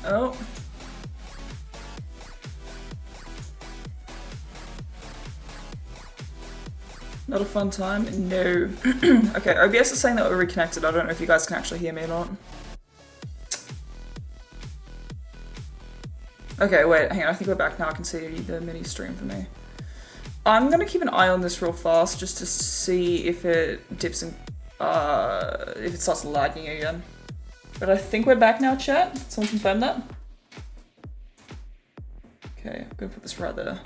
Oh. Not a fun time? No. Okay, OBS is saying that we're reconnected. I don't know if you guys can actually hear me or not. Okay, wait, hang on. I think we're back now. I can see the mini stream for me. I'm gonna keep an eye on this real fast just to see if it dips and if it starts lagging again. But I think we're back now, chat. Someone confirm that? Okay, I'm gonna put this right there.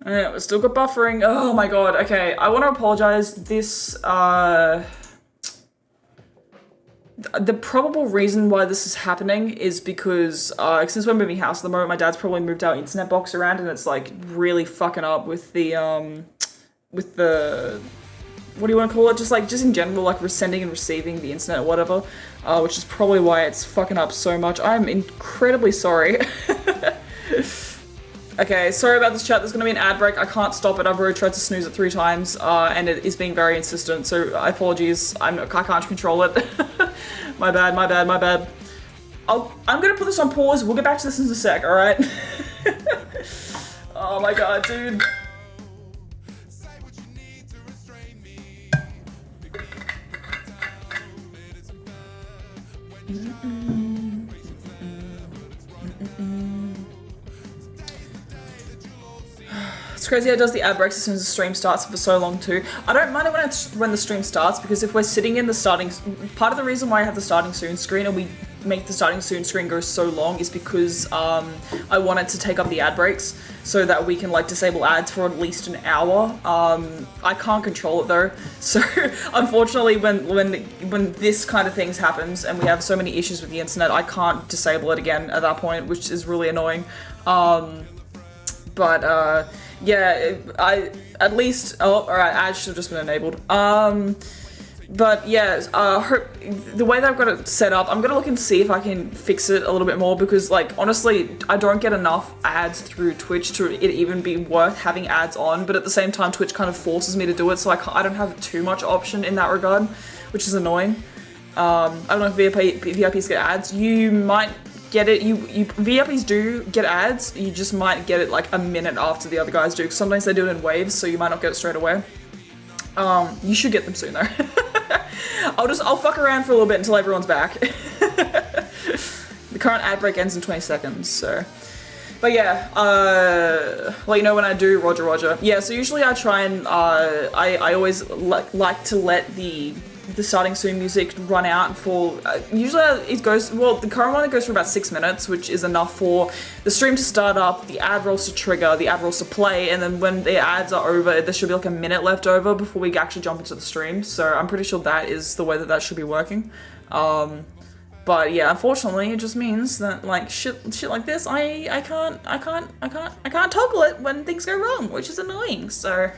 Yeah, we've still got buffering. Oh my god. Okay, I want to apologize. This, the probable reason why this is happening is because since we're moving house at the moment, my dad's probably moved our internet box around and it's like really fucking up with the what do you want to call it? Just in general, like sending and receiving the internet or whatever, which is probably why it's fucking up so much. I'm incredibly sorry. Okay, sorry about this, chat. There's gonna be an ad break. I can't stop it. I've already tried to snooze it 3 times, and it is being very insistent, so apologies. I can't control it. My bad, my bad, my bad. I'm gonna put this on pause. We'll get back to this in a sec, alright? Oh my god, dude. It's crazy how it does the ad breaks as soon as the stream starts for so long too. I don't mind it when the stream starts, because if we're sitting in the starting... Part of the reason why I have the starting soon screen and we make the starting soon screen go so long is because I wanted to take up the ad breaks so that we can like disable ads for at least an hour. I can't control it though. So unfortunately when this kind of things happens and we have so many issues with the internet, I can't disable it again at that point, which is really annoying. Yeah, I at least, oh, alright, ads should have just been enabled. But yeah, the way that I've got it set up, I'm gonna look and see if I can fix it a little bit more, because like, honestly, I don't get enough ads through Twitch to it even be worth having ads on, but at the same time, Twitch kind of forces me to do it, so I don't have too much option in that regard, which is annoying. I don't know if VIPs get ads. You might get it, VIPs do get ads, you just might get it like a minute after the other guys do, because sometimes they do it in waves, so you might not get it straight away. You should get them soon though. I'll fuck around for a little bit until everyone's back. The current ad break ends in 20 seconds, so. But yeah, let you know when I do, Roger. Yeah, so usually I try and, I always like to let the starting soon music run out for, usually it goes, well, the current one goes for about 6 minutes, which is enough for the stream to start up, the ad rolls to trigger, the ad rolls to play, and then when the ads are over, there should be like a minute left over before we actually jump into the stream. So I'm pretty sure that is the way that should be working. But yeah, unfortunately, it just means that like shit like this, I can't toggle it when things go wrong, which is annoying. So.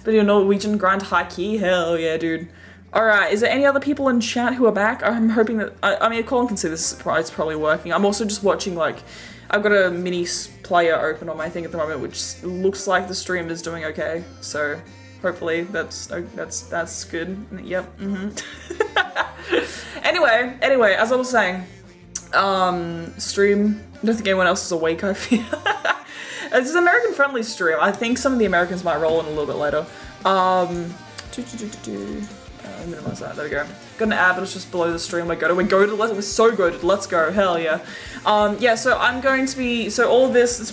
But your Norwegian grind high key? Hell yeah, dude. Alright, is there any other people in chat who are back? I'm hoping that, I mean, Colin can see this, it's probably working. I'm also just watching, like, I've got a mini player open on my thing at the moment, which looks like the stream is doing okay. So, hopefully that's good. Yep, Anyway, as I was saying, stream, I don't think anyone else is awake, I feel. It's an American-friendly stream. I think some of the Americans might roll in a little bit later. Minimize that. There we go. Got an ad, but it's just below the stream. We're so goated. Let's go. Hell yeah. Yeah, so I'm going to be... So all of this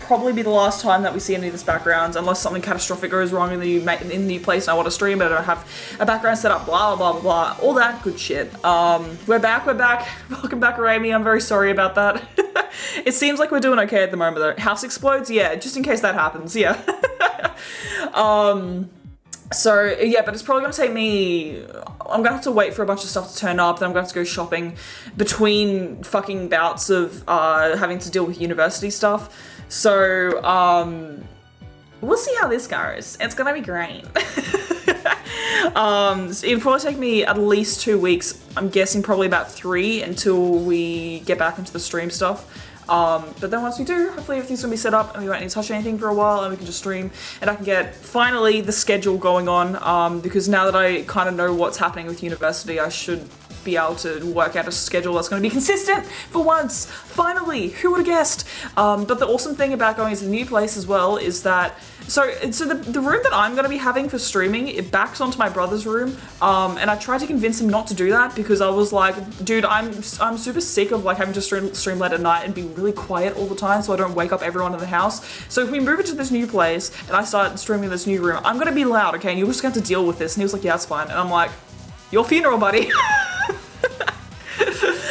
probably be the last time that we see any of this background, unless something catastrophic goes wrong in the new place and I want to stream, but I don't have a background set up, blah, blah, blah, blah. All that good shit. We're back. Welcome back, Rami. I'm very sorry about that. It seems like we're doing okay at the moment, though. House explodes? Yeah, just in case that happens, yeah. So, yeah, but it's probably going to take me... I'm going to have to wait for a bunch of stuff to turn up, then I'm going to have to go shopping between fucking bouts of having to deal with university stuff. So, we'll see how this goes. It's going to be great. So it'll probably take me at least 2 weeks. I'm guessing probably about 3 until we get back into the stream stuff. But then once we do, hopefully everything's gonna be set up and we won't need to touch anything for a while and we can just stream and I can get finally the schedule going on because now that I kind of know what's happening with university, I should be able to work out a schedule that's going to be consistent for once. Finally, who would have guessed? But the awesome thing about going to the new place as well is that so the room that I'm going to be having for streaming, it backs onto my brother's room, and I tried to convince him not to do that because I was like, dude, I'm super sick of like having to stream late at night and be really quiet all the time so I don't wake up everyone in the house. So if we move into this new place and I start streaming in this new room, I'm going to be loud, okay? And you're just going to have to deal with this. And he was like, yeah, it's fine. And I'm like, your funeral, buddy.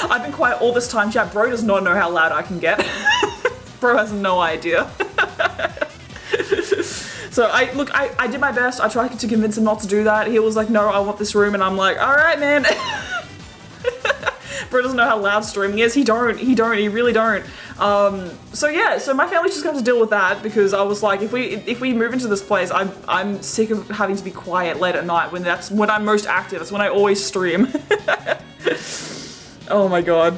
I've been quiet all this time, chat. Bro does not know how loud I can get. Bro has no idea. So I did my best. I tried to convince him not to do that. He was like, no, I want this room. And I'm like, all right, man. Bro doesn't know how loud streaming is. He really don't. So yeah, so my family's just going to deal with that because I was like, if we move into this place, I'm sick of having to be quiet late at night when that's when I'm most active. That's when I always stream. Oh my god.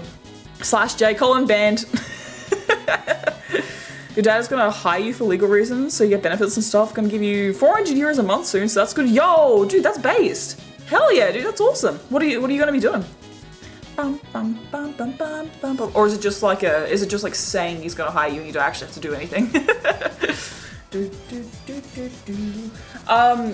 /J Colin banned. Your dad is gonna hire you for legal reasons, so you get benefits and stuff. Gonna give you 400 euros a month soon, so that's good. Yo, dude, that's based. Hell yeah, dude, that's awesome. What are you gonna be doing? Bum, bum, bum, bum, bum, bum, bum. Or is it just like saying he's gonna hire you and you don't actually have to do anything?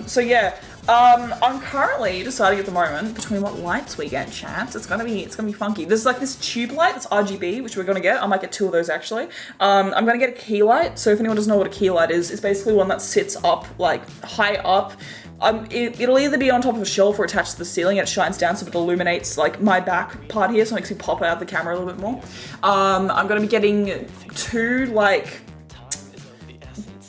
So yeah, I'm currently deciding at the moment between what lights we get, chat. It's gonna be funky. There's like this tube light that's RGB, which we're gonna get. I might get 2 of those actually. I'm gonna get a key light. So if anyone doesn't know what a key light is, it's basically one that sits up, like high up. It'll either be on top of a shelf or attached to the ceiling. It shines down so it illuminates like my back part here, so it makes me pop out of the camera a little bit more. I'm gonna be getting 2 like.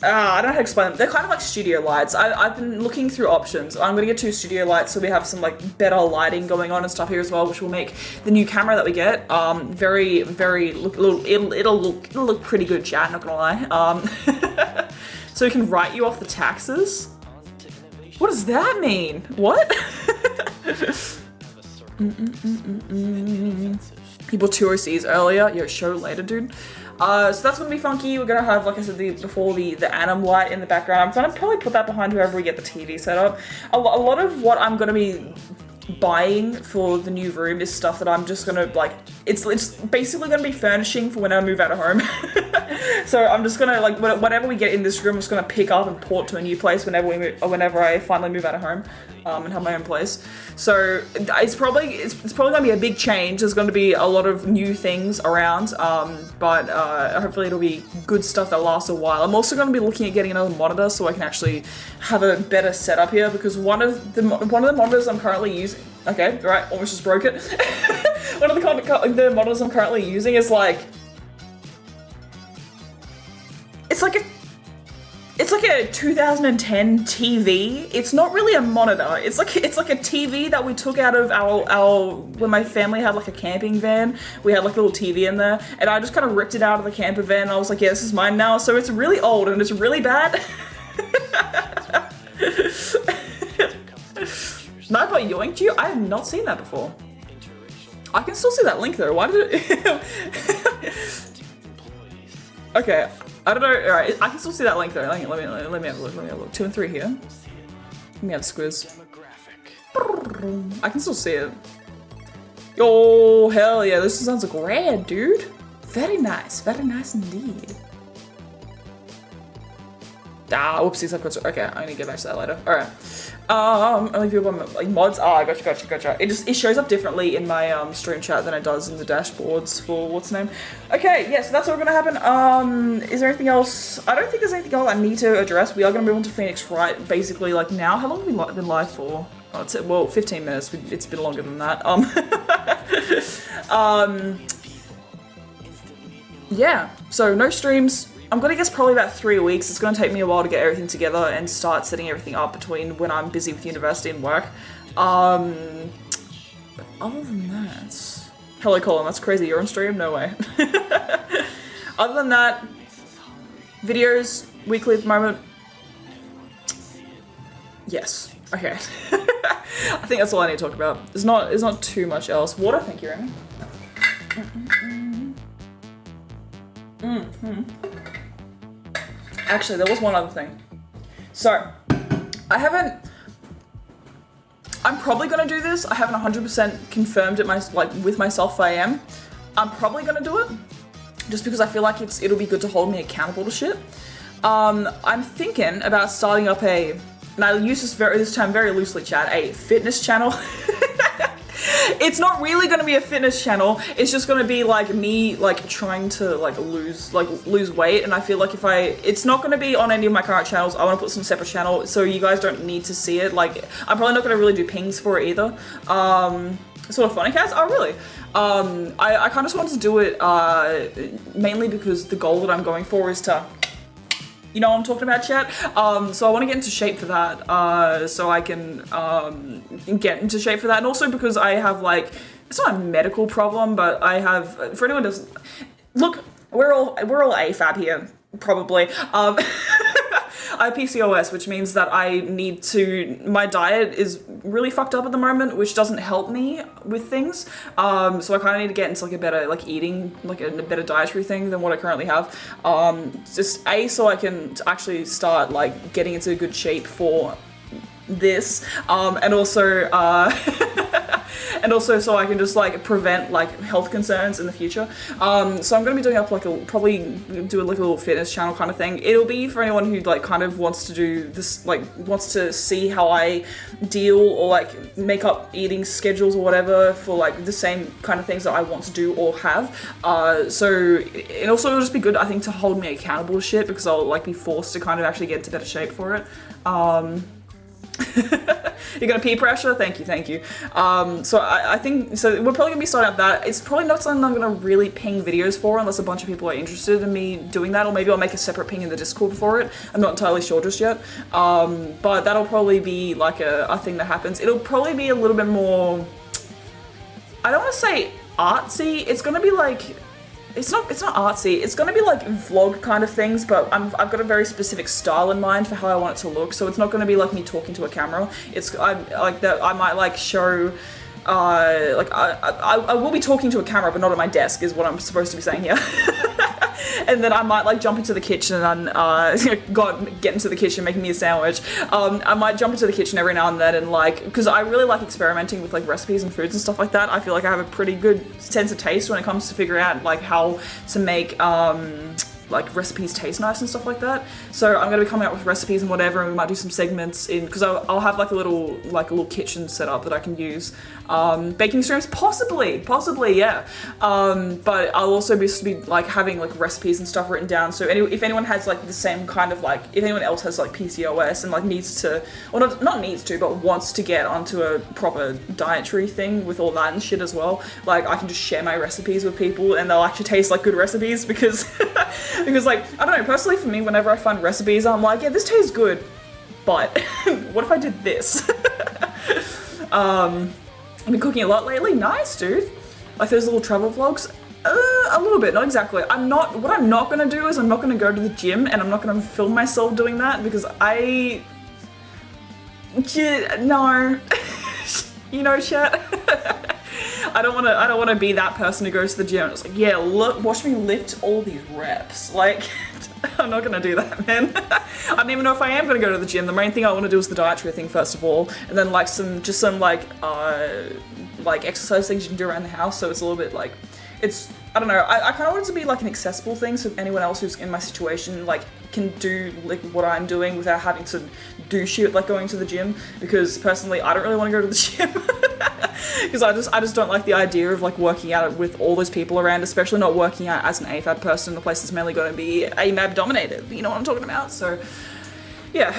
I don't know how to explain them. They're kind of like studio lights. I've been looking through options. I'm gonna get 2 studio lights so we have some like better lighting going on and stuff here as well, which will make the new camera that we get very it'll look pretty good, chat, not gonna lie. So we can write you off the taxes. What does that mean? What? He bought 2 OCs earlier. Yo, show later, dude. So that's gonna be funky. We're gonna have, like I said before, the anim light in the background. I'm gonna probably put that behind whoever we get the TV set up. A lot of what I'm gonna be buying for the new room is stuff that I'm just gonna like, it's basically gonna be furnishing for when I move out of home. So I'm just gonna like, whatever we get in this room, I'm just gonna pick up and port to a new place whenever I finally move out of home. And have my own place. So it's probably gonna be a big change. There's gonna be a lot of new things around, but hopefully it'll be good stuff that lasts a while. I'm also gonna be looking at getting another monitor so I can actually have a better setup here because one of the monitors I'm currently using. Okay, right, almost just broke it. One of the monitors I'm currently using is like. It's like a 2010 TV. It's not really a monitor. It's like a TV that we took out of our when my family had like a camping van. We had like a little TV in there, and I just kind of ripped it out of the camper van. And I was like, yeah, this is mine now. So it's really old and it's really bad. Sniper yoinked you? I have not seen that before. I can still see that link though. Why did it? Okay. I don't know. All right, I can still see that link though. Let me have a look. Let me have a look. 2 and 3 here. Let me have a squiz. I can still see it. Oh hell yeah! This sounds like rad, dude. Very nice indeed. Whoopsies, I've got to, okay, I need to get back to that later. Alright. Only people like mods. Gotcha. It shows up differently in my stream chat than it does in the dashboards for what's the name. Okay, yeah, so that's what's gonna happen. Is there anything else? I don't think there's anything else I need to address. We are gonna move on to Phoenix Wright basically like now. How long have we been live for? Oh, well, 15 minutes. It's been longer than that. Yeah, so no streams. I'm gonna guess probably about 3 weeks. It's gonna take me a while to get everything together and start setting everything up between when I'm busy with university and work. But other than that... Hello Colin, that's crazy. You're on stream? No way. Other than that, videos, weekly at the moment. Yes. Okay. I think that's all I need to talk about. There's not too much else. Water, thank you, Remy. Actually, there was one other thing. So, I'm probably gonna do this. I haven't 100% confirmed it with myself I am. I'm probably gonna do it. Just because I feel like it'll be good to hold me accountable to shit. I'm thinking about starting up and I use this term very loosely, chat, a fitness channel. It's not really going to be a fitness channel. It's just going to be like me trying to lose weight, and I feel like it's not going to be on any of my current channels. I want to put some separate channel so you guys don't need to see it. Like, I'm probably not going to really do pings for it either. Sort of funny cats. Oh really? I kind of just wanted to do it mainly because the goal that I'm going for is to, you know what I'm talking about, chat? So I want to get into shape for that, so I can get into shape for that, and also because I have it's not a medical problem, but I have, for anyone who doesn't, look, we're all AFAB here, probably. I have PCOS, which means that my diet is really fucked up at the moment, which doesn't help me with things. So I kind of need to get into a better eating, a better dietary thing than what I currently have. Just so I can actually start getting into good shape for this, and also and also so I can just prevent health concerns in the future. So I'm gonna be doing up probably do a little fitness channel kind of thing. It'll be for anyone who kind of wants to do this, wants to see how I deal or make up eating schedules or whatever for the same kind of things that I want to do or have. So it also will just be good, I think, to hold me accountable to shit, because I'll be forced to kind of actually get into better shape for it. You're gonna peer pressure? Thank you. So I think, so we're probably gonna be starting up that. It's probably not something I'm gonna really ping videos for unless a bunch of people are interested in me doing that, or maybe I'll make a separate ping in the Discord for it. I'm not entirely sure just yet. But that'll probably be a thing that happens. It'll probably be a little bit more, I don't want to say artsy. It's gonna be it's not artsy. It's gonna be vlog kind of things, but I've got a very specific style in mind for how I want it to look. So it's not gonna be me talking to a camera. I might show. I will be talking to a camera, but not at my desk, is what I'm supposed to be saying here. And then I might jump into the kitchen and get into the kitchen, making me a sandwich. I might jump into the kitchen every now and then and because I really like experimenting with recipes and foods and stuff like that. I feel like I have a pretty good sense of taste when it comes to figuring out how to make recipes taste nice and stuff like that. So I'm gonna be coming up with recipes and whatever, and we might do some segments in, because I'll have a little kitchen set up that I can use. Baking streams, possibly, yeah. But I'll also be having recipes and stuff written down. So if anyone has the same kind of if anyone else has PCOS and needs to, or not needs to, but wants to get onto a proper dietary thing with all that and shit as well, I can just share my recipes with people and they'll actually taste like good recipes, because because I don't know, personally for me, whenever I find recipes, I'm yeah, this tastes good, but what if I did this? I've been cooking a lot lately. Nice, dude. Those little travel vlogs. A little bit, not exactly. What I'm not gonna do is I'm not gonna go to the gym, and I'm not gonna film myself doing that, because no. You know, chat. I don't want to be that person who goes to the gym and it's yeah, look, watch me lift all these reps. I'm not gonna do that, man. I don't even know if I am gonna go to the gym. The main thing I want to do is the dietary thing first of all, and then some exercise things you can do around the house. So it's a little bit it's, I don't know. I kind of want it to be an accessible thing, so anyone else who's in my situation can do what I'm doing without having to do shit going to the gym. Because personally, I don't really want to go to the gym. Because I just don't like the idea of working out with all those people around, especially not working out as an AFAB person in a place that's mainly going to be AMAB dominated. You know what I'm talking about? So, yeah.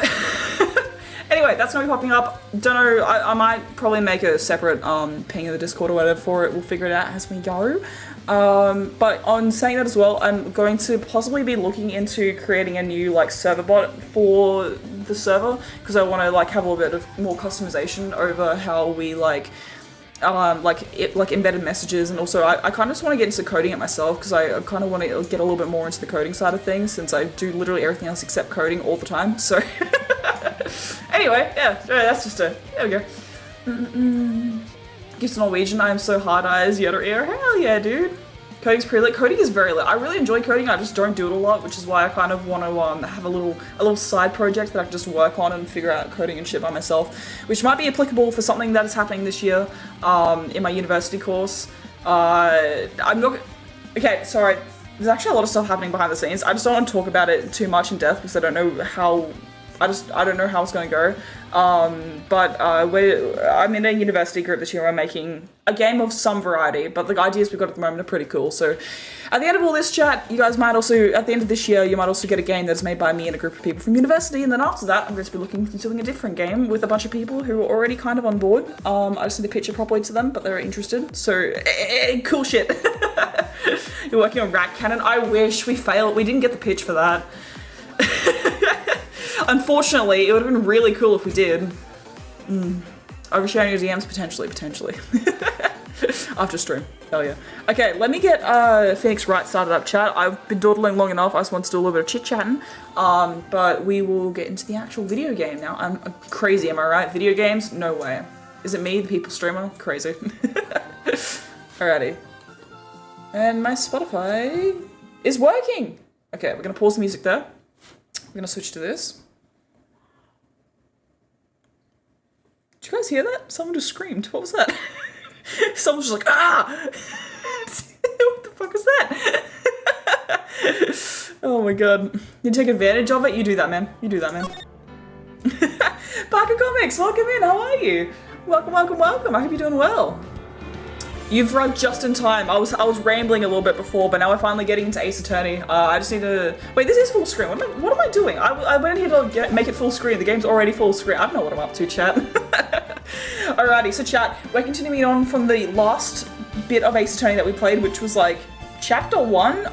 Anyway, that's going to be popping up. Don't know, I might probably make a separate ping in the Discord or whatever for it. We'll figure it out as we go. But on saying that as well, I'm going to possibly be looking into creating a new server bot for the server, because I want to have a little bit of more customization over how we embedded messages, and also I kind of just want to get into coding it myself, because I kind of want to get a little bit more into the coding side of things, since I do literally everything else except coding all the time. So anyway, yeah, that's just there we go. Gives Norwegian, I am so hard eyes, Yoder ear. Hell yeah, dude. Coding's pretty lit. Coding is very lit. I really enjoy coding. I just don't do it a lot, which is why I kind of want to have a little side project that I can just work on and figure out coding and shit by myself, which might be applicable for something that is happening this year in my university course. I'm not. Okay, sorry. There's actually a lot of stuff happening behind the scenes. I just don't want to talk about it too much in depth because I don't know how. I don't know how it's going to go. I'm in a university group this year. We're making a game of some variety, but the ideas we've got at the moment are pretty cool. So at the end of all this chat, you guys might also, at the end of this year, you might also get a game that's made by me and a group of people from university. And then after that, I'm going to be looking into doing a different game with a bunch of people who are already kind of on board. I just need to pitch it properly to them, but they're interested. So cool shit. You're working on Rat Cannon. I wish we failed. We didn't get the pitch for that. Unfortunately, it would have been really cool if we did. Oversharing your DMs, potentially. After stream, hell yeah. Okay, let me get Phoenix Wright started up, chat. I've been dawdling long enough, I just want to do a little bit of chit-chatting. But we will get into the actual video game now. I'm crazy, am I right? Video games? No way. Is it me, the people streamer? Crazy. Alrighty. And my Spotify is working! Okay, we're gonna pause the music there. We're gonna switch to this. Did you guys hear that? Someone just screamed. What was that? Someone was just like, ah! What the fuck was that? Oh my god. You take advantage of it? You do that, man. You do that, man. Parker Comics, welcome in. How are you? Welcome. I hope you're doing well. You've run just in time. I was rambling a little bit before, but now we're finally getting into Ace Attorney. I just need to... Wait, this is full screen. What am I doing? I went in here to make it full screen. The game's already full screen. I don't know what I'm up to, chat. Alrighty, so chat, we're continuing on from the last bit of Ace Attorney that we played, which was like chapter 1,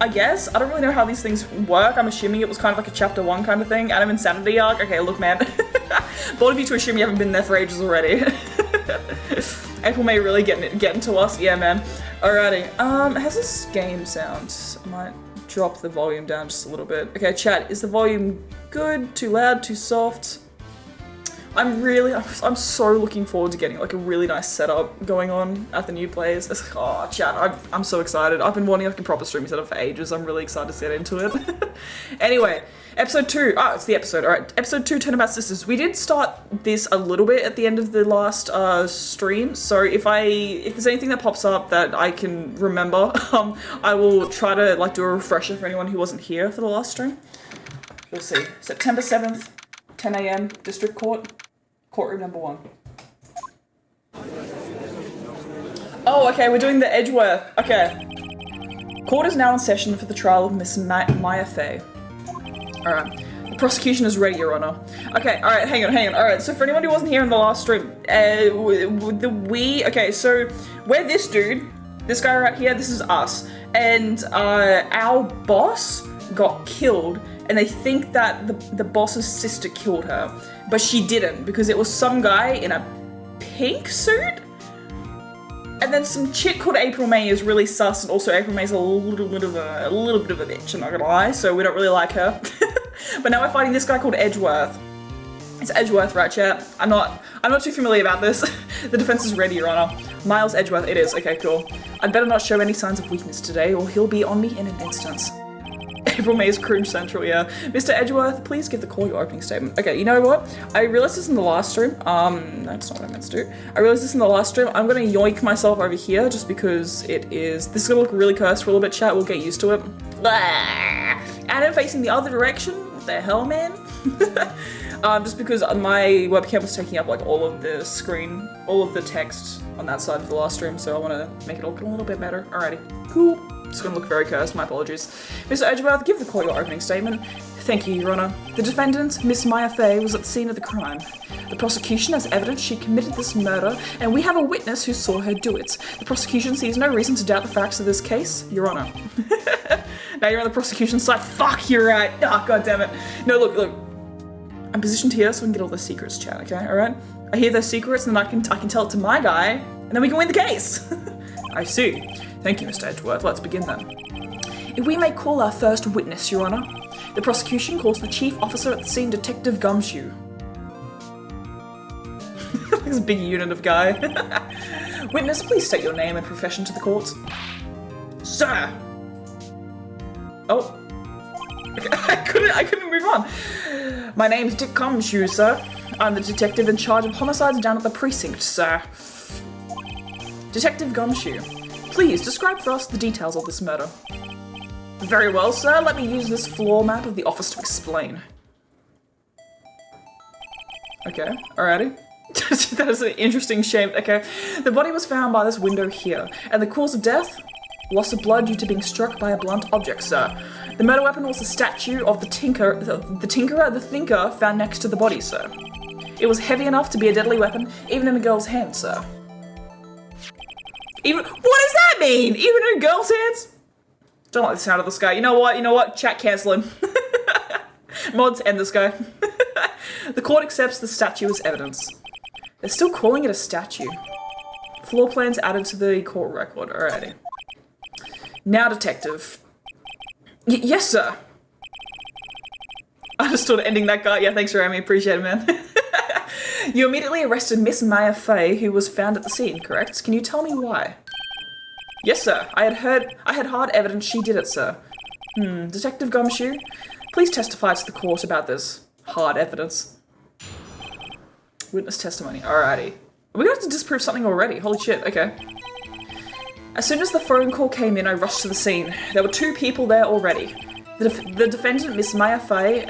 I guess. I don't really know how these things work. I'm assuming it was kind of like a chapter 1 kind of thing. Adam Insanity arc. Okay, look, man. Bold of you to assume you haven't been there for ages already. April May really getting to us. Yeah, man. Alrighty. How's this game sound? I might drop the volume down just a little bit. Okay, chat, is the volume good? Too loud? Too soft? I'm so looking forward to getting like a really nice setup going on at the new place. Oh, chat, I'm so excited. I've been wanting like a proper streaming setup for ages. I'm really excited to get into it. Anyway, episode 2. Oh, it's the episode. All right, episode 2, Turnabout Sisters. We did start this a little bit at the end of the last stream. So if there's anything that pops up that I can remember, I will try to like do a refresher for anyone who wasn't here for the last stream. We'll see. September 7th. 10 AM, District Court, courtroom number 1. Oh, okay, we're doing the Edgeworth. Okay. Court is now in session for the trial of Miss Maya Fey. Alright. The prosecution is ready, Your Honor. Okay, alright, hang on. Alright, so for anyone who wasn't here in the last stream, okay, so we're this dude, this guy right here, this is us, and our boss got killed. And they think that the boss's sister killed her, but she didn't because it was some guy in a pink suit. And then some chick called April May is really sus, and also April May's a little bit of a bitch. I'm not gonna lie, so we don't really like her. But now we're fighting this guy called Edgeworth. It's Edgeworth, right, chat? I'm not too familiar about this. The defense is ready, Your Honor. Miles Edgeworth, it is. Okay, cool. I'd better not show any signs of weakness today, or he'll be on me in an instant. April May is cringe central, yeah. Mr. Edgeworth, please give the court your opening statement. Okay, you know what? I realized this in the last stream. That's not what I meant to do. I realized this in the last stream. I'm gonna yoink myself over here just because this is gonna look really cursed for a little bit, chat. We'll get used to it. Adam facing the other direction? What the hell, man? Just because my webcam was taking up like all of the screen, all of the text on that side of the last stream, so I want to make it look a little bit better. Alrighty, cool. It's going to look very cursed, my apologies. Mr. Edgeworth, give the court your opening statement. Thank you, Your Honor. The defendant, Miss Maya Fey, was at the scene of the crime. The prosecution has evidence she committed this murder, and we have a witness who saw her do it. The prosecution sees no reason to doubt the facts of this case, Your Honor. Now you're on the prosecution side. Fuck, you're right. Oh, God damn it. No, look. I'm positioned here so we can get all the secrets, chat, okay? Alright? I hear those secrets, and then I can tell it to my guy, and then we can win the case. I see. Thank you, Mr. Edgeworth. Let's begin then. If we may call our first witness, Your Honor. The prosecution calls the chief officer at the scene, Detective Gumshoe. This big unit of guy. Witness, please state your name and profession to the court. Sir! Oh. I couldn't move on. My name's Dick Gumshoe, sir. I'm the detective in charge of homicides down at the precinct, sir. Detective Gumshoe, please describe for us the details of this murder. Very well, sir. Let me use this floor map of the office to explain. Okay, alrighty. That is an interesting shape. Okay, the body was found by this window here, and the cause of death? Loss of blood due to being struck by a blunt object, sir. The murder weapon was a statue of the tinkerer, the thinker, found next to the body, sir. It was heavy enough to be a deadly weapon, even in a girl's hand, sir. What does that mean? Even in a girl's hands? Don't like the sound of this guy. You know what? Chat cancel him. Mods, end this guy. The court accepts the statue as evidence. They're still calling it a statue. Floor plans added to the court record. Alrighty. Now, detective. Yes, sir. Understood ending that guy. Yeah, thanks, Rami. Appreciate it, man. You immediately arrested Miss Maya Fey, who was found at the scene, correct? Can you tell me why? Yes, sir. I had hard evidence she did it, sir. Detective Gumshoe, please testify to the court about this. Hard evidence. Witness testimony. Alrighty. We're gonna have to disprove something already. Holy shit. Okay. As soon as the phone call came in, I rushed to the scene. There were 2 people there already. The defendant, Miss Maya Fey,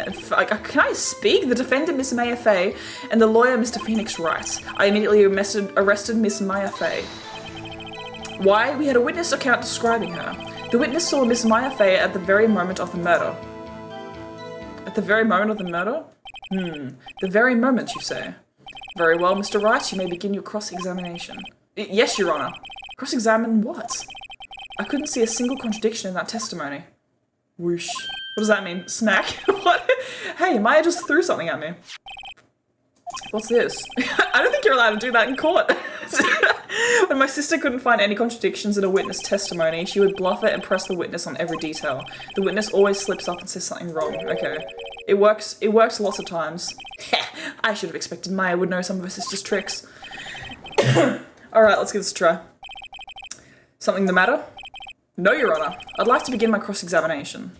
can I speak? The defendant, Miss Maya Fey, and the lawyer, Mr. Phoenix Wright. I immediately arrested Miss Maya Fey. Why? We had a witness account describing her. The witness saw Miss Maya Fey at the very moment of the murder. At the very moment of the murder? The very moment, you say? Very well, Mr. Wright, you may begin your cross-examination. Yes, Your Honor. Cross-examine what? I couldn't see a single contradiction in that testimony. Whoosh. What does that mean? Smack? What? Hey, Maya just threw something at me. What's this? I don't think you're allowed to do that in court. When my sister couldn't find any contradictions in a witness testimony, she would bluff it and press the witness on every detail. The witness always slips up and says something wrong. Okay. It works lots of times. I should have expected Maya would know some of her sister's tricks. Alright, let's give this a try. Something the matter? No, Your Honor. I'd like to begin my cross-examination.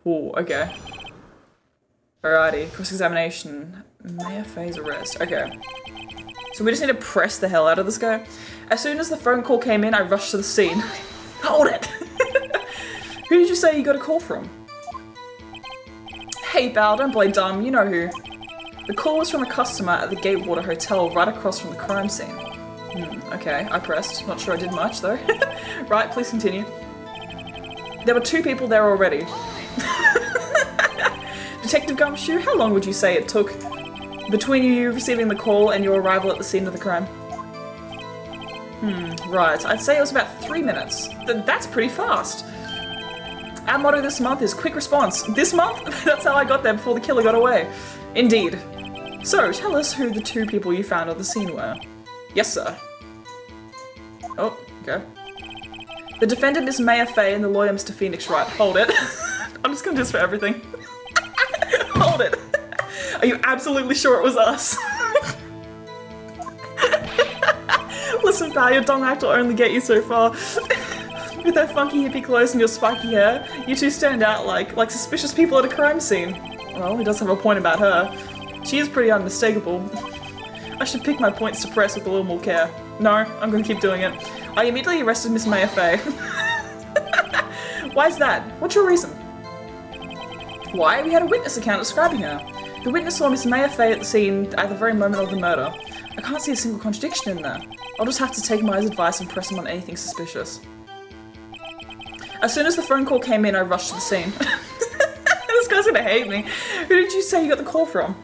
Ooh, okay. Alrighty, cross-examination. Maya Fey's arrest. Okay. So we just need to press the hell out of this guy. As soon as the phone call came in, I rushed to the scene. Hold it! Who did you say you got a call from? Hey, Bal, don't play dumb. You know who. The call was from a customer at the Gatewater Hotel right across from the crime scene. Okay, I pressed. Not sure I did much, though. Right, please continue. There were 2 people there already. Detective Gumshoe, how long would you say it took between you receiving the call and your arrival at the scene of the crime? Right. I'd say it was about 3 minutes. That's pretty fast. Our motto this month is quick response. This month? That's how I got there before the killer got away. Indeed. So, tell us who the 2 people you found at the scene were. Yes, sir. Oh, okay. The defendant is Maya Fey and the lawyer Mr. Phoenix Wright. Hold it. I'm just gonna do this for everything. Hold it. Are you absolutely sure it was us? Listen, pal, your dong act will only get you so far. With their funky hippie clothes and your spiky hair, you 2 stand out like suspicious people at a crime scene. Well, he does have a point about her. She is pretty unmistakable. I should pick my points to press with a little more care. No, I'm gonna keep doing it. I immediately arrested Miss Maya Fey. Why is that? What's your reason? Why? We had a witness account describing her. The witness saw Miss Maya Fey at the scene at the very moment of the murder. I can't see a single contradiction in there. I'll just have to take Maya's advice and press him on anything suspicious. As soon as the phone call came in, I rushed to the scene. This guy's gonna hate me. Who did you say you got the call from?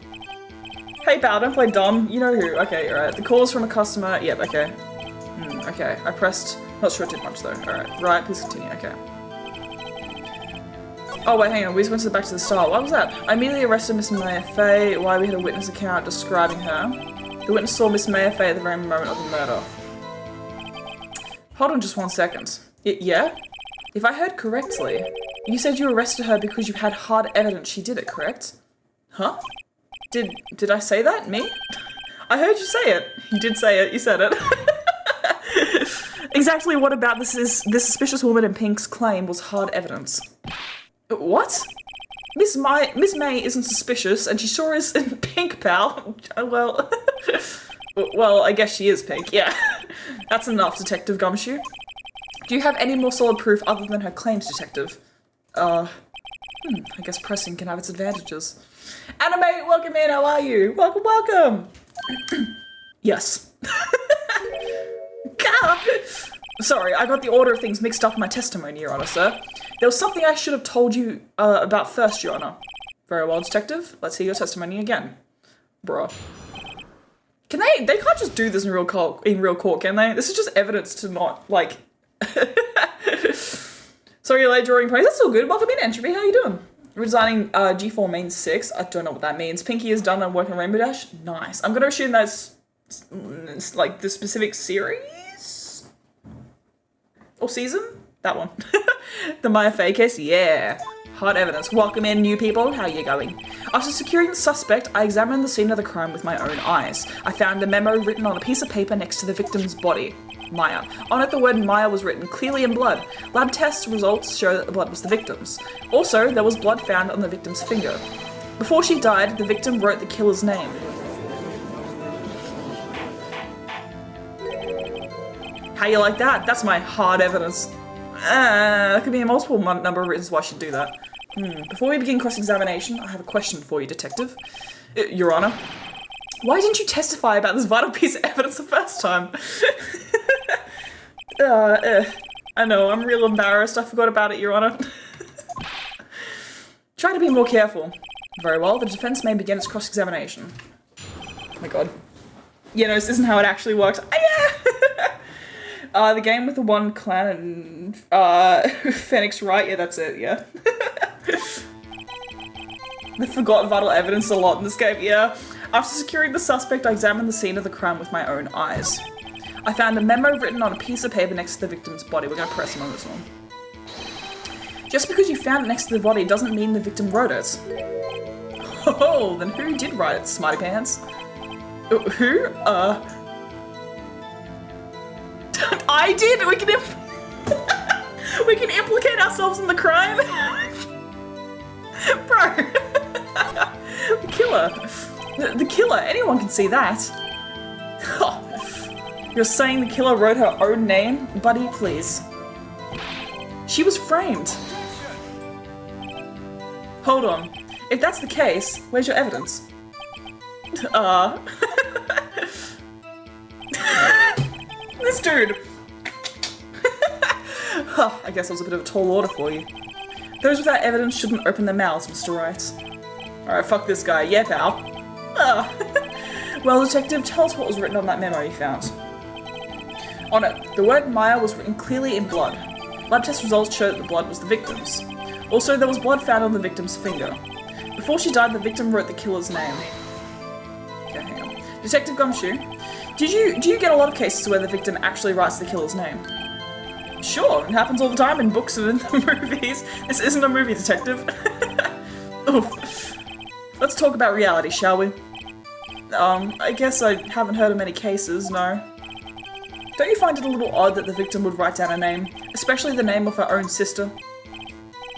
Hey, pal, don't play dumb. You know who. Okay, alright. The call is from a customer. Yep, okay. Okay, I pressed. Not sure it did much though. Alright, right, please continue. Okay. Oh, wait, hang on. We just went back to the start. What was that? I immediately arrested Miss Maya Fey. Why? We had a witness account describing her. The witness saw Miss Maya Fey at the very moment of the murder. Hold on just 1 second. Yeah? If I heard correctly, you said you arrested her because you had hard evidence she did it, correct? Huh? Did I say that? Me? I heard you say it. You did say it. You said it. Exactly what about this suspicious woman in Pink's claim was hard evidence? What? Miss May isn't suspicious, and she sure is in pink, pal. Well, well, I guess she is pink, yeah. That's enough, Detective Gumshoe. Do you have any more solid proof other than her claims, Detective? I guess pressing can have its advantages. Anime, welcome in, how are you? Welcome, welcome! Yes. God. Sorry, I got the order of things mixed up in my testimony, Your Honor, sir. There was something I should have told you about first, Your Honor. Very well, Detective. Let's hear your testimony again. Bruh. Can they can't just do this in real court, can they? This is just evidence to not, like... Sorry you're late drawing praise. That's all good. Welcome in, Entropy. How you doing? Redesigning G4 main 6. I don't know what that means. Pinky is done and working on Rainbow Dash. Nice. I'm going to assume that's like the specific series? Or season? That one. The Maya Fey case? Yeah. Hard evidence. Welcome in, new people. How are you going? After securing the suspect, I examined the scene of the crime with my own eyes. I found a memo written on a piece of paper next to the victim's body. Maya. On it, the word Maya was written clearly in blood. Lab test results show that the blood was the victim's. Also, there was blood found on the victim's finger. Before she died, the victim wrote the killer's name. How you like that? That's my hard evidence. There could be a multiple number of reasons why she'd do that. Before we begin cross-examination, I have a question for you, Detective. Your Honor. Why didn't you testify about this vital piece of evidence the first time? I know, I'm real embarrassed. I forgot about it, Your Honor. Try to be more careful. Very well, the defense may begin its cross-examination. Oh my god. Yeah, no, this isn't how it actually works. The game with the one clan and Phoenix Wright, yeah, that's it, yeah. They forgot vital evidence a lot in this game, yeah. After securing the suspect, I examined the scene of the crime with my own eyes. I found a memo written on a piece of paper next to the victim's body. We're going to press him on this one. Just because you found it next to the body doesn't mean the victim wrote it. Oh, then who did write it, Smarty Pants? Who? I did? We can we can implicate ourselves in the crime? Bro. The killer. The killer, anyone can see that. You're saying the killer wrote her own name? Buddy, please. She was framed. Hold on. If that's the case, where's your evidence? This dude. I guess that was a bit of a tall order for you. Those without evidence shouldn't open their mouths, Mr. Wright. Alright, fuck this guy. Yeah, pal. Well, Detective, tell us what was written on that memo you found. On it, the word Maya was written clearly in blood. Lab test results show that the blood was the victim's. Also, there was blood found on the victim's finger. Before she died, the victim wrote the killer's name. Okay, hang on. Detective Gumshoe, do you get a lot of cases where the victim actually writes the killer's name? Sure, it happens all the time in books and in the movies. This isn't a movie, Detective. Oof. Let's talk about reality, shall we? I guess I haven't heard of many cases, no. Don't you find it a little odd that the victim would write down a name, especially the name of her own sister?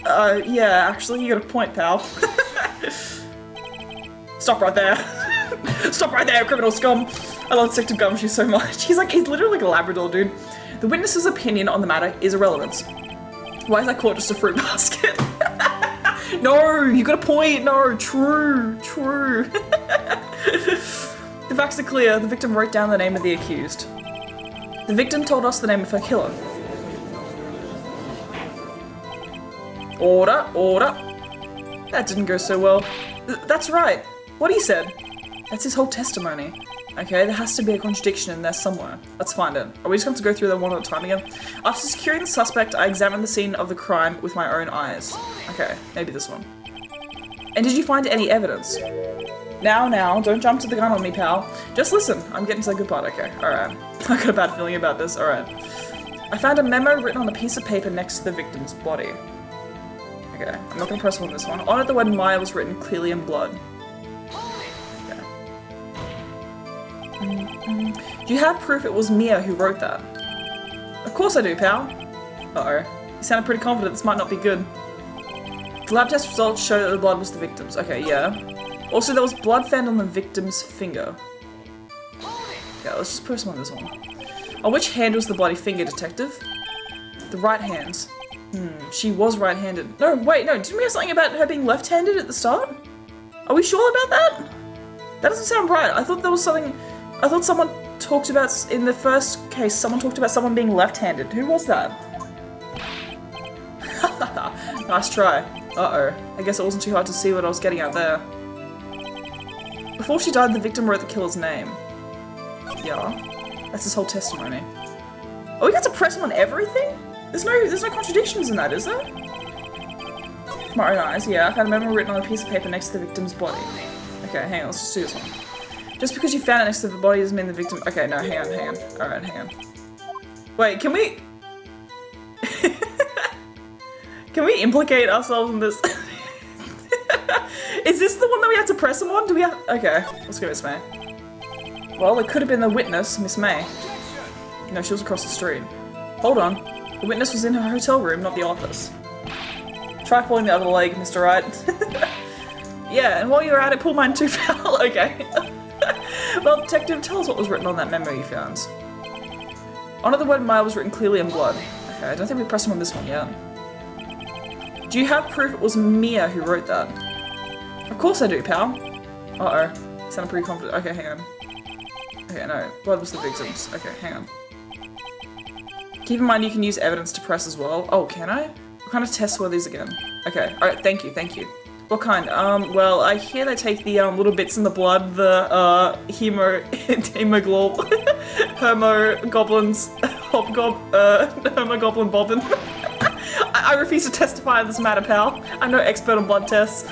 Yeah, actually, you got a point, pal. Stop right there. Stop right there, criminal scum. I love Detective Gumshoe so much. He's literally like a Labrador, dude. The witness's opinion on the matter is irrelevant. Why is that court just a fruit basket? No, you got a point. No, true. The facts are clear. The victim wrote down the name of the accused. The victim told us the name of her killer. Order. That didn't go so well. That's right. What he said. That's his whole testimony. Okay, there has to be a contradiction in there somewhere. Let's find it. Are we just going to go through them one at a time again? After securing the suspect, I examined the scene of the crime with my own eyes. Okay, maybe this one. And did you find any evidence? Now, don't jump to the gun on me, pal. Just listen. I'm getting to the good part. Okay, alright. I got a bad feeling about this. Alright. I found a memo written on a piece of paper next to the victim's body. Okay, I'm not going to press on this one. On it, the word Maya was written clearly in blood. Do you have proof it was Mia who wrote that? Of course I do, pal. Uh-oh. You sounded pretty confident this might not be good. The lab test results show that the blood was the victim's. Okay, yeah. Also, there was blood found on the victim's finger. Okay, let's just press on this one. On which hand was the bloody finger, detective? The right hand. She was right-handed. No, wait, no, didn't we have something about her being left-handed at the start? Are we sure about that? That doesn't sound right. I thought there was something... I thought someone talked about... In the first case, someone talked about someone being left-handed. Who was that? Nice try. Uh-oh. I guess it wasn't too hard to see what I was getting at there. Before she died, the victim wrote the killer's name. Yeah. That's his whole testimony. Oh, we got to press him on everything? There's no contradictions in that, is there? My own eyes, yeah. I found a memo written on a piece of paper next to the victim's body. Okay, hang on, let's just do this one. Just because you found it next to the body doesn't mean the victim... Okay, no, hang on. Alright, hang on. Wait, can we... Can we implicate ourselves in this? Is this the one that we have to press him on? Do we have... Okay, let's go Miss May. Well, it could have been the witness, Miss May. No, she was across the street. Hold on. The witness was in her hotel room, not the office. Try pulling the other leg, Mr. Wright. Yeah, and while you're at it, pull mine too, pal. Okay. Well, detective, tell us what was written on that memo you found. Honor the word Maya was written clearly in blood. Okay, I don't think we pressed him on this one yet. Do you have proof it was Mia who wrote that? Of course I do, pal. Uh-oh. Sounded pretty confident. Okay, hang on. Okay, no. Blood was the victim's. Okay, hang on. Keep in mind you can use evidence to press as well. Oh, can I? What kind of tests were these again? Okay, alright, thank you. What kind? Well, I hear they take the, little bits in the blood, the, hermogoblins, hermogoblin bobbin. I refuse to testify on this matter, pal. I'm no expert on blood tests.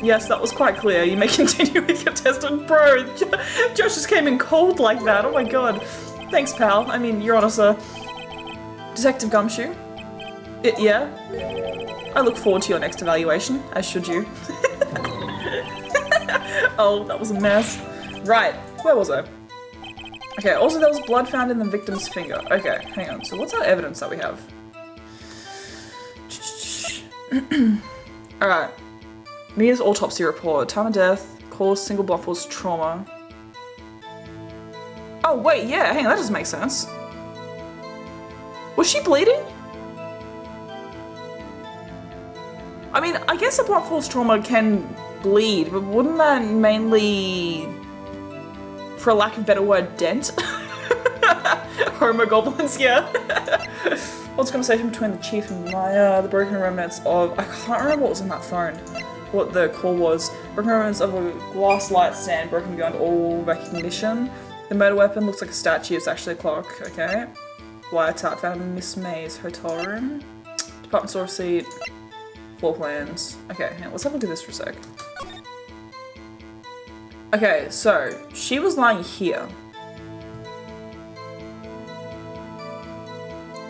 Yes, that was quite clear. You may continue with your test. Bro, Josh just came in cold like that. Oh my god. Thanks, pal. I mean, you're on, sir. Detective Gumshoe? Yeah? I look forward to your next evaluation, as should you. Oh, that was a mess. Right, where was I? Okay, also there was blood found in the victim's finger. Okay, hang on. So what's our evidence that we have? Alright. Mia's autopsy report. Time of death. Cause single blunt force trauma. Oh, wait, yeah, hang on, that doesn't make sense. Was she bleeding? I mean, I guess a blunt force trauma can bleed, but wouldn't that mainly, for a lack of a better word, dent? Homogoblins, yeah. What's the conversation between the chief and Maya? The broken remnants of... I can't remember what was in that phone. What the call was. Broken remnants of a glass light stand broken beyond all recognition. The murder weapon looks like a statue. It's actually a clock. Okay. Wiretap found in Miss May's hotel room. Department store receipt. Floor plans. Okay, now let's have a look at this for a sec. Okay, so she was lying here.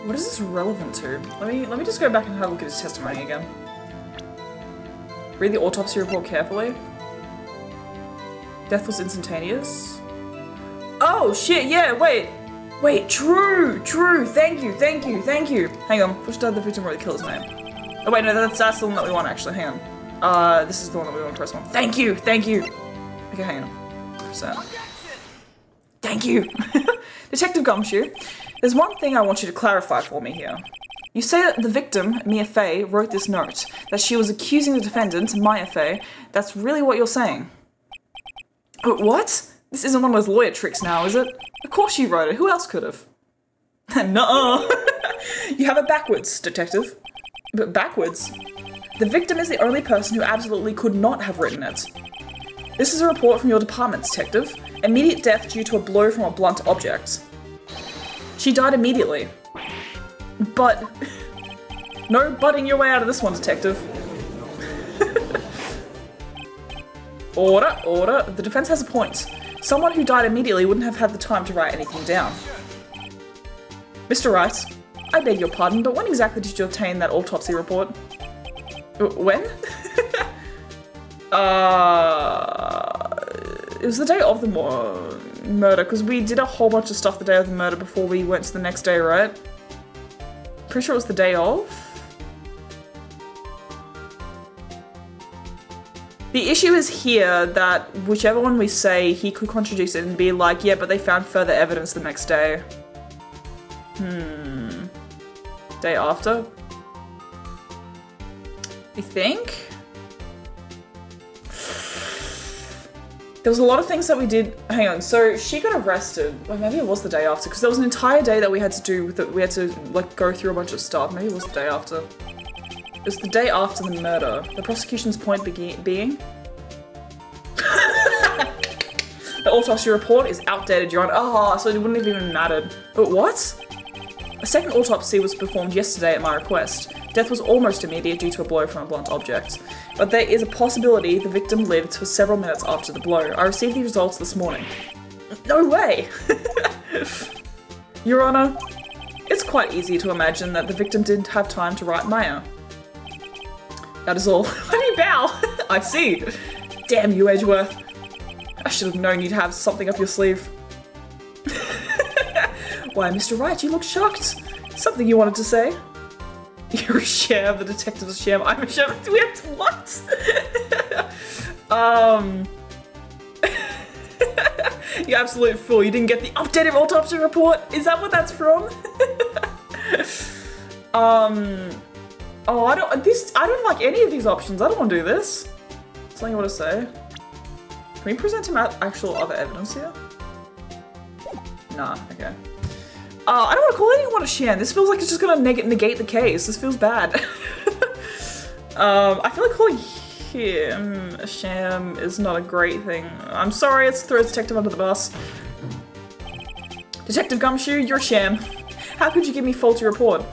What is this relevant to? Let me just go back and have a look at his testimony again. Read the autopsy report carefully. Death was instantaneous. Oh shit, yeah, wait, true, thank you. Hang on, push down the victim wrote the killer's name. Oh wait, no, that's the one that we want actually, hang on. This is the one that we want to press on. Thank you. Okay, hang on. Press that. Thank you. Detective Gumshoe, there's one thing I want you to clarify for me here. You say that the victim, Mia Fey, wrote this note, that she was accusing the defendant, Maya Fey. That's really what you're saying. What? This isn't one of those lawyer tricks now, is it? Of course she wrote it. Who else could have? Nuh-uh. You have it backwards, detective. But backwards? The victim is the only person who absolutely could not have written it. This is a report from your department, detective. Immediate death due to a blow from a blunt object. She died immediately. But... No butting your way out of this one, detective. Order. The defense has a point. Someone who died immediately wouldn't have had the time to write anything down. Mr. Wright, I beg your pardon, but when exactly did you obtain that autopsy report? When? It was the day of the murder, because we did a whole bunch of stuff the day of the murder before we went to the next day, right? Pretty sure it was the day of. The issue is here that whichever one we say, he could contradict it and be like, yeah, but they found further evidence the next day. Day after? I think? There was a lot of things that we did. Hang on, so she got arrested. Well, maybe it was the day after, because there was an entire day that we had to do with it. We had to like go through a bunch of stuff. Maybe it was the day after. It was the day after the murder. The prosecution's point being the autopsy report is outdated, Your Honor. Oh, so it wouldn't have even mattered. But what? A second autopsy was performed yesterday at my request. Death was almost immediate due to a blow from a blunt object. But there is a possibility the victim lived for several minutes after the blow. I received the results this morning. No way! Your Honor, it's quite easy to imagine that the victim didn't have time to write Maya. That is all. Why do you bow? I see. Damn you, Edgeworth. I should have known you'd have something up your sleeve. Why, Mr. Wright, you look shocked. Something you wanted to say? You're a sham, the detective's a sham, I'm a sham. Do we have to, what? You absolute fool, you didn't get the updated autopsy report? Is that what that's from? Oh, I don't like any of these options. I don't want to do this. Something I want to say. Can we present him actual other evidence here? Nah, okay. I don't want to call anyone a sham. This feels like it's just gonna negate the case. This feels bad. I feel like calling him a sham is not a great thing. I'm sorry, it throws Detective under the bus. Detective Gumshoe, you're a sham. How could you give me faulty report?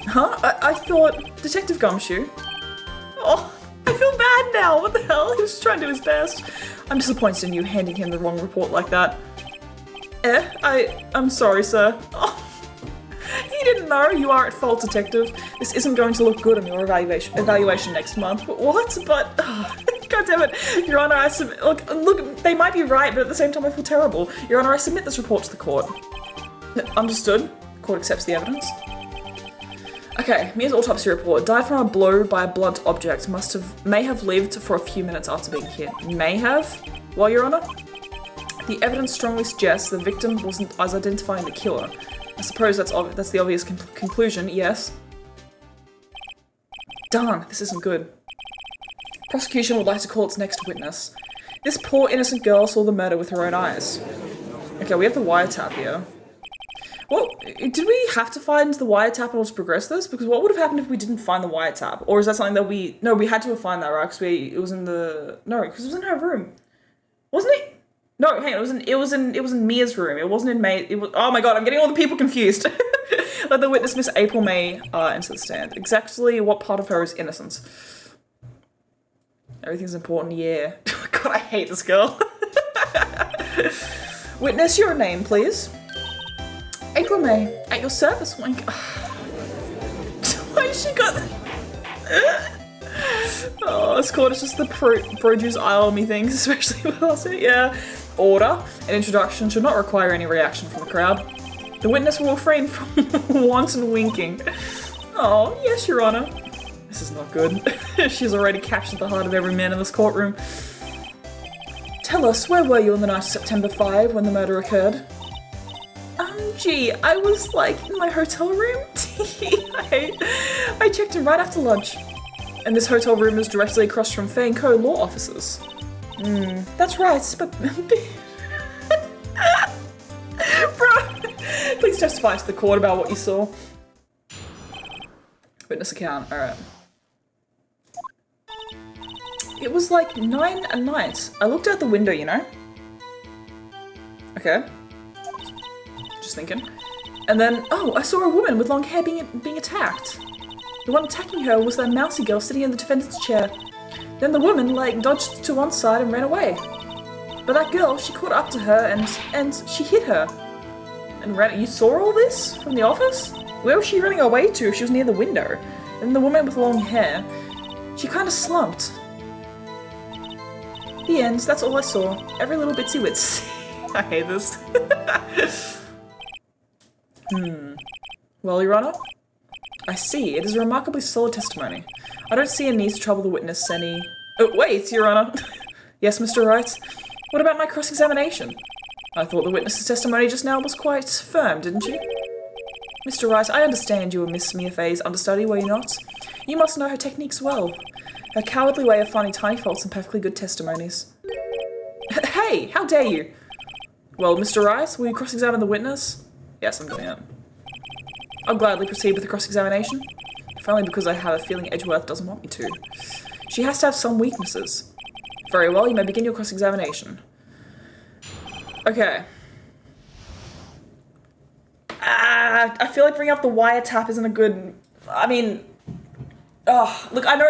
Huh? I thought Detective Gumshoe. Oh, I feel bad now. What the hell? He was just trying to do his best. I'm disappointed in you handing him the wrong report like that. I'm sorry, sir. Oh, he didn't know. You are at fault, Detective. This isn't going to look good on your evaluation next month. But what? But, oh, God damn it. Your Honor, I submit. Look, they might be right, but at the same time, I feel terrible. Your Honor, I submit this report to the court. Understood. The court accepts the evidence. Okay, Mia's autopsy report. Died from a blow by a blunt object. May have lived for a few minutes after being hit. May have? Well, Your Honor? The evidence strongly suggests the victim wasn't as identifying the killer. I suppose that's the obvious conclusion, yes. Darn, this isn't good. Prosecution would like to call its next witness. This poor innocent girl saw the murder with her own eyes. Okay, we have the wiretap here. Well, did we have to find the wiretap in order to progress this? Because what would have happened if we didn't find the wiretap? Or is that something that no, we had to have found that, right? Because it was in the, no, because it was in her room. Wasn't it? No, hang on, it was in Mia's room. It wasn't in May. It was, oh my god, I'm getting all the people confused. Let the witness, Miss April May, enter the stand. Exactly what part of her is innocence? Everything's important, yeah. God, I hate this girl. Witness, your name, please. April May, at your service. Why has she got? Oh, this court is just the produce aisle me things, especially with us. Yeah. Order. An introduction should not require any reaction from the crowd. The witness will refrain from wanton winking. Oh, yes, Your Honor. This is not good. She's already captured the heart of every man in this courtroom. Tell us, where were you on the night of September 5 when the murder occurred? Gee, I was like in my hotel room. I checked in right after lunch. And this hotel room is directly across from Fang Co law offices. That's right, but... Bro, please testify to the court about what you saw. Witness account, alright. It was like 9 at night. I looked out the window, you know? Okay. Just thinking. And then, oh, I saw a woman with long hair being attacked. The one attacking her was that mousy girl sitting in the defendant's chair. Then the woman, like, dodged to one side and ran away. But that girl, she caught up to her and she hit her. And ran. You saw all this from the office? Where was she running away to if she was near the window? And the woman with long hair, she kind of slumped. The end, that's all I saw. Every little bitsy wits. I hate this. Well, Your Honor, I see. It is a remarkably solid testimony. I don't see a need to trouble the witness any... Oh, wait, Your Honor. Yes, Mr. Wright? What about my cross-examination? I thought the witness's testimony just now was quite firm, didn't you? Mr. Wright, I understand you were Miss Mia Fey's understudy, were you not? You must know her techniques well. Her cowardly way of finding tiny faults in perfectly good testimonies. Hey, how dare you? Well, Mr. Wright, will you cross-examine the witness? Yes, I'm doing it. I'll gladly proceed with the cross-examination. If only because I have a feeling Edgeworth doesn't want me to. She has to have some weaknesses. Very well, you may begin your cross-examination. Okay. I feel like bringing up the wiretap isn't a good... I mean... Oh, look, I know...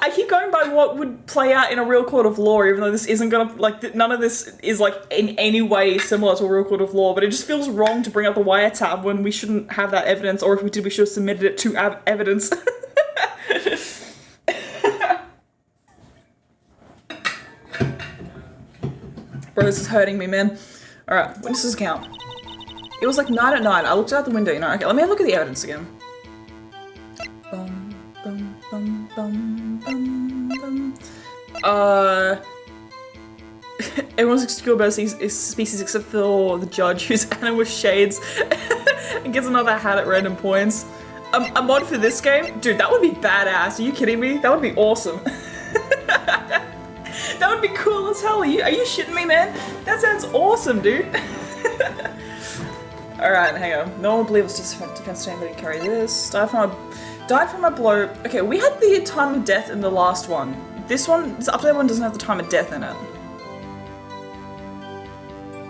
I keep going by what would play out in a real court of law, even though this isn't gonna... Like, none of this is, like, in any way similar to a real court of law, but it just feels wrong to bring up the wiretap when we shouldn't have that evidence, or if we did, we should have submitted it to evidence. Bro, this is hurting me, man. Alright, witnesses count. It was like 9 at night. I looked out the window, you know. Okay, let me have a look at the evidence again. Bum, bum, bum, bum, bum, bum. Everyone's obscure about species except for the judge, who's Anna with shades and gets another hat at random points. A mod for this game? Dude, that would be badass. Are you kidding me? That would be awesome. That would be cool as hell. Are you shitting me, man? That sounds awesome, dude. Alright, hang on. No one will believe it's just defense team, but carry this. Died from a blow. Okay, we had the time of death in the last one. This one, this updated one doesn't have the time of death in it.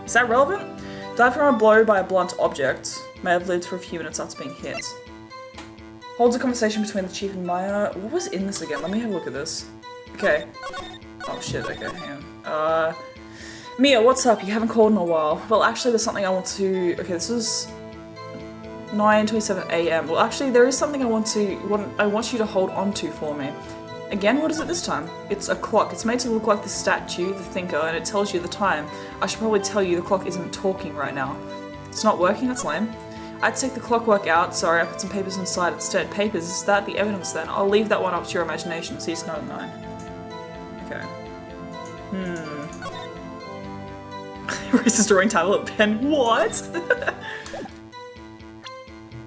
Is that relevant? Died from a blow by a blunt object. May have lived for a few minutes after being hit. Holds a conversation between the chief and Maya. What was in this again? Let me have a look at this. Okay. Oh shit, okay, hang on. Mia, what's up? You haven't called in a while. Well, actually, there's something I want to... Okay, this is 9:27 AM. Well, actually, there is something I want you to hold on to for me. Again, what is it this time? It's a clock. It's made to look like the statue, the thinker, and it tells you the time. I should probably tell you the clock isn't talking right now. It's not working? That's lame. I'd take the clockwork out. Sorry, I put some papers inside instead. Papers? Is that the evidence then? I'll leave that one up to your imagination. See, it's not at 9. Okay. Reese's drawing tablet pen. What?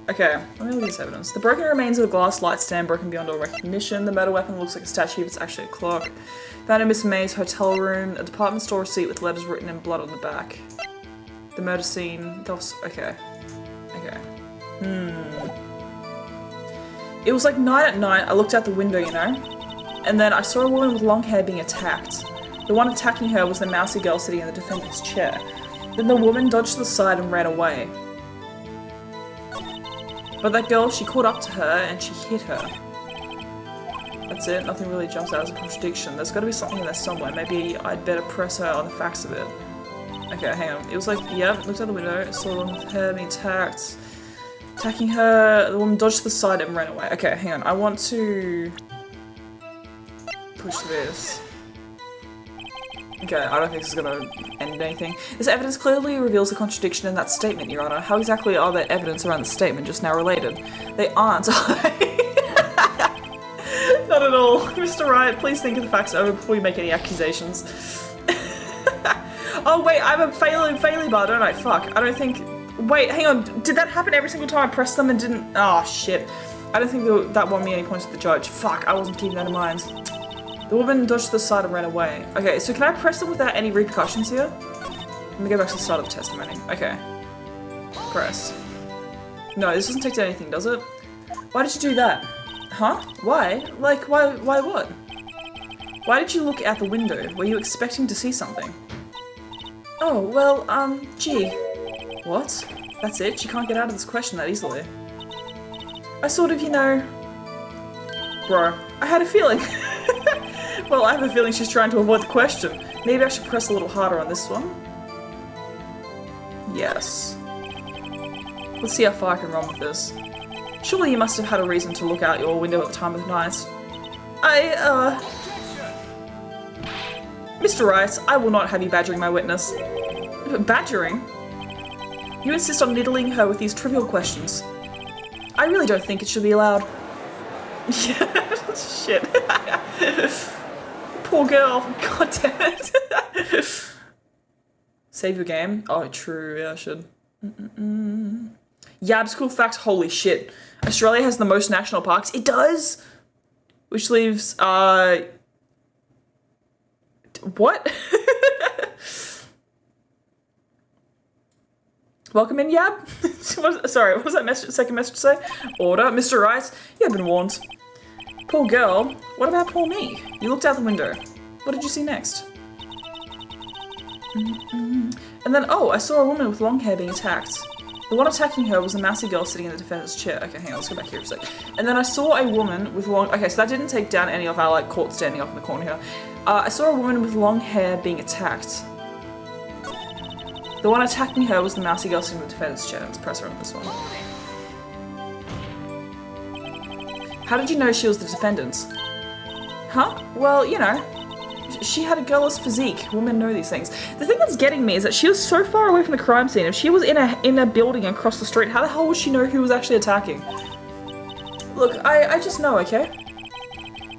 Okay, let me look at this evidence. The broken remains of a glass light stand broken beyond all recognition. The metal weapon looks like a statue, but it's actually a clock. Found in Miss May's hotel room. A department store receipt with letters written in blood on the back. The murder scene. Okay. Okay. It was like 9 at night. I looked out the window, you know? And then I saw a woman with long hair being attacked. The one attacking her was the mousy girl sitting in the defendant's chair. Then the woman dodged to the side and ran away. But that girl, she caught up to her and she hit her. That's it, nothing really jumps out as a contradiction. There's gotta be something in there somewhere. Maybe I'd better press her on the facts of it. Okay, hang on. It was like, yeah, looked out the window, saw the woman with her being attacked. Attacking her, the woman dodged to the side and ran away. Okay, hang on. I want to push this. Okay, I don't think this is gonna end anything. This evidence clearly reveals a contradiction in that statement, Your Honor. How exactly are the evidence around the statement just now related? They aren't, are they? Not at all. Mr. Wright, please think of the facts over before you make any accusations. Oh wait, I have a failure bar, don't I? Fuck, I don't think... Wait, hang on, did that happen every single time I pressed them and didn't... Oh shit. I don't think that won me any points with the judge. Fuck, I wasn't keeping that in mind. The woman dodged to the side and ran away. Okay, so can I press them without any repercussions here? Let me go back to the start of the testimony. Okay. Press. No, this doesn't take to anything, does it? Why did you do that? Huh? Why? Like, why what? Why did you look out the window? Were you expecting to see something? Oh, well, gee. What? That's it? She can't get out of this question that easily. I sort of, you know... Bro, I had a feeling. Well, I have a feeling she's trying to avoid the question. Maybe I should press a little harder on this one. Yes. Let's see how far I can run with this. Surely you must have had a reason to look out your window at the time of night. Mr. Wright, I will not have you badgering my witness. Badgering? You insist on needling her with these trivial questions. I really don't think it should be allowed. Yeah, shit. Poor girl. God damn it. Save your game. Oh, true. Yeah, I should. Yab's cool facts. Holy shit. Australia has the most national parks. It does? Which leaves, what? Welcome in, Yab. Sorry, what was that second message say? Order. Mr. Wright, you have been warned. Poor girl. What about poor me? You looked out the window. What did you see next? And then, oh, I saw a woman with long hair being attacked. The one attacking her was a mousy girl sitting in the defender's chair. Okay, hang on, let's go back here for a sec. And then I saw a woman with long... Okay, so that didn't take down any of our, like, court standing up in the corner here. I saw a woman with long hair being attacked. The one attacking her was the mousy girl sitting in the defender's chair. Let's press her on this one. How did you know she was the defendant? Huh? Well, you know, she had a girlish physique. Women know these things. The thing that's getting me is that she was so far away from the crime scene. If she was in a building across the street, how the hell would she know who was actually attacking? Look, I just know, okay?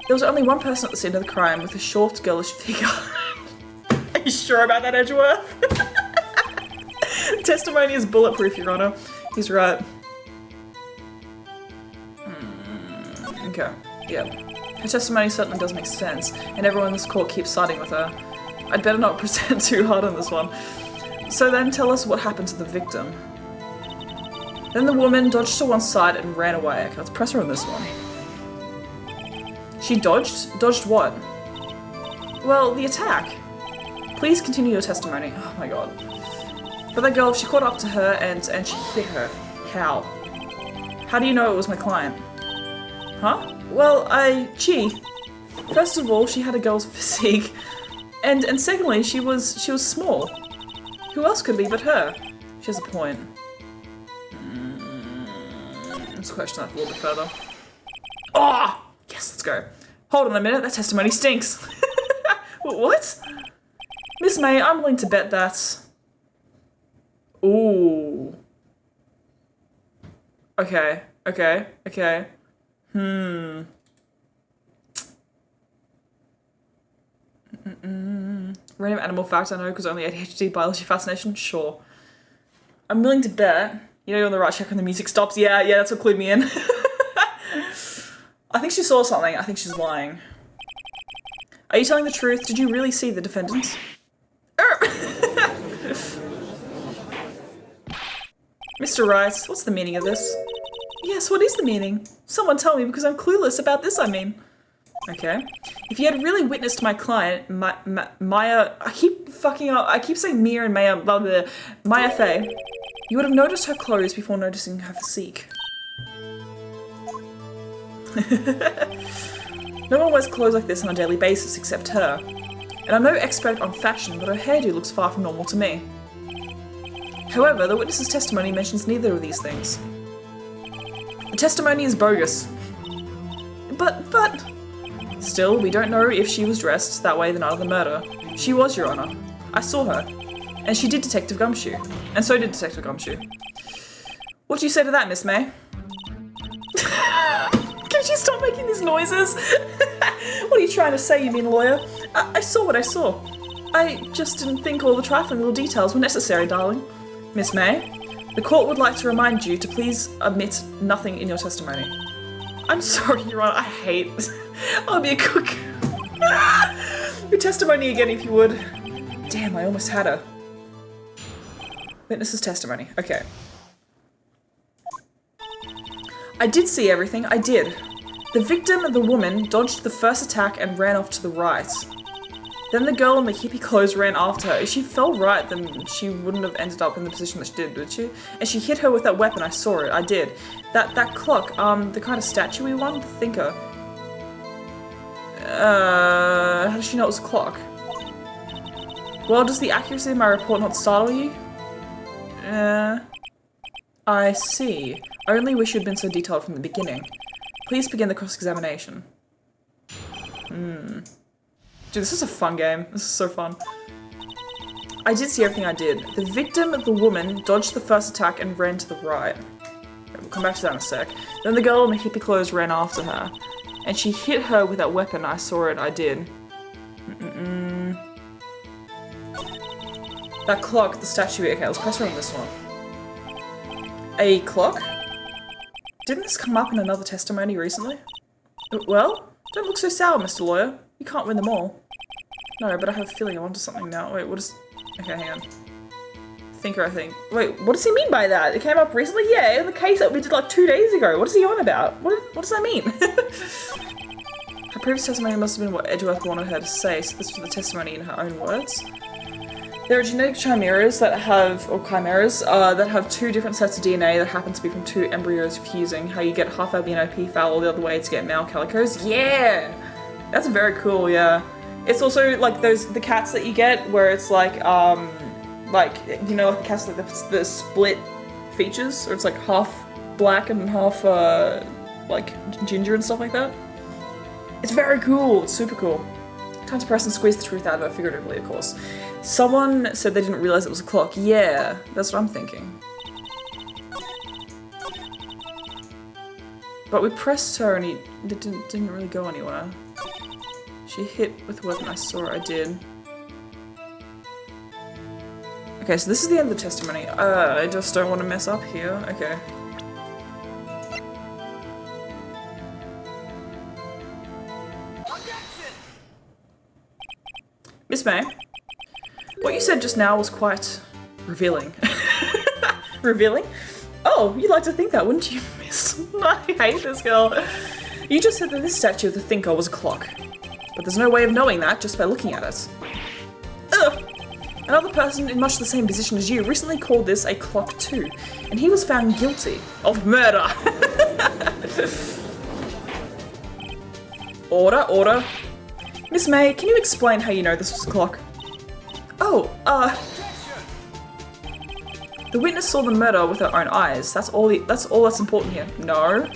There was only one person at the scene of the crime with a short, girlish figure. Are you sure about that, Edgeworth? Testimony is bulletproof, Your Honor. He's right. Okay, yeah. Her testimony certainly does make sense, and everyone in this court keeps siding with her. I'd better not present too hard on this one. So then tell us what happened to the victim. Then the woman dodged to one side and ran away. Okay, let's press her on this one. She dodged? Dodged what? Well, the attack. Please continue your testimony. Oh my god. But that girl, she caught up to her and she hit her. How? How do you know it was my client? Huh? Well, gee. First of all, she had a girl's physique. And secondly, she was small. Who else could be but her? She has a point. Let's question that a little bit further. Oh! Yes, let's go. Hold on a minute, that testimony stinks. What? Miss May, I'm willing to bet that... Ooh. Okay. Random animal fact I know because only ADHD biology fascination? Sure. I'm willing to bet. You know you're on the right track when the music stops? Yeah, that's what clued me in. I think she saw something. I think she's lying. Are you telling the truth? Did you really see the defendant? Mr. Rice, what's the meaning of this? Yes, what is the meaning? Someone tell me because I'm clueless about this, I mean. Okay. If you had really witnessed my client, Maya... I keep fucking up. I keep saying Mia and Maya, blah, blah, Maya Faye. You would have noticed her clothes before noticing her physique. No one wears clothes like this on a daily basis except her. And I'm no expert on fashion, but her hairdo looks far from normal to me. However, the witness's testimony mentions neither of these things. The testimony is bogus. But... Still, we don't know if she was dressed that way the night of the murder. She was, Your Honor. I saw her. And she did Detective Gumshoe. And so did Detective Gumshoe. What do you say to that, Miss May? Can she stop making these noises? What are you trying to say, you mean lawyer? I saw what I saw. I just didn't think all the trifling little details were necessary, darling. Miss May, the court would like to remind you to please omit nothing in your testimony. I'm sorry, Your Honor, I hate... I'll be a cook. Your testimony again, if you would. Damn, I almost had her. Witness's testimony. Okay. I did see everything. I did. The victim, the woman, dodged the first attack and ran off to the right. Then the girl in the hippie clothes ran after her. If she fell right, then she wouldn't have ended up in the position that she did she? And she hit her with that weapon. I saw it. I did. That clock, the kind of statue-y one, the thinker. How does she know it was a clock? Well, does the accuracy of my report not startle you? I see. I only wish you'd been so detailed from the beginning. Please begin the cross-examination. Dude, this is a fun game. This is so fun. I did see everything I did. The victim, the woman, dodged the first attack and ran to the right. We'll come back to that in a sec. Then the girl in the hippie clothes ran after her. And she hit her with that weapon. I saw it, I did. That clock, the statue, okay, let's press her on this one. A clock? Didn't this come up in another testimony recently? Well, don't look so sour, Mr. Lawyer. You can't win them all. No, but I have a feeling I'm onto something now. Wait, what is... Okay, hang on. Thinker, I think. Wait, what does he mean by that? It came up recently? Yeah, in the case that we did like 2 days ago. What is he on about? What does that mean? Her previous testimony must have been what Edgeworth wanted her to say, so this was the testimony in her own words. There are genetic chimeras that have, or chimeras, that have 2 different sets of DNA that happen to be from 2 embryos fusing. How you get half albino p-fowl the other way to get male calicos. Yeah! That's very cool, yeah. It's also like the cats that you get where it's like, you know, like the cats like the split features, or it's like half black and half, like ginger and stuff like that. It's very cool, it's super cool. Time to press and squeeze the truth out of her, figuratively, of course. Someone said they didn't realize it was a clock. Yeah, that's what I'm thinking. But we pressed her and it didn't really go anywhere. She hit with a weapon. I saw her, I did. Okay, so this is the end of the testimony. I just don't want to mess up here. Okay. Miss May, what you said just now was quite revealing. Revealing? Oh, you'd like to think that, wouldn't you, Miss? I hate this girl. You just said that this statue of the Thinker was a clock. But there's no way of knowing that just by looking at it. Ugh! Another person in much the same position as you recently called this a clock too, and he was found guilty of murder. Order. Miss May, can you explain how you know this was a clock? Oh, the witness saw the murder with her own eyes. That's all that's important here. No.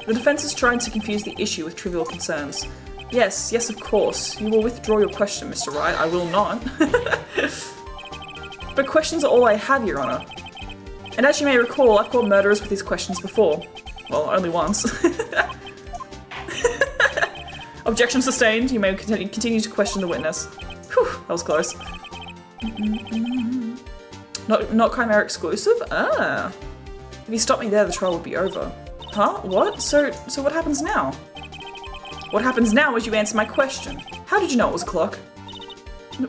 The defense is trying to confuse the issue with trivial concerns. Yes, of course. You will withdraw your question, Mr. Wright. I will not. But questions are all I have, Your Honor. And as you may recall, I've caught murderers with these questions before. Well, only once. Objection sustained. You may continue to question the witness. Whew, that was close. Not Chimera exclusive? Ah. If you stop me there, the trial will be over. Huh? What? So what happens now? What happens now is you answer my question. How did you know it was a clock?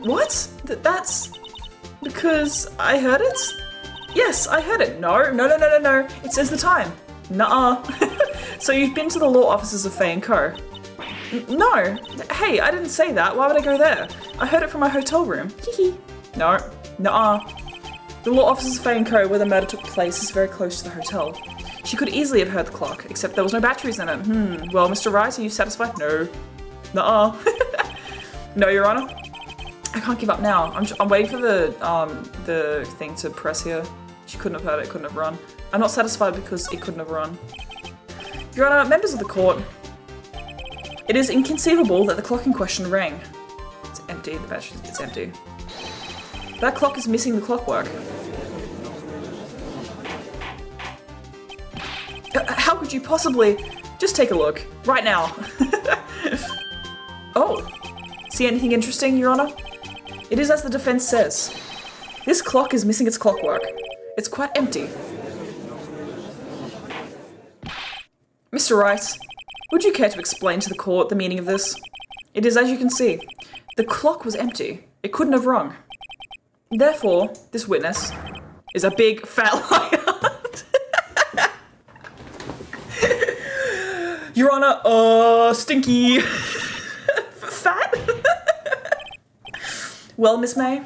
What? That's... because I heard it? Yes, I heard it. No. It says the time. Nuh-uh. So you've been to the law offices of Faye & Co. No. Hey, I didn't say that. Why would I go there? I heard it from my hotel room. Hee. No. Nuh-uh. The law offices of Faye & Co. where the murder took place is very close to the hotel. She could easily have heard the clock, except there was no batteries in it. Well, Mr. Wright, are you satisfied? No. Nuh-uh. No, Your Honor. I can't give up now. I'm waiting for the thing to press here. She couldn't have heard it, couldn't have run. I'm not satisfied because it couldn't have run. Your Honor, members of the court, it is inconceivable that the clock in question rang. It's empty, the battery, it's empty. That clock is missing the clockwork. How could you possibly... Just take a look. Right now. Oh. See anything interesting, Your Honor? It is as the defense says. This clock is missing its clockwork. It's quite empty. Mr. Wright, would you care to explain to the court the meaning of this? It is as you can see. The clock was empty. It couldn't have rung. Therefore, this witness is a big fat liar. Your Honor, stinky. Fat? Well, Miss May?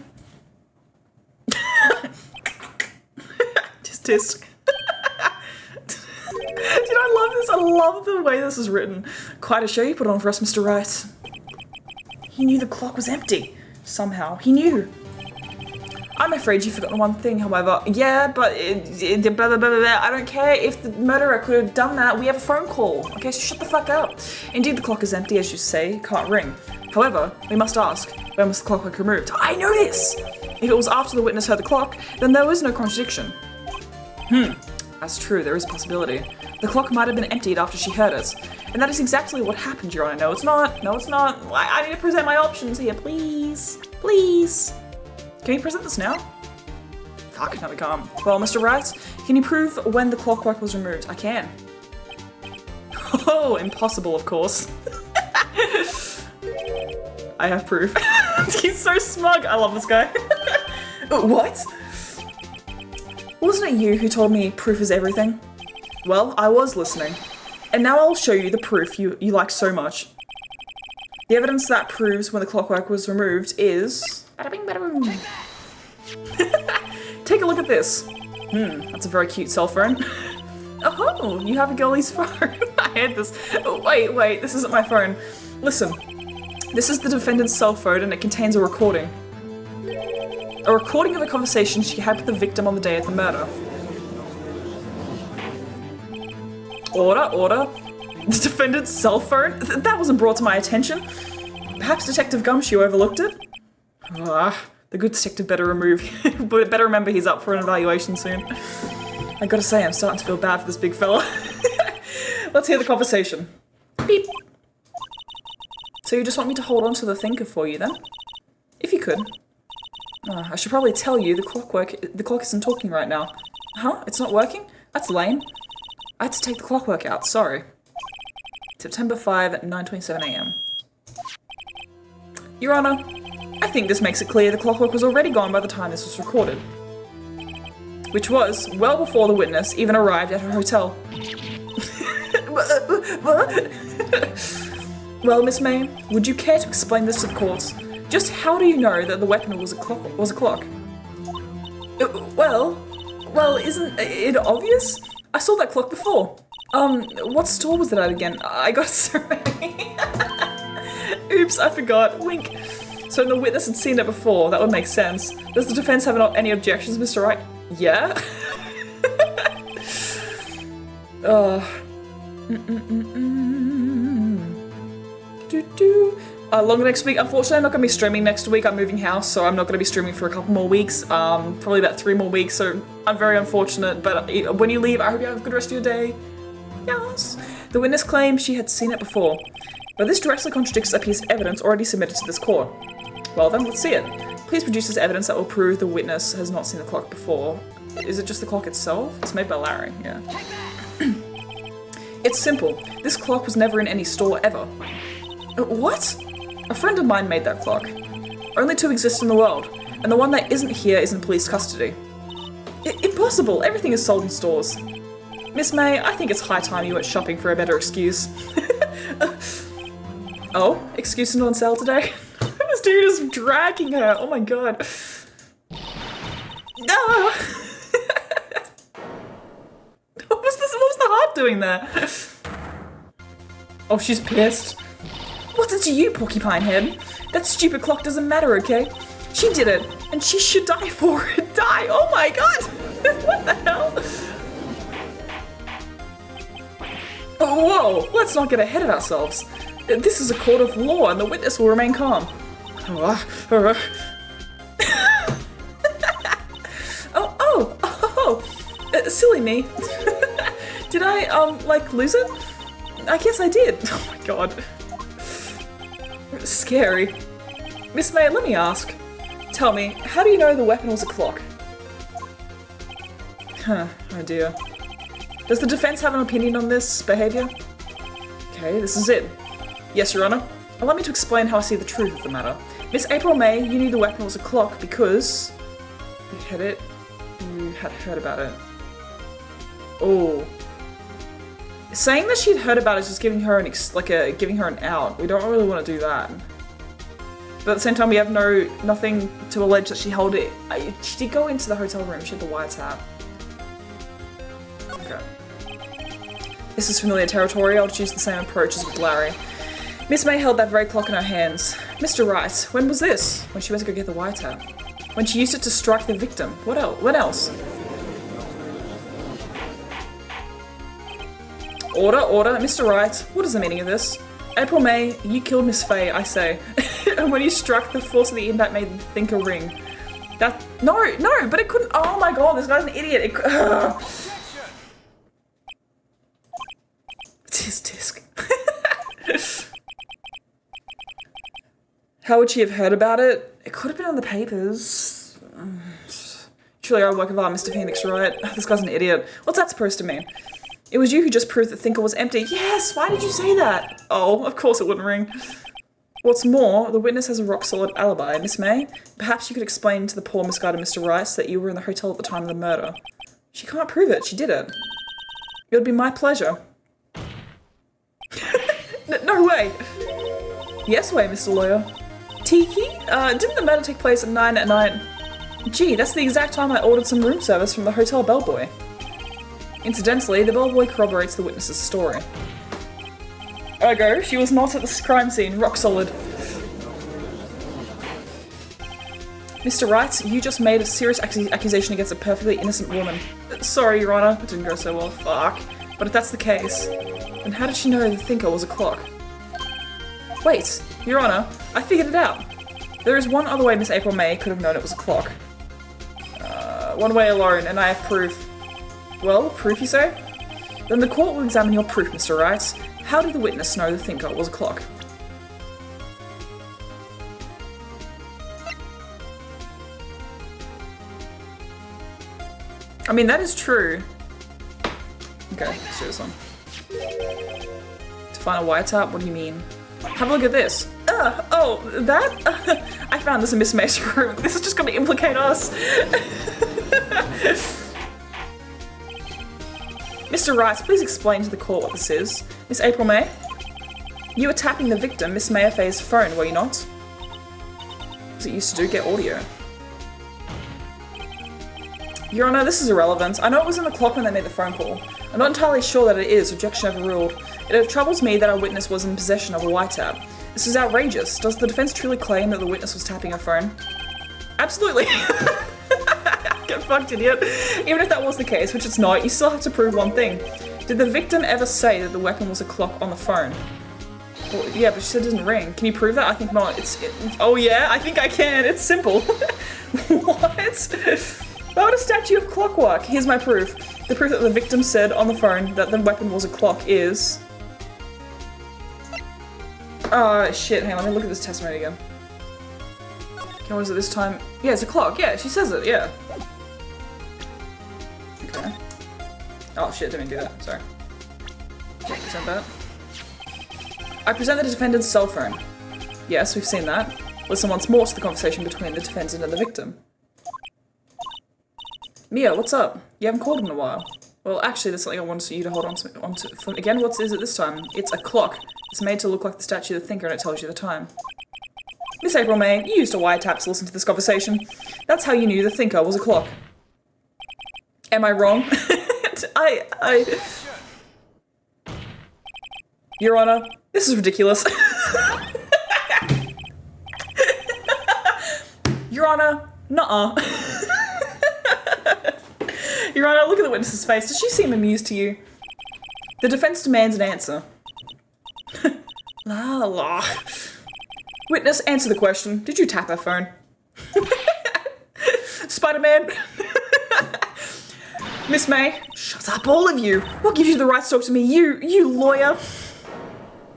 Just tisk. Dude, I love this. I love the way this is written. Quite a show you put on for us, Mr. Wright. He knew the clock was empty. Somehow. He knew. I'm afraid you've forgotten one thing, however. Yeah, but blah, blah, blah, blah. I don't care if the murderer could have done that. We have a phone call. Okay, so shut the fuck up. Indeed, the clock is empty, as you say. Can't ring. However, we must ask, when was the clockwork removed? I know this! If it was after the witness heard the clock, then there was no contradiction. That's true, there is a possibility. The clock might have been emptied after she heard it. And that is exactly what happened, Your Honor. No, it's not. No, it's not. I need to present my options here, please. Please. Can you present this now? Fuck, no we can't. Well, Mr. Wright, can you prove when the clockwork was removed? I can. Oh, impossible, of course. I have proof. He's so smug. I love this guy. What? Wasn't it you who told me proof is everything? Well, I was listening. And now I'll show you the proof you like so much. The evidence that proves when the clockwork was removed is... Bada bing, bada boom. Take a look at this. That's a very cute cell phone. Oh, you have a girlie's phone. I hate this. Oh, wait, this isn't my phone. Listen, this is the defendant's cell phone and it contains a recording. A recording of a conversation she had with the victim on the day of the murder. Order. The defendant's cell phone? That wasn't brought to my attention. Perhaps Detective Gumshoe overlooked it? The good detective better remember he's up for an evaluation soon. I gotta say, I'm starting to feel bad for this big fella. Let's hear the conversation. Beep. So you just want me to hold on to the thinker for you then? If you could. I should probably tell you the clock isn't talking right now. Huh? It's not working? That's lame. I had to take the clockwork out, sorry. September 5 at 9:27 AM. Your Honor, I think this makes it clear the clockwork was already gone by the time this was recorded. Which was well before the witness even arrived at her hotel. Well, Miss May, would you care to explain this to the courts? Just how do you know that the weapon was a clock? Well, isn't it obvious? I saw that clock before. What store was it at again? I got so many. Oops, I forgot. Wink. So the witness had seen it before. That would make sense. Does the defense have any objections, Mr. Wright? Yeah? Longer next week. Unfortunately, I'm not going to be streaming next week. I'm moving house, so I'm not going to be streaming for a couple more weeks. Probably about 3 more weeks, so I'm very unfortunate. But when you leave, I hope you have a good rest of your day. Yes. The witness claimed she had seen it before, but this directly contradicts a piece of evidence already submitted to this court. Well then, let's see it. Please produce this evidence that will prove the witness has not seen the clock before. Is it just the clock itself? It's made by Larry, yeah. It's simple. This clock was never in any store ever. What? A friend of mine made that clock. Only 2 exist in the world, and the one that isn't here is in police custody. Impossible! Everything is sold in stores. Miss May, I think it's high time you went shopping for a better excuse. Oh, excuse is not on sale today? This dude is dragging her. Oh my god. Ah! What was the heart doing there? Oh, she's pissed. What's it to you, porcupine head? That stupid clock doesn't matter, okay? She did it, and she should die for it. Die! Oh my god! What the hell? Oh, whoa! Let's not get ahead of ourselves. This is a court of law, and the witness will remain calm. Silly me. Did I, lose it? I guess I did. Oh my god. Scary. Miss May, let me ask. Tell me, how do you know the weapon was a clock? Huh, oh dear. Does the defense have an opinion on this behavior? Okay, this is it. Yes, Your Honor. Allow me to explain how I see the truth of the matter. Miss April May, you knew the weapon was a clock because you had heard about it. Oh. Saying that she'd heard about it is just giving her giving her an out. We don't really want to do that. But at the same time, we have nothing to allege that she held it. She did go into the hotel room. She had the wiretap. Okay. This is familiar territory. I'll choose the same approach as with Larry. Miss May held that very clock in her hands. Mr. Wright, when was this? When she went to go get the wiretap. When she used it to strike the victim. What else? When else? Order, Mr. Wright. What is the meaning of this? April May, you killed Miss Faye, I say. And when you struck, the force of the impact made the thinker ring. No, but it couldn't. Oh my god, this guy's an idiot. How would she have heard about it? It could have been on the papers. Truly our work of art, Mr. Phoenix, right? This guy's an idiot. What's that supposed to mean? It was you who just proved that Thinker was empty. Yes, why did you say that? Oh, of course it wouldn't ring. What's more, the witness has a rock-solid alibi. Miss May, perhaps you could explain to the poor misguided Mr. Rice that you were in the hotel at the time of the murder. She can't prove it. She did it. It would be my pleasure. No way. Yes way, Mr. Lawyer. Tiki? Didn't the murder take place at 9 at night? Gee, that's the exact time I ordered some room service from the hotel bellboy. Incidentally, the bellboy corroborates the witness's story. Ergo, she was not at the crime scene. Rock solid. Mr. Wright, you just made a serious accusation against a perfectly innocent woman. Sorry, Your Honor. It didn't go so well. Fuck. But if that's the case, then how did she know the Thinker was a clock? Wait, Your Honor, I figured it out. There is one other way Miss April May could have known it was a clock. One way alone, and I have proof. Well, proof you say? Then the court will examine your proof, Mr. Wright. How did the witness know the Thinker was a clock? I mean, that is true. Okay, let's do this one. To find a wiretap? What do you mean? Have a look at this. Oh, that? I found this in Miss May's room. This is just gonna implicate us. Mr. Rice, please explain to the court what this is. Miss April May? You were tapping the victim, Miss Mayfay's phone, were you not? As it used to do, get audio. Your Honor, this is irrelevant. I know it was in the clock when they made the phone call. I'm not entirely sure that it is. Objection overruled. It troubles me that our witness was in possession of a wiretap. This is outrageous. Does the defense truly claim that the witness was tapping her phone? Absolutely. Get fucked, idiot. Even if that was the case, which it's not, you still have to prove one thing. Did the victim ever say that the weapon was a clock on the phone? Well, yeah, but she said it doesn't ring. Can you prove that? I think not. Oh yeah, I think I can. It's simple. What? Why would a statue of clock work? Here's my proof. The proof that the victim said on the phone that the weapon was a clock is... shit, hang on, let me look at this testimony again. Okay, what is it this time? Yeah, it's a clock. Yeah, she says it, yeah. Okay. Oh shit, didn't mean to do that, sorry. Okay, present that. I present the defendant's cell phone. Yes, we've seen that. Listen once more to the conversation between the defendant and the victim. Mia, what's up? You haven't called in a while. Well, actually, there's something I wanted you to hold on to. Again, what is it this time? It's a clock. It's made to look like the statue of the Thinker and it tells you the time. Miss April May, you used a wiretap to listen to this conversation. That's how you knew the Thinker was a clock. Am I wrong? Your Honor, this is ridiculous. Your Honor, nuh-uh. Your Honor, look at the witness's face. Does she seem amused to you? The defense demands an answer. La la. Witness, answer the question. Did you tap her phone? Spider-Man. Miss May, shut up, all of you. What gives you the right to talk to me? You lawyer.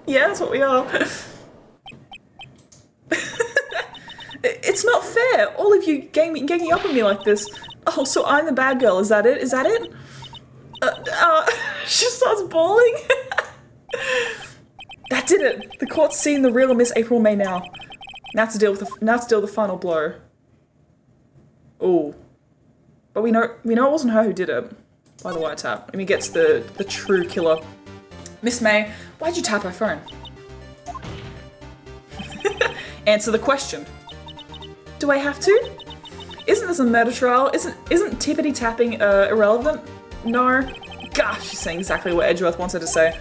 Yeah, that's what we are. It's not fair. All of you ganging up on me like this. Oh, so I'm the bad girl. Is that it? Is that it? She starts bawling. That did it. The court's seen the real Miss April May now. Now to deal with the final blow. Ooh. But we know it wasn't her who did it. By the wiretap. I mean, gets the true killer. Miss May, why'd you tap her phone? Answer the question. Do I have to? Isn't this a murder trial? Isn't tippity tapping irrelevant? No. Gosh, she's saying exactly what Edgeworth wants her to say.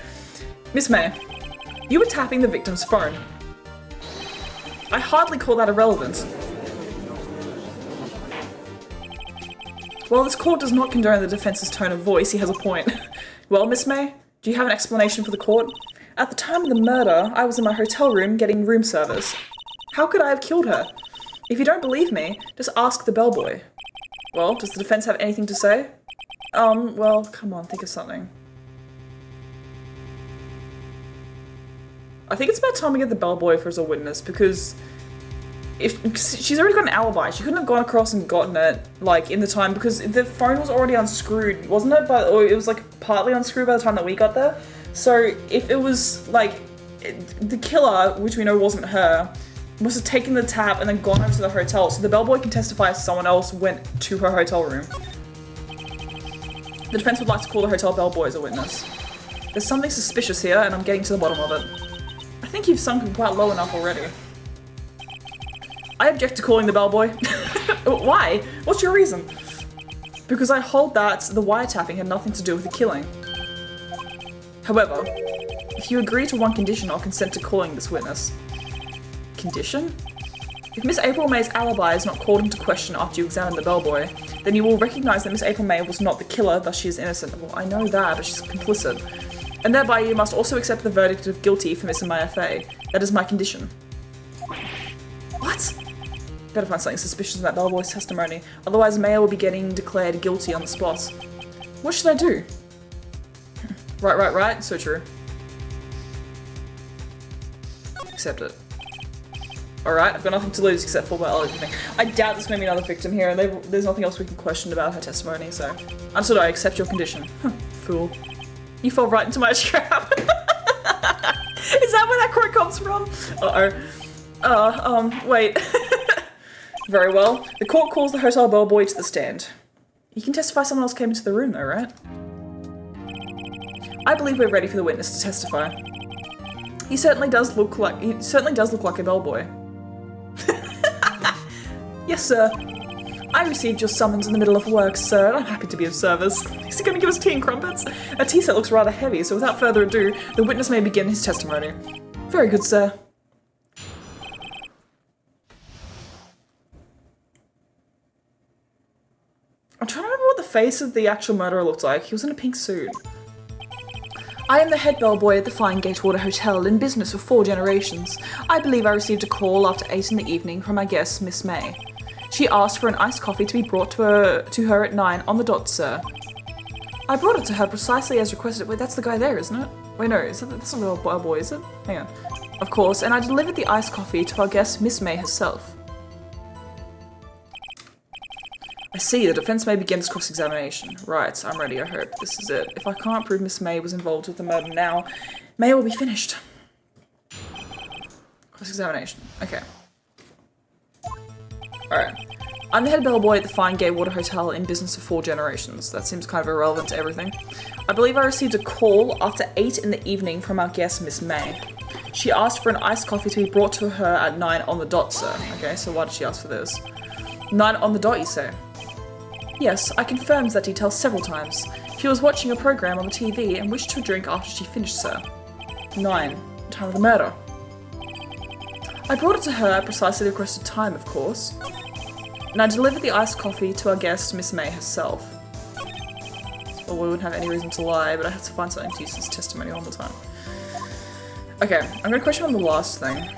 Miss May, you were tapping the victim's phone. I hardly call that irrelevant. While this court does not condone the defense's tone of voice, he has a point. Well, Miss May, do you have an explanation for the court? At the time of the murder, I was in my hotel room getting room service. How could I have killed her? If you don't believe me, just ask the bellboy. Well, does the defense have anything to say? Well, come on, think of something. I think it's about time we get the bellboy for as a witness, because if she's already got an alibi, she couldn't have gone across and gotten it like in the time because the phone was already unscrewed, wasn't it? Or it was like partly unscrewed by the time that we got there. So if it was like the killer, which we know wasn't her, must have taken the tap and then gone over to the hotel. So the bellboy can testify someone else went to her hotel room. The defense would like to call the hotel bellboy as a witness. There's something suspicious here, and I'm getting to the bottom of it. I think you've sunk quite low enough already. I object to calling the bellboy. Why? What's your reason? Because I hold that the wiretapping had nothing to do with the killing. However, if you agree to one condition, I'll consent to calling this witness. Condition? If Miss April May's alibi is not called into question after you examine the bellboy, then you will recognise that Miss April May was not the killer, thus she is innocent. Well, I know that, but she's complicit. And thereby you must also accept the verdict of guilty for Miss Maya Fay. That is my condition. What? Better find something suspicious in that bellboy's testimony, otherwise Maya will be getting declared guilty on the spot. What should I do? Right, so true. Accept it. Alright, I've got nothing to lose except for everything. I doubt there's going to be another victim here, and there's nothing else we can question about her testimony, so... Understood, I accept your condition. Fool. You fell right into my trap. Is that where that quote comes from? Wait. Very well. The court calls the hotel bellboy to the stand. You can testify someone else came into the room though, right? I believe we're ready for the witness to testify. He certainly does look like a bellboy. Yes, sir. I received your summons in the middle of work, sir, and I'm happy to be of service. Is he going to give us tea and crumpets? A tea set looks rather heavy, so without further ado, the witness may begin his testimony. Very good, sir. I'm trying to remember what the face of the actual murderer looked like. He was in a pink suit. I am the head bellboy at the Flying Gatewater Hotel, in business for 4 generations. I believe I received a call after 8 in the evening from my guest, Miss May. She asked for an iced coffee to be brought to her at 9 on the dot, sir. I brought it to her precisely as requested. Wait, that's the guy there, isn't it? Wait, no, that's not the bellboy, is it? Hang on. Of course, and I delivered the iced coffee to our guest, Miss May herself. I see, the defense may begin its cross-examination. Right, I'm ready, I hope. This is it. If I can't prove Miss May was involved with the murder now, May will be finished. Cross-examination. Okay. Alright. I'm the head bellboy at the Flying Gatewater Hotel, in business for 4 generations. That seems kind of irrelevant to everything. I believe I received a call after 8 in the evening from our guest, Miss May. She asked for an iced coffee to be brought to her at 9 on the dot, sir. Okay, so why did she ask for this? 9 on the dot, you say? Yes, I confirmed that detail several times. She was watching a program on the TV and wished to drink after she finished, sir. 9. Time of the murder. I brought it to her at precisely the requested time, of course. And I delivered the iced coffee to our guest, Miss May herself. Well, we wouldn't have any reason to lie, but I have to find something to use this testimony one more time. Okay, I'm going to question on the last thing.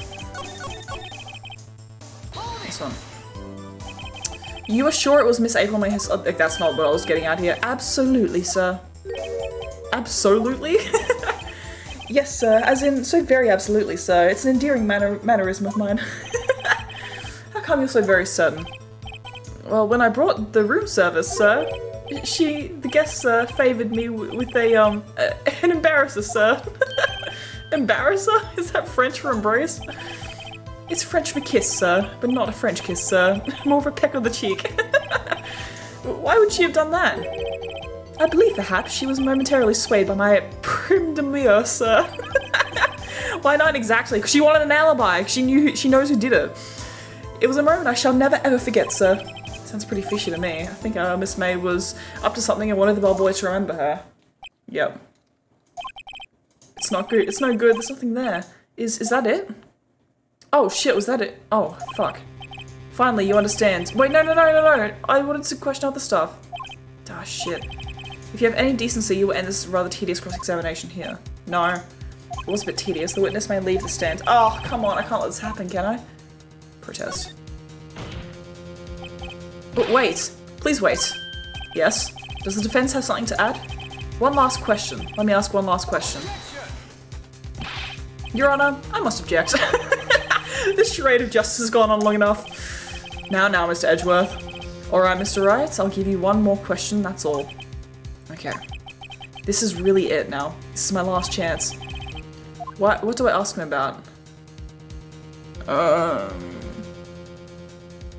This one. You are sure it was Miss April May herself? Like, that's not what I was getting at here. Absolutely, sir. Absolutely? Yes, sir. As in, so very absolutely, sir. It's an endearing mannerism of mine. How come you're so very certain? Well, when I brought the room service, sir, the guest, sir, favoured me with an embarrasser, sir. Embarrasser? Is that French for embrace? It's French for kiss, sir, but not a French kiss, sir. More of a peck on the cheek. Why would she have done that? I believe perhaps she was momentarily swayed by my prime demure, sir. Why not exactly? Because she wanted an alibi. She knows who did it. It was a moment I shall never ever forget, sir. Sounds pretty fishy to me. I think Miss May was up to something and wanted the bellboy to remember her. Yep. It's not good. It's no good. There's nothing there. Is that it? Oh shit, was that it? Oh, fuck. Finally, you understand. Wait, no. I wanted to question other stuff. Ah, shit. If you have any decency, you will end this rather tedious cross-examination here. No. It was a bit tedious. The witness may leave the stand. Oh, come on. I can't let this happen, can I? Protest. But wait. Please wait. Yes? Does the defense have something to add? One last question. Let me ask one last question. Your Honor, I must object. This charade of justice has gone on long enough. Now, Mr. Edgeworth. Alright, Mr. Wright, I'll give you one more question, that's all. Okay. This is really it now. This is my last chance. What do I ask him about?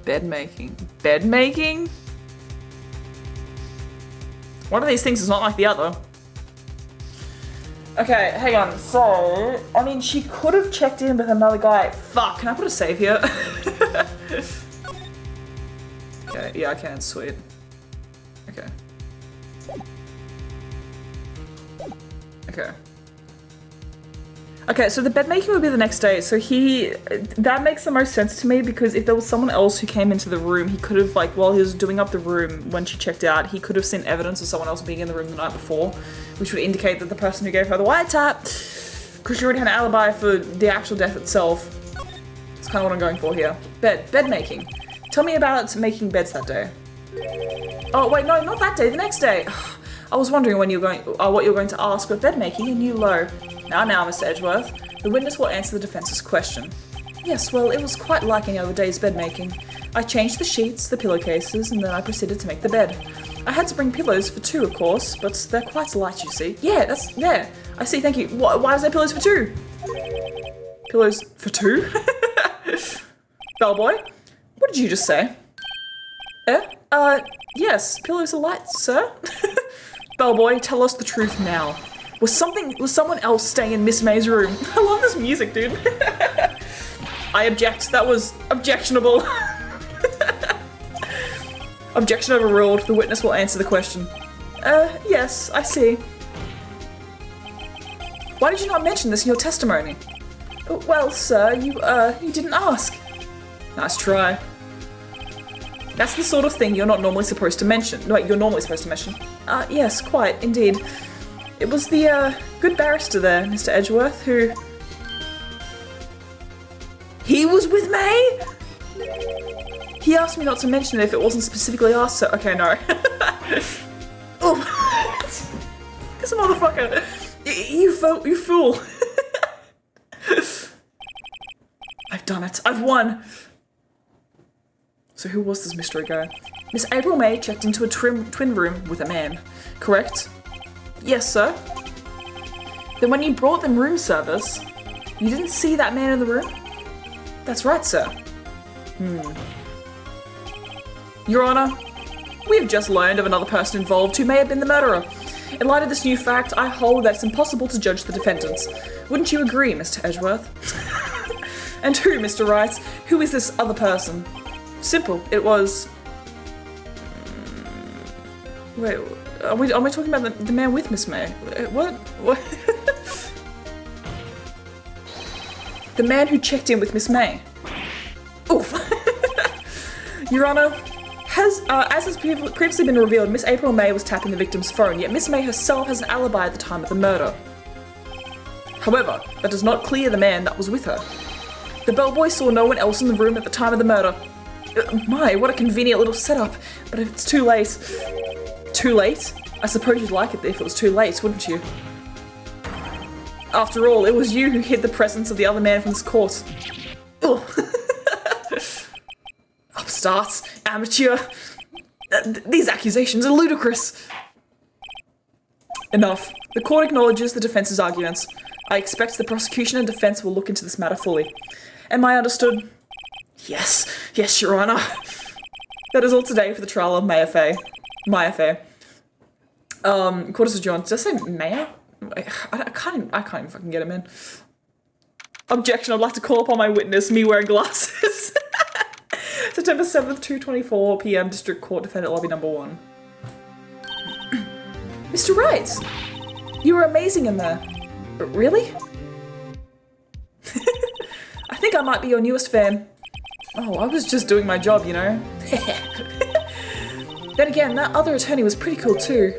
Bed making. Bed making? One of these things is not like the other. Okay, hang on. So, I mean, she could have checked in with another guy. Fuck, can I put a save here? Okay, yeah, I can. Sweet. Okay. Okay. Okay, so the bed making would be the next day. So that makes the most sense to me because if there was someone else who came into the room, he could have, like, while he was doing up the room when she checked out, he could have seen evidence of someone else being in the room the night before, which would indicate that the person who gave her the white tap, because she already had an alibi for the actual death itself. That's kind of what I'm going for here. Bed making. Tell me about making beds that day. Oh, wait, no, not that day, the next day. I was wondering when what you're going to ask, but bed making, a new low. Now, Mr. Edgeworth, the witness will answer the defense's question. Yes, well, it was quite like any other day's bed making. I changed the sheets, the pillowcases, and then I proceeded to make the bed. I had to bring pillows for two, of course, but they're quite light, you see. Yeah, there. I see, thank you. Why is there pillows for two? Pillows for two? Bellboy, what did you just say? Yes, pillows are light, sir. Bellboy, tell us the truth now. Was someone else staying in Miss May's room? I love this music, dude. I object. That was objectionable. Objection overruled. The witness will answer the question. Yes, I see. Why did you not mention this in your testimony? Well, sir, you didn't ask. Nice try. That's the sort of thing you're not normally supposed to mention. No, wait, you're normally supposed to mention. Yes, quite, indeed. It was the, good barrister there, Mr. Edgeworth, who... He was with May? He asked me not to mention it if it wasn't specifically asked, so... Okay, no. Oh. This motherfucker. You fool. I've done it. I've won. So who was this mystery guy? Miss April May checked into a twin room with a man, correct? Yes, sir. Then when you brought them room service, you didn't see that man in the room? That's right, sir. Your Honor, we have just learned of another person involved who may have been the murderer. In light of this new fact, I hold that it's impossible to judge the defendants. Wouldn't you agree, Mr. Edgeworth? And who, Mr. Wright? Who is this other person? Simple. It was... Wait, are we talking about the man with Miss May? What? The man who checked in with Miss May. Oof. Your Honor, as has previously been revealed, Miss April May was tapping the victim's phone, yet Miss May herself has an alibi at the time of the murder. However, that does not clear the man that was with her. The bellboy saw no one else in the room at the time of the murder. My, what a convenient little setup, but if it's too late... Too late? I suppose you'd like it if it was too late, wouldn't you? After all, it was you who hid the presence of the other man from this court. Ugh. Upstarts, amateur. These accusations are ludicrous. Enough. The court acknowledges the defense's arguments. I expect the prosecution and defense will look into this matter fully. Am I understood? Yes, Your Honor. That is all today for the trial of Maya Fay. Court is adjourned. Did I say Maya? I can't even fucking get him in. Objection, I'd like to call upon my witness, me wearing glasses. September 7th, 2:24 p.m. District Court, Defendant Lobby number 1. Mr. Wright! You were amazing in there. Really? I think I might be your newest fan. Oh, I was just doing my job, you know? Then again, that other attorney was pretty cool too.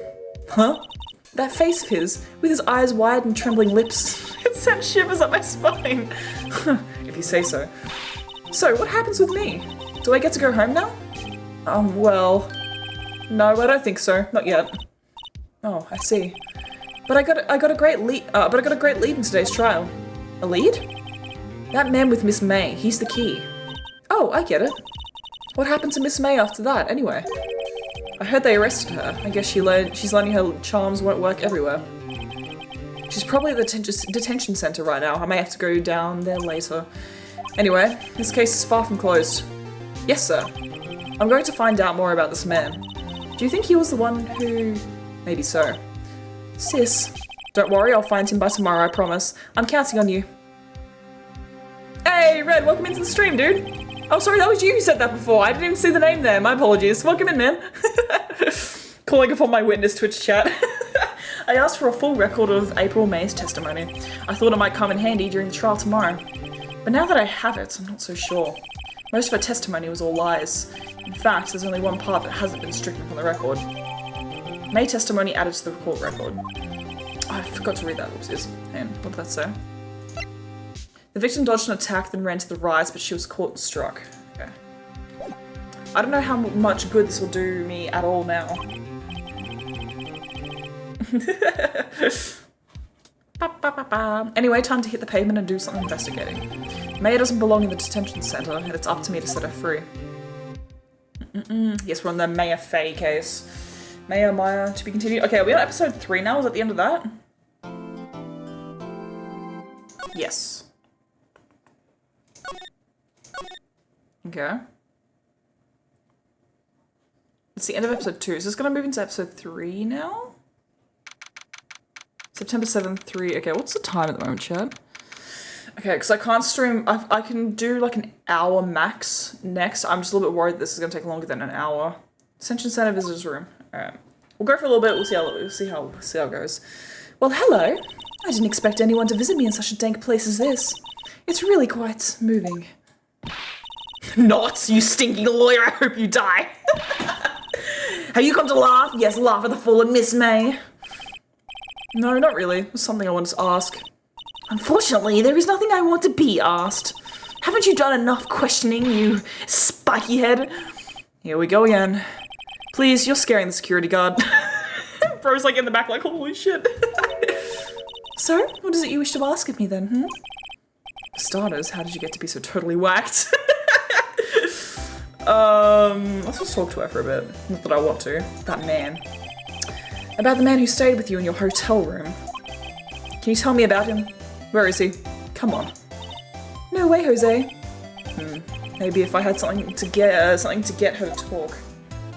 Huh? That face of his, with his eyes wide and trembling lips, it sent shivers up my spine. If you say so. So, what happens with me? Do I get to go home now? Well... No, I don't think so. Not yet. Oh, I see. But I got a great lead in today's trial. A lead? That man with Miss May, he's the key. Oh, I get it. What happened to Miss May after that, anyway? I heard they arrested her. I guess she's learning her charms won't work everywhere. She's probably at the detention center right now. I may have to go down there later. Anyway, this case is far from closed. Yes, sir. I'm going to find out more about this man. Do you think he was the one who... Maybe so. Sis. Don't worry, I'll find him by tomorrow, I promise. I'm counting on you. Hey, Red, welcome into the stream, dude. Oh, sorry, that was you who said that before. I didn't even see the name there. My apologies. Welcome in, man. Calling upon my witness Twitch chat. I asked for a full record of April May's testimony. I thought it might come in handy during the trial tomorrow. But now that I have it, I'm not so sure. Most of her testimony was all lies. In fact, there's only one part that hasn't been stricken from the record. May testimony added to the court record. Oh, I forgot to read that. Oopsies. Hang on, what did that say? The victim dodged an attack, then ran to the rise, but she was caught and struck. Okay. I don't know how much good this will do me at all now. Anyway, time to hit the pavement and do some investigating. Maya doesn't belong in the detention center, and it's up to me to set her free. Yes, we're on the Maya Faye case. Maya to be continued. Okay, are we on episode 3 now? Is that the end of that? Yes. Okay. It's the end of episode 2. Is this gonna move into episode 3 now? September 7th, 3. Okay, what's the time at the moment, chat? Okay, because I can't stream. I can do like an hour max next. I'm just a little bit worried this is going to take longer than an hour. Ascension Center visitors room. Alright. We'll go for a little bit. We'll see how it goes. Well, hello. I didn't expect anyone to visit me in such a dank place as this. It's really quite moving. Not, you stinking lawyer. I hope you die. Have you come to laugh? Yes, laugh at the fallen Miss May. No, not really. It was something I wanted to ask. Unfortunately, there is nothing I want to be asked. Haven't you done enough questioning, you spiky head? Here we go again. Please, you're scaring the security guard. Bro's like in the back like, holy shit. So, what is it you wish to ask of me then, For starters, how did you get to be so totally whacked? Let's just talk to her for a bit. Not that I want to. That man. About the man who stayed with you in your hotel room. Can you tell me about him? Where is he? Come on. No way, Jose. Maybe if I had something to get her to talk.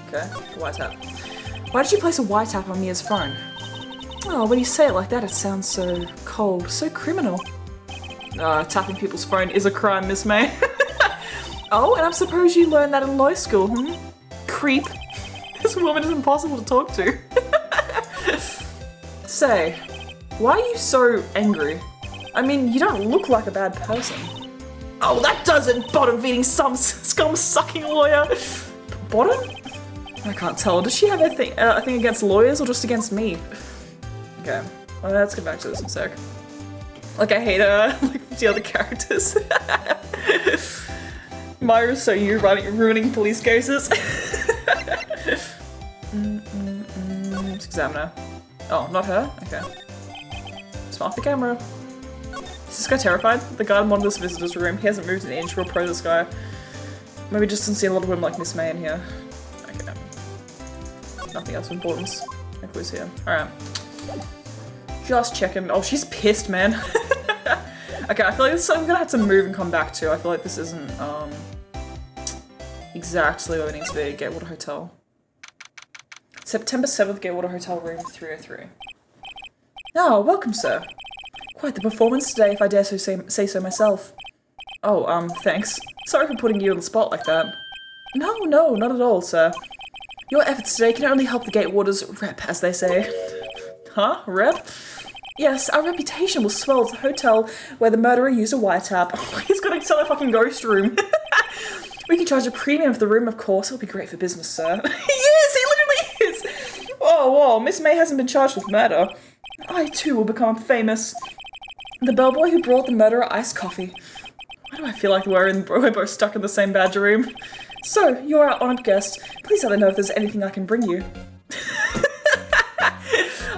Okay, white tap. Why did you place a white tap on Mia's phone? Oh, when you say it like that, it sounds so cold, so criminal. Tapping people's phone is a crime, Miss May. Oh, and I suppose you learned that in law school, Creep. This woman is impossible to talk to. Say, why are you so angry? I mean, you don't look like a bad person. Oh, that doesn't bottom-feeding some scum-sucking lawyer. Bottom? I can't tell. Does she have a thing against lawyers or just against me? Okay, well, let's get back to this in a sec. Like, I hate her, like the other characters. Myra's so you ruining police cases. Let's examine her. Oh, not her? Okay. Smart the camera. Is this guy terrified? The guard monitors visitor's room. He hasn't moved an inch. Real pro this guy. Maybe just doesn't see a lot of women like Miss May in here. Okay. Nothing else of importance. No clues here. Alright. Just checking. Oh, she's pissed, man. Okay, I feel like this is something I'm gonna have to move and come back to. I feel like this isn't, exactly where it needs to be. Gatewater Hotel. September 7th, Gatewater Hotel, room 303. Oh, welcome, sir. Quite the performance today, if I dare so say so myself. Oh, thanks. Sorry for putting you on the spot like that. No, not at all, sir. Your efforts today can only help the Gatewater's rep, as they say. Huh? Rep? Yes, our reputation will swell as the hotel where the murderer used a wiretap. Oh, he's gonna sell a fucking ghost room. We can charge a premium for the room, of course. It'll be great for business, sir. He literally is! Oh, whoa, Miss May hasn't been charged with murder. I, too, will become famous. The bellboy who brought the murderer iced coffee. Why do I feel like we're both stuck in the same badger room? So, you're our honoured guest. Please let me know if there's anything I can bring you.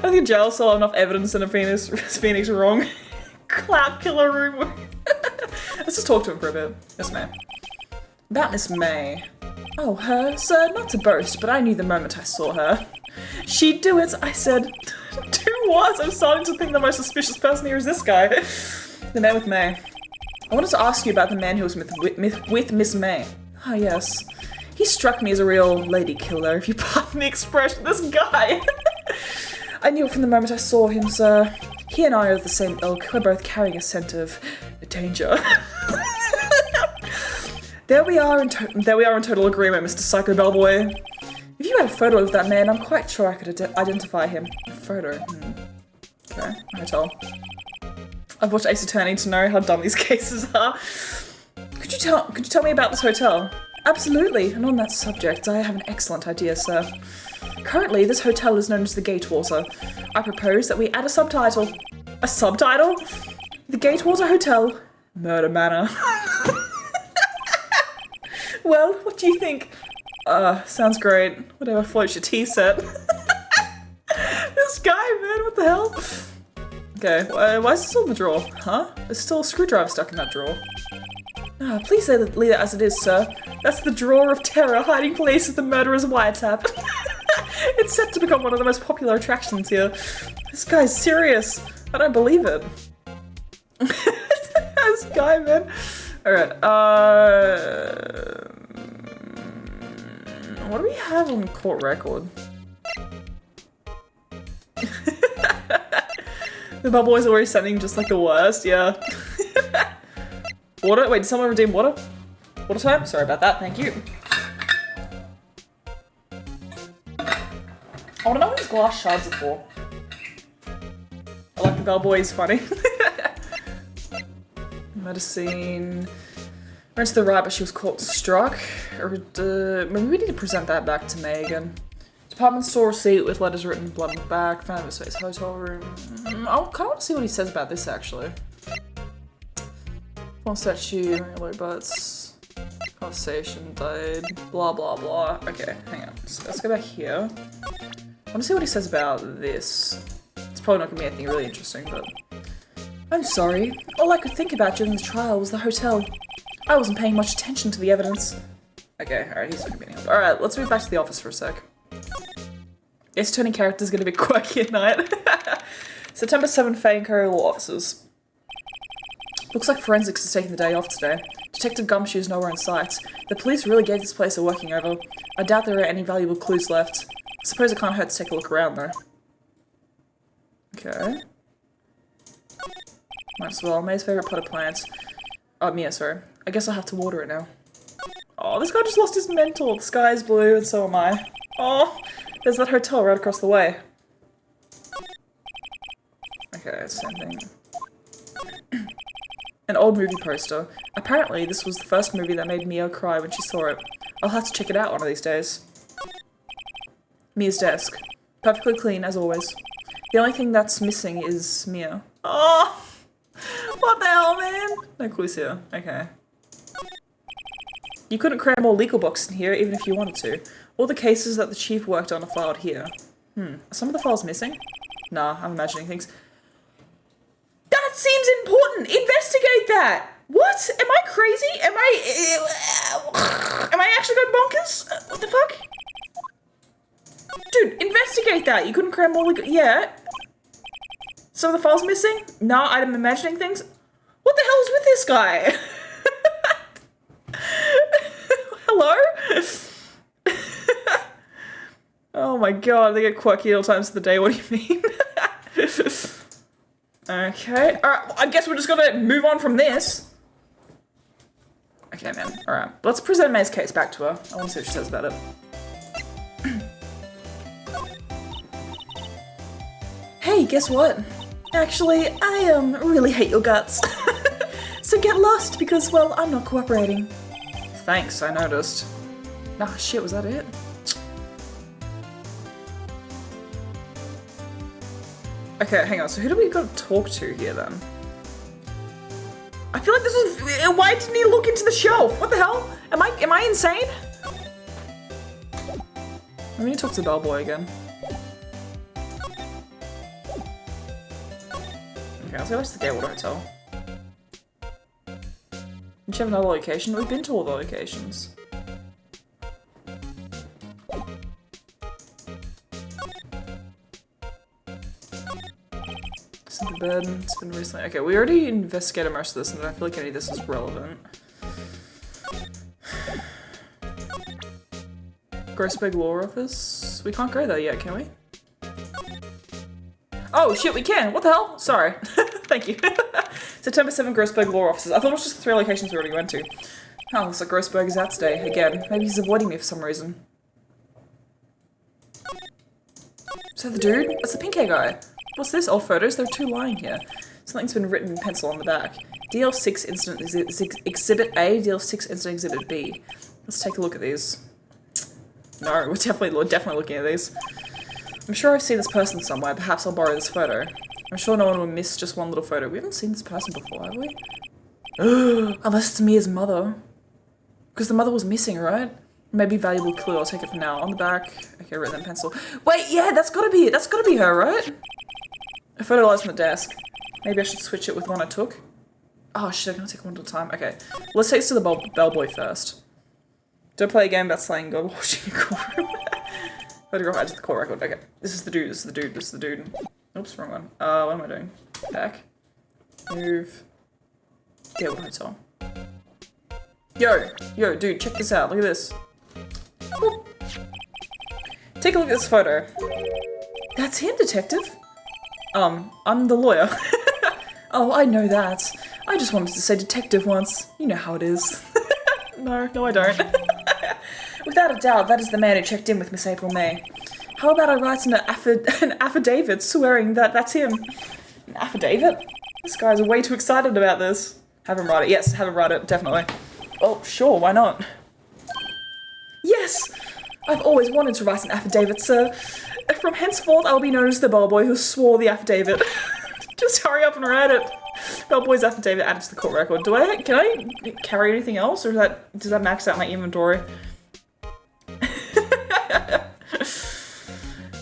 I think jail saw enough evidence in a Phoenix wrong. Cloud killer room. Let's just talk to him for a bit. Miss May. About Miss May. Oh, her? Sir, not to boast, but I knew the moment I saw her. She'd do it, I said. Do what? I'm starting to think the most suspicious person here is this guy. The man with May. I wanted to ask you about the man who was with Miss May. Ah, yes. He struck me as a real lady killer, if you pardon the expression. This guy! I knew it from the moment I saw him, sir. He and I are of the same ilk. We're both carrying a scent of danger. There we are in total agreement, Mr. Psycho Bellboy. If you had a photo of that man, I'm quite sure I could identify him. A photo? Okay, hotel. I've watched Ace Attorney to know how dumb these cases are. Could you tell me about this hotel? Absolutely, and on that subject, I have an excellent idea, sir. Currently, this hotel is known as the Gatewater. I propose that we add a subtitle. A subtitle? The Gatewater Hotel, Murder Manor. Well, what do you think? Sounds great. Whatever floats your tea set. This guy, man, what the hell? Okay, why is this still in the drawer? Huh? There's still a screwdriver stuck in that drawer. Ah, please leave it as it is, sir. That's the drawer of terror, hiding place of the murderer's wiretap. It's set to become one of the most popular attractions here. This guy's serious. I don't believe it. This guy, man. Alright, what do we have on court record? The bellboy's always sounding just like the worst, yeah. Water? Wait, did someone redeem water? Water time? Sorry about that, thank you. I wanna know what these glass shards are for. I like the bellboy, he's funny. Medicine. Went to the right, but she was caught struck. Maybe we need to present that back to May again. Department store receipt with letters written, blood on the back, found in his face, hotel room. I kind of want to see what he says about this actually. One statue, low butts, conversation, died, blah blah blah. Okay, hang on. So let's go back here. I want to see what he says about this. It's probably not going to be anything really interesting, but... I'm sorry. All I could think about during the trial was the hotel. I wasn't paying much attention to the evidence. Okay, alright, he's not gonna be any help. Alright, let's move back to the office for a sec. Yes, turning character's gonna be quirky at night. September 7th, Fay and Co. Law Offices. Looks like forensics is taking the day off today. Detective Gumshoe is nowhere in sight. The police really gave this place a working over. I doubt there are any valuable clues left. I suppose it can't hurt to take a look around though. Okay. Might as well. May's favourite pot of plants. Oh, Mia, sorry. I guess I'll have to water it now. Oh, this guy just lost his mentor. The sky is blue and so am I. Oh, there's that hotel right across the way. Okay, same thing. An old movie poster. Apparently, this was the first movie that made Mia cry when she saw it. I'll have to check it out one of these days. Mia's desk. Perfectly clean, as always. The only thing that's missing is Mia. Oh! What the hell, man? No clues here. Okay. You couldn't cram more legal books in here, even if you wanted to. All the cases that the chief worked on are filed here. Are some of the files missing? Nah, I'm imagining things. That seems important! Investigate that! What? Am I crazy? Am I actually going bonkers? What the fuck? Dude, investigate that! You couldn't cram more legal- yeah. Some of the files missing? No, I'm imagining things. What the hell is with this guy? Hello? Oh my god, they get quirky all times of the day, what do you mean? Okay, alright, I guess we're just gonna move on from this. Okay, man, alright. Let's present May's case back to her. I wanna see what she says about it. Hey, guess what? Actually, I really hate your guts. So get lost because, well, I'm not cooperating. Thanks, I noticed. Nah, shit, was that it? Okay, hang on, so who do we gotta talk to here then? I feel like this was- why didn't he look into the shelf? What the hell? Am I insane? I'm gonna talk to the bellboy again. Okay, let's go back to the Gatewater Hotel. You have another location? We've been to all the locations. It's in the bed. It's been recently. Okay, we already investigated most of this, and I feel like any of this is relevant. Grossberg Law Office? We can't go there yet, can we? Oh shit, we can! What the hell? Sorry. Thank you. September 7, Grossberg Law Offices. I thought it was just the 3 locations we already went to. Oh, looks like Grossberg is out today, again. Maybe he's avoiding me for some reason. Is that the dude? That's the pink hair guy. What's this? Old photos? There are 2 lying here. Something's been written in pencil on the back. DL6 Incident Exhibit A, DL6 Incident Exhibit B. Let's take a look at these. No, we're definitely looking at these. I'm sure I've seen this person somewhere. Perhaps I'll borrow this photo. I'm sure no one will miss just one little photo. We haven't seen this person before, have we? Unless it's Mia's mother. Because the mother was missing, right? Maybe valuable clue. I'll take it for now. On the back. Okay, written in pencil. Wait, yeah, that's gotta be it. That's gotta be her, right? A photo lies on the desk. Maybe I should switch it with one I took. Oh shit, I'm gonna take one at a time. Okay, let's take this to the bellboy first. Don't play a game about slaying God watching a courtroom. Photograph added to the court record. Okay, this is the dude, this is the dude, this is the dude. Oops, wrong one. What am I doing? Back. Move. Yeah, what hotel? Yo, dude, check this out. Look at this. Whoop. Take a look at this photo. That's him, detective. I'm the lawyer. Oh, I know that. I just wanted to say detective once. You know how it is. No, I don't. Without a doubt, that is the man who checked in with Miss April May. How about I write an affidavit swearing that that's him? An affidavit? This guy's way too excited about this. Have him write it. Yes, have him write it, definitely. Oh, sure, why not? Yes! I've always wanted to write an affidavit, sir. From henceforth, I will be known as the bellboy who swore the affidavit. Just hurry up and write it. Bellboy's affidavit added to the court record. Can I carry anything else, or does that max out my inventory?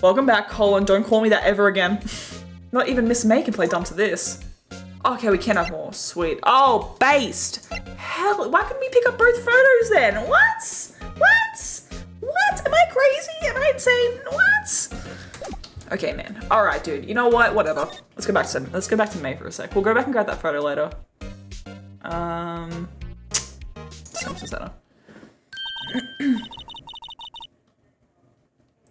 Welcome back, Colin. Don't call me that ever again. Not even Miss May can play dumb to this. Okay, we can have more. Sweet. Oh, based. Hell, why couldn't we pick up both photos then? What? Am I crazy? Am I insane? What? Okay, man. All right, dude. You know what? Whatever. Let's go back to May for a sec. We'll go back and grab that photo later. Simpson Center.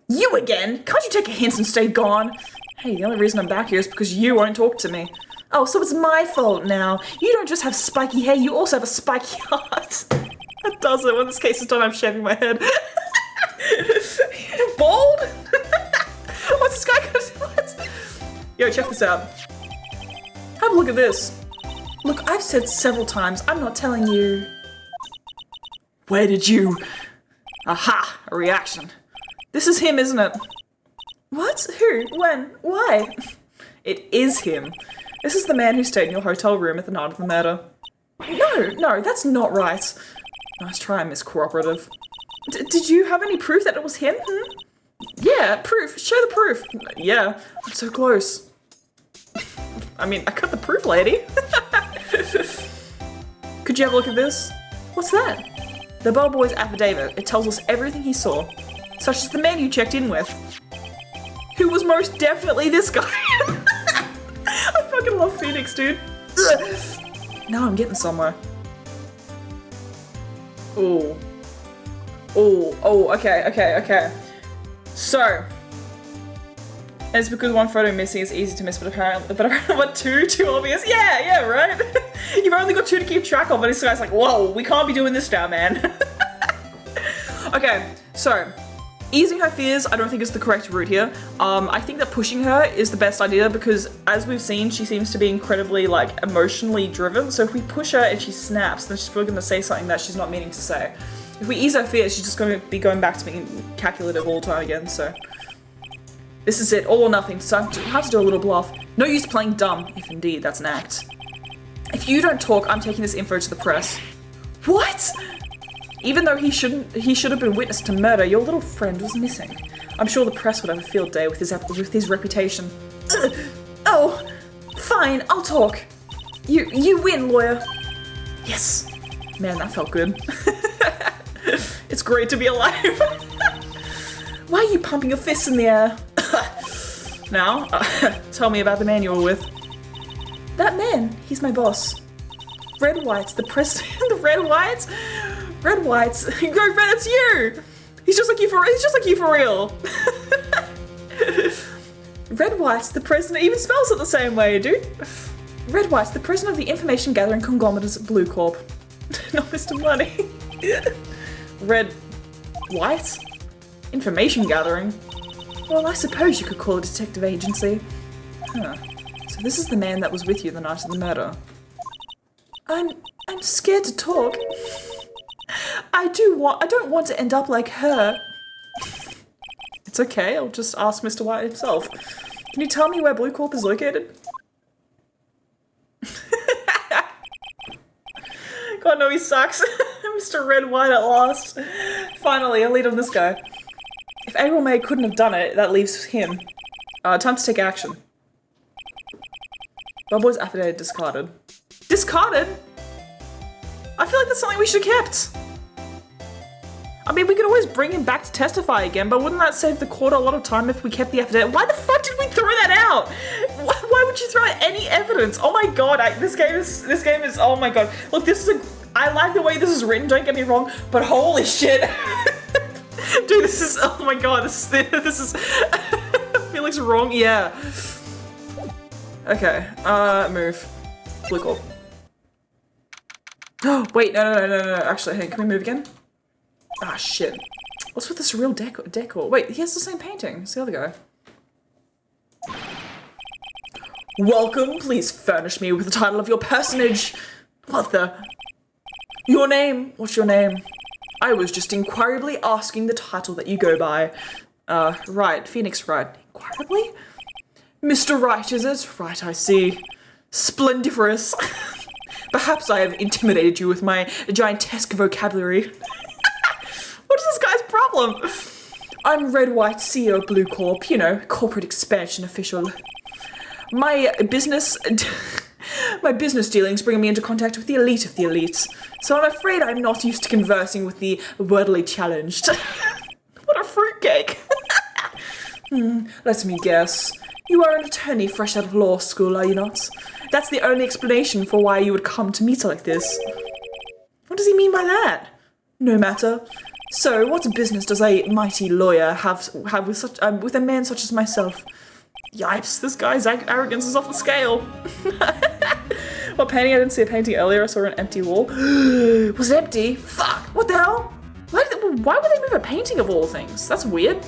You again? Can't you take a hint and stay gone? Hey, the only reason I'm back here is because you won't talk to me. Oh, so it's my fault now. You don't just have spiky hair, you also have a spiky heart. That does it. When this case is done, I'm shaving my head. Bald? What's this guy gonna do? What? Yo, check this out. Have a look at this. Look, I've said several times, I'm not telling you. Where did you? Aha, a reaction. This is him, isn't it? What? Who? When? Why? It is him. This is the man who stayed in your hotel room at the night of the murder. No, that's not right. Nice try, Miss Cooperative. Did you have any proof that it was him? Yeah, proof. Show the proof. Yeah, I'm so close. I mean, I got the proof, lady. Could you have a look at this? What's that? The bellboy's affidavit. It tells us everything he saw, such as the man you checked in with, who was most definitely this guy. I fucking love Phoenix, dude. Ugh. Now I'm getting somewhere. Oh, okay. So, and it's because one photo missing is easy to miss, but apparently what, too obvious? Yeah, right? You've only got 2 to keep track of, and this guy's like, whoa, we can't be doing this now, man. Okay, so, easing her fears, I don't think is the correct route here. I think that pushing her is the best idea because, as we've seen, she seems to be incredibly, like, emotionally driven. So if we push her and she snaps, then she's probably going to say something that she's not meaning to say. If we ease her fears, she's just going to be going back to being calculative all the time again, so. This is it, all or nothing. So I have to do a little bluff. No use playing dumb, if indeed that's an act. If you don't talk, I'm taking this info to the press. What? Even though he should have been witness to murder, your little friend was missing. I'm sure the press would have a field day with his reputation. Ugh. Oh, fine, I'll talk. You win, lawyer. Yes. Man, that felt good. It's great to be alive. Why are you pumping your fists in the air? Now, tell me about the man you were with. That man, he's my boss. Red White's the president. The Red White's? Red White's. Red, it's you! He's just like you for real. Red White's the president, even spells it the same way, dude. Red White's the president of the information gathering conglomerate Blue Corp. Not Mr. Money. Red White? Information gathering? Well, I suppose you could call it a detective agency. Huh. So this is the man that was with you the night of the murder. I'm scared to talk. I don't want to end up like her. It's okay, I'll just ask Mr. White himself. Can you tell me where Blue Corp is located? God, no, he sucks. Mr. Red White at last. Finally, a lead on this guy. If April May couldn't have done it, that leaves him. Time to take action. Bubboy's affidavit discarded. Discarded? I feel like that's something we should have kept. I mean, we could always bring him back to testify again, but wouldn't that save the court a lot of time if we kept the affidavit? Why the fuck did we throw that out? Why would you throw out any evidence? Oh my god, this game is, oh my god. Look, I like the way this is written, don't get me wrong, but holy shit. Dude, this is, oh my god, this is, Felix wrong, yeah. Okay, move. Blue Corp. Oh, wait, no, actually, hey, can we move again? Ah, shit. What's with this real decor? Wait, he has the same painting. It's the other guy. Welcome, please furnish me with the title of your personage. What the? Your name? What's your name? I was just inquirably asking the title that you go by. Wright, Phoenix Wright. Inquirably? Mr. Wright, is it? Right, I see. Splendiferous. Perhaps I have intimidated you with my giantesque vocabulary. What is this guy's problem? I'm Red White, CEO of Blue Corp, you know, corporate expansion official. My business dealings bring me into contact with the elite of the elites, so I'm afraid I'm not used to conversing with the wordily challenged. What a fruitcake. Let me guess. You are an attorney fresh out of law school, are you not? That's the only explanation for why you would come to meet like this. What does he mean by that? No matter. So, what business does a mighty lawyer have with a man such as myself? Yipes, this guy's arrogance is off the scale. What painting? I didn't see a painting earlier. I saw an empty wall. Was it empty? Fuck! What the hell? Why would they move a painting of all things? That's weird.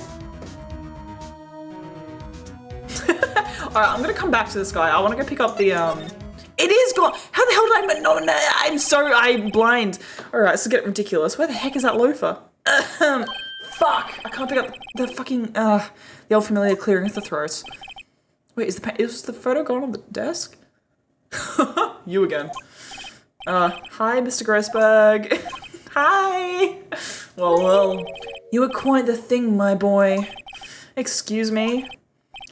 Alright, I'm gonna come back to this guy. I want to go pick up the It is gone! How the hell did I'm blind. Alright, this is getting ridiculous. Where the heck is that loafer? Fuck! I can't pick up the fucking, the old familiar clearing of the throat. Wait, is the photo gone on the desk? You again. Hi, Mr. Grossberg. Hi! Well, you were quite the thing, my boy. Excuse me?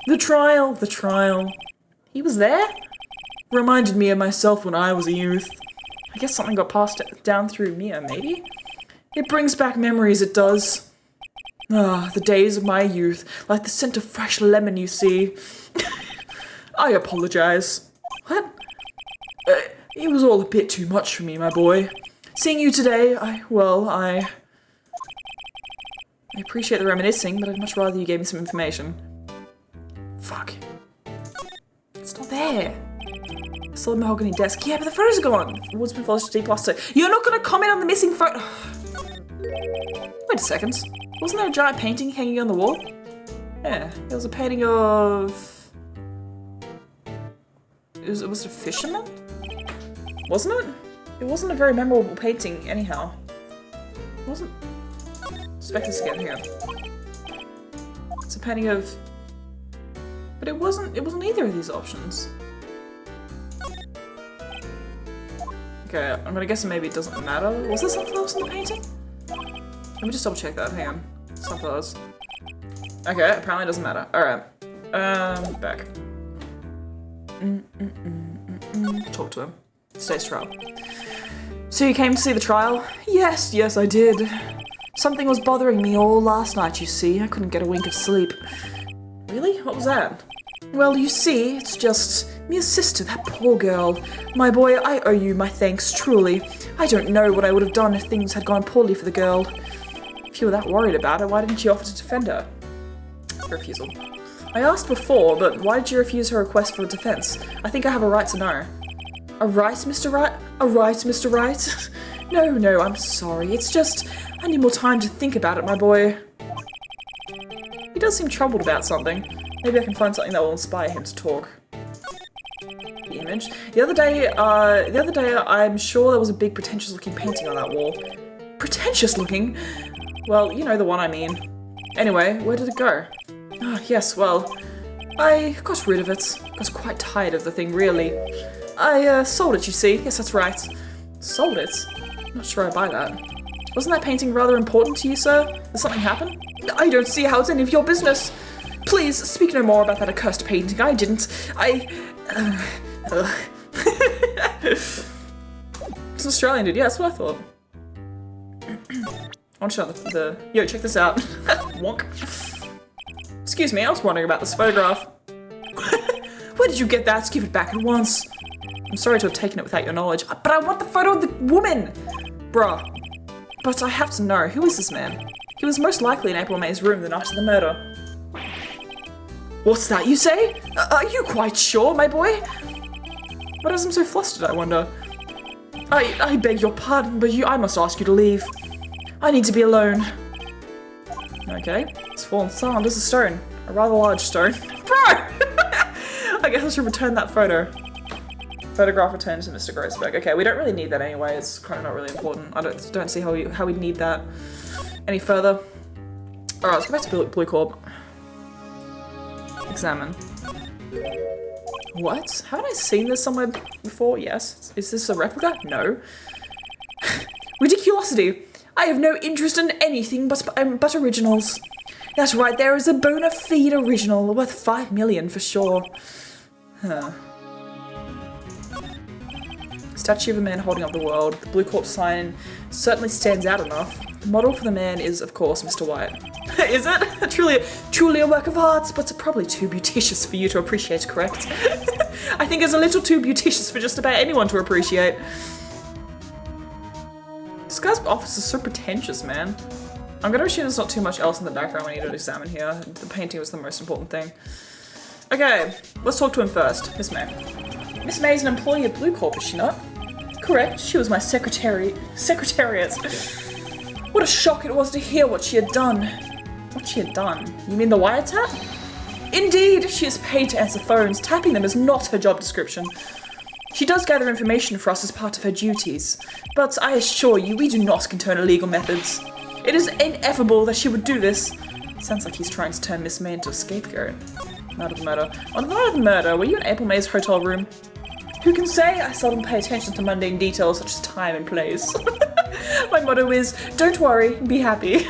The trial. He was there? Reminded me of myself when I was a youth. I guess something got passed down through Mia, maybe? It brings back memories, it does. Ah, the days of my youth, like the scent of fresh lemon, you see. I apologize. What? It was all a bit too much for me, my boy. Seeing you today, I appreciate the reminiscing, but I'd much rather you gave me some information. Fuck. It's not there. Still a mahogany desk. Yeah, but the photos are gone. Woodsman Forest D+2. You're not gonna comment on the missing photo. Wait a second. Wasn't there a giant painting hanging on the wall? Yeah, there was a painting of... It was a fisherman? Wasn't it? It wasn't a very memorable painting, anyhow. It wasn't... Inspect this again, here. It's a painting of... But it wasn't either of these options. Okay, I'm gonna guess maybe it doesn't matter. Was there sunflowers in the painting? Let me just double check that, hang on. Sunflowers. Okay, apparently it doesn't matter. Alright. Back. Talk to him. Stay strong. So you came to see the trial? Yes, yes I did. Something was bothering me all last night, you see. I couldn't get a wink of sleep. Really? What was that? Well, you see, it's just Mia's sister, that poor girl. My boy, I owe you my thanks, truly. I don't know what I would have done if things had gone poorly for the girl. If you were that worried about her, why didn't you offer to defend her? Refusal. I asked before, but why did you refuse her request for defense? I think I have a right to know. A right, Mr. Wright? A right, Mr. Wright? No, I'm sorry. It's just, I need more time to think about it, my boy. He does seem troubled about something. Maybe I can find something that will inspire him to talk. The image. The other day, I'm sure there was a big pretentious-looking painting on that wall. Pretentious looking? Well, you know the one I mean. Anyway, where did it go? Ah, yes, well, I got rid of it. Got quite tired of the thing, really. I sold it, you see. Yes, that's right. Sold it? I'm not sure I buy that. Wasn't that painting rather important to you, sir? Did something happen? I don't see how it's any of your business. Please, speak no more about that accursed painting. I didn't. It's an Australian dude. Yeah, that's what I thought. I want to show the... Yo, check this out. Wonk. Excuse me, I was wondering about this photograph. Where did you get that? Give it back at once. I'm sorry to have taken it without your knowledge, but I want the photo of the woman! Bruh. But I have to know, who is this man? He was most likely in April May's room the night of the murder. What's that you say? Are you quite sure, my boy? What has him so flustered, I wonder? I beg your pardon, but I must ask you to leave. I need to be alone. Okay, it's fallen silent as a stone. A rather large stone. Bro! I guess I should return that photo. Photograph returned to Mr. Grossberg. Okay, we don't really need that anyway. It's kind of not really important. I don't see how we'd need that any further. Alright, let's go back to Blue Corp. Examine. What? Haven't I seen this somewhere before? Yes. Is this a replica? No. Ridiculosity. I have no interest in anything but originals. That's right, there is a bona fide original worth 5 million for sure. Huh. Statue of a man holding up the world. The Blue Corp sign certainly stands out enough. The model for the man is, of course, Mr. White. Is it? Truly a work of art, but probably too beauticious for you to appreciate, correct? I think it's a little too beauticious for just about anyone to appreciate. This guy's office is so pretentious, man. I'm gonna assume there's not too much else in the background we need to examine here. The painting was the most important thing. Okay, let's talk to him first. Miss May. Miss May is an employee of Blue Corp, is she not? Correct, she was my secretariat. What a shock it was to hear what she had done. What she had done? You mean the wiretap? Indeed, she is paid to answer phones. Tapping them is not her job description. She does gather information for us as part of her duties, but I assure you, we do not condone illegal methods. It is ineffable that she would do this. Sounds like he's trying to turn Miss May into a scapegoat. Night of the murder. On the night of the murder, were you in April May's hotel room? Who can say? I seldom pay attention to mundane details such as time and place. My motto is, don't worry, be happy.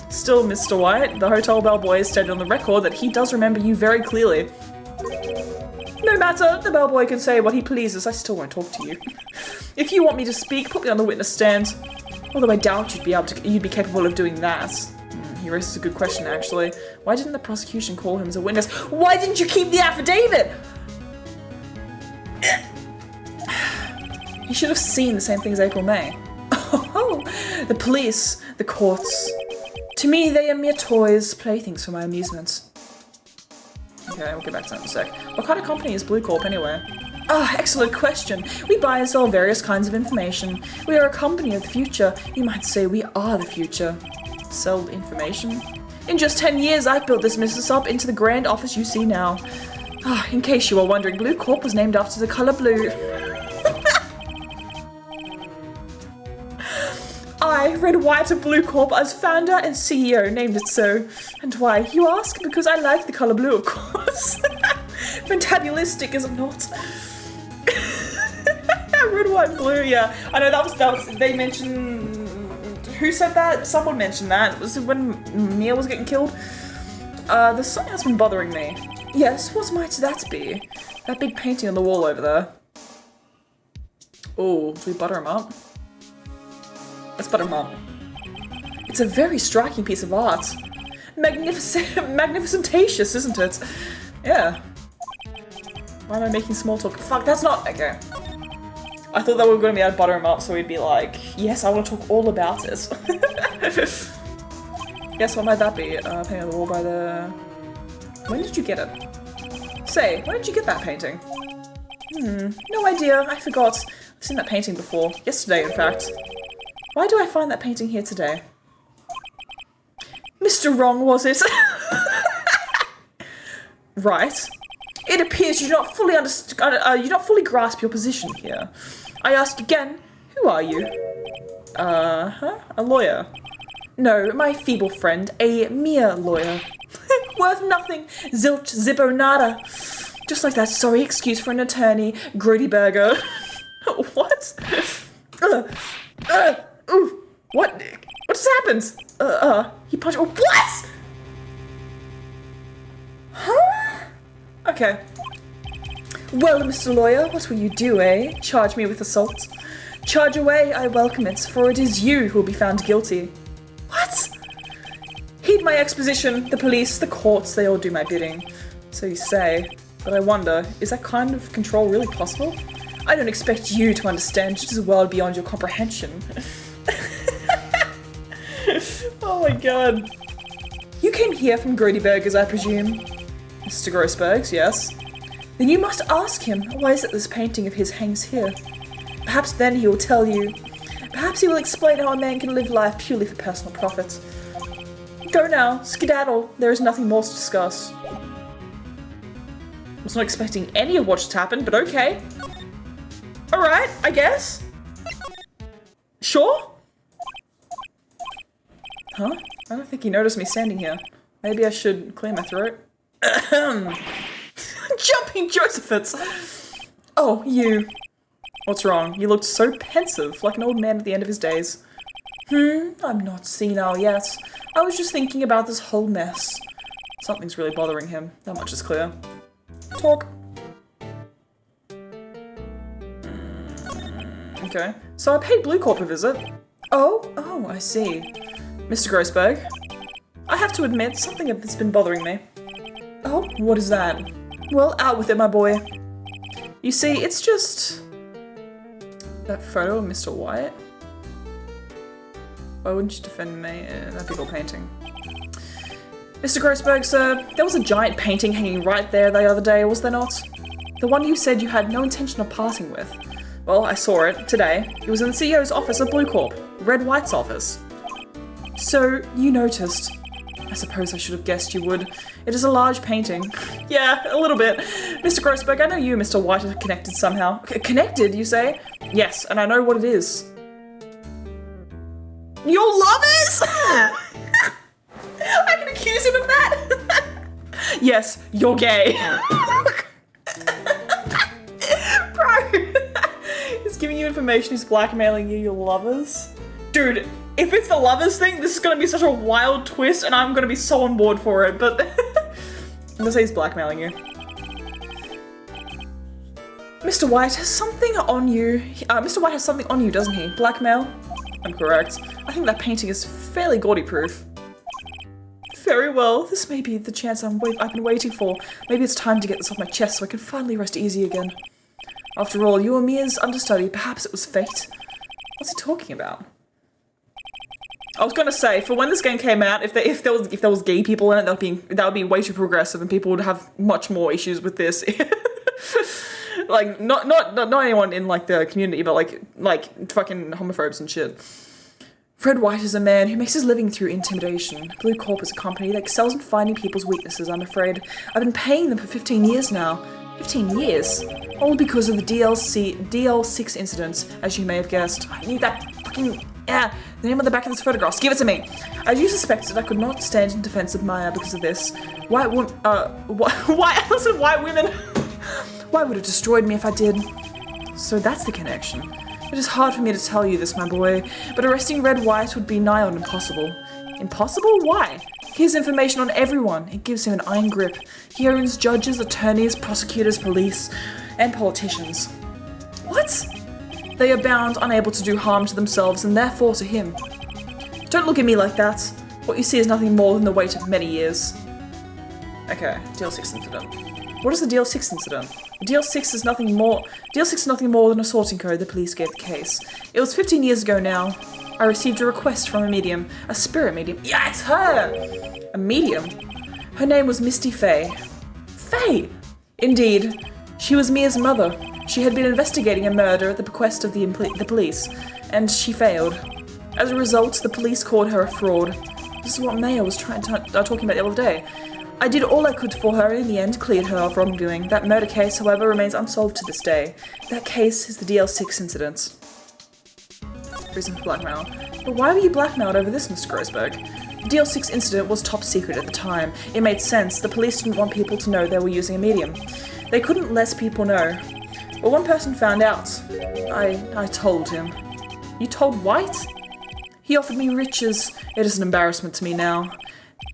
Still, Mr. White, the hotel bellboy stated on the record that he does remember you very clearly. No matter, the bellboy can say what he pleases, I still won't talk to you. If you want me to speak, put me on the witness stand. Although I doubt you'd be capable of doing that. He raises a good question, actually. Why didn't the prosecution call him as a witness? Why didn't you keep the affidavit? He should have seen the same thing as April May. Oh, the police, the courts. To me, they are mere toys, playthings for my amusement. Okay, we'll get back to that in a sec. What kind of company is Blue Corp anyway? Ah, excellent question. We buy and sell various kinds of information. We are a company of the future. You might say we are the future. Sell information? In just 10 years, I've built this business up into the grand office you see now. Ah, in case you were wondering, Blue Corp was named after the color blue. I, Red White of Blue Corp, as founder and CEO, named it so. And why, you ask? Because I like the color blue, of course. Fantabulistic, is it not? Red, white, blue, yeah. I know that was, they mentioned, who said that? Someone mentioned that. Was it when Mia was getting killed? There's something that's been bothering me. Yes, what might that be? That big painting on the wall over there. Oh, should we butter him up? Let's butter him up. It's a very striking piece of art. Magnificentatious, isn't it? Yeah. Why am I making small talk? Fuck, that's not... Okay. I thought that we were going to be able to butter him up so we'd be like, yes, I want to talk all about it. Yes, what might that be? Painting on the wall by the... When did you get it? Say, when did you get that painting? No idea, I forgot. I've seen that painting before. Yesterday, in fact. Why do I find that painting here today? Mr. Wrong, was it? Right. It appears you do not fully you don't fully grasp your position here. I ask again, who are you? A lawyer. No, my feeble friend, a mere lawyer. Worth nothing, zilch, zippo, nada. Just like that sorry excuse for an attorney, Grody Burger. What? Ooh, what? What just happened? He punched. Oh, what? Huh? Okay. Well, Mr. Lawyer, what will you do, eh? Charge me with assault? Charge away, I welcome it, for it is you who will be found guilty. What? Heed my exposition. The police, the courts, they all do my bidding. So you say. But I wonder, is that kind of control really possible? I don't expect you to understand just as well beyond your comprehension. Oh my god. You came here from Grody Burgers, I presume? Mr. Grossberg's, yes. Then you must ask him, why is it this painting of his hangs here? Perhaps then he will tell you. Perhaps he will explain how a man can live life purely for personal profit. Go now, skedaddle. There is nothing more to discuss. I was not expecting any of what just happened, but okay. Alright, I guess. Sure? Huh? I don't think he noticed me standing here. Maybe I should clear my throat. Jumping Josephits! Oh, you. What's wrong? You looked so pensive, like an old man at the end of his days. I'm not senile yet. I was just thinking about this whole mess. Something's really bothering him. That much is clear. Talk. Okay. So I paid Blue Corp a visit. Oh, I see. Mr. Grossberg, I have to admit, something has been bothering me. Oh, what is that? Well, out with it, my boy. You see, it's just... that photo of Mr. Wyatt? Why wouldn't you defend me in that big old painting? Mr. Grossberg, sir, there was a giant painting hanging right there the other day, was there not? The one you said you had no intention of parting with. Well, I saw it today. It was in the CEO's office at Blue Corp, Red White's office. So, you noticed. I suppose I should have guessed you would. It is a large painting. Yeah, a little bit. Mr. Grossberg, I know you and Mr. White are connected somehow. Connected, you say? Yes, and I know what it is. Your lovers? I can accuse him of that? Yes, you're gay. Bro. He's giving you information, he's blackmailing you, your lovers. Dude, if it's the lovers thing, this is gonna be such a wild twist and I'm gonna be so on board for it, but... I'm gonna say he's blackmailing you. Mr. White has something on you. Mr. White has something on you, doesn't he? Blackmail? I'm correct. I think that painting is fairly gaudy proof. Very well, this may be the chance I've been waiting for. Maybe it's time to get this off my chest so I can finally rest easy again. After all, you and me as understudy, perhaps it was fate. What's he talking about? I was gonna say, for when this game came out, if there was gay people in it, that would be way too progressive, and people would have much more issues with this. Like not anyone in like the community, but like fucking homophobes and shit. Fred White is a man who makes his living through intimidation. Blue Corp is a company that excels in finding people's weaknesses, I'm afraid. I've been paying them for 15 years now. 15 years? All because of the DL6 incidents, as you may have guessed. I need that fucking... the name on the back of this photograph. Give it to me. As you suspected, I could not stand in defense of Maya because of this. White women... listen, white women... Why would it destroyed me if I did? So that's the connection. It is hard for me to tell you this, my boy, but arresting Red White would be nigh on impossible. Impossible? Why? He has information on everyone. It gives him an iron grip. He owns judges, attorneys, prosecutors, police, and politicians. What? They are bound, unable to do harm to themselves and therefore to him. Don't look at me like that. What you see is nothing more than the weight of many years. Okay, DL6 incident. What is the DL6 incident? The DL6 is nothing more than a sorting code the police gave the case. It was 15 years ago now. I received a request from a medium, a spirit medium. Yeah, it's her! A medium. Her name was Misty Faye. Faye! Indeed. She was Mia's mother. She had been investigating a murder at the bequest of the police, and she failed. As a result, the police called her a fraud. This is what Maya was talking about the other day. I did all I could for her and in the end cleared her of wrongdoing. That murder case, however, remains unsolved to this day. That case is the DL6 incident. Reason for blackmail. But why were you blackmailed over this, Mr. Grossberg? The DL6 incident was top secret at the time. It made sense. The police didn't want people to know they were using a medium. They couldn't let people know. But one person found out. I told him. You told Wright? He offered me riches. It is an embarrassment to me now.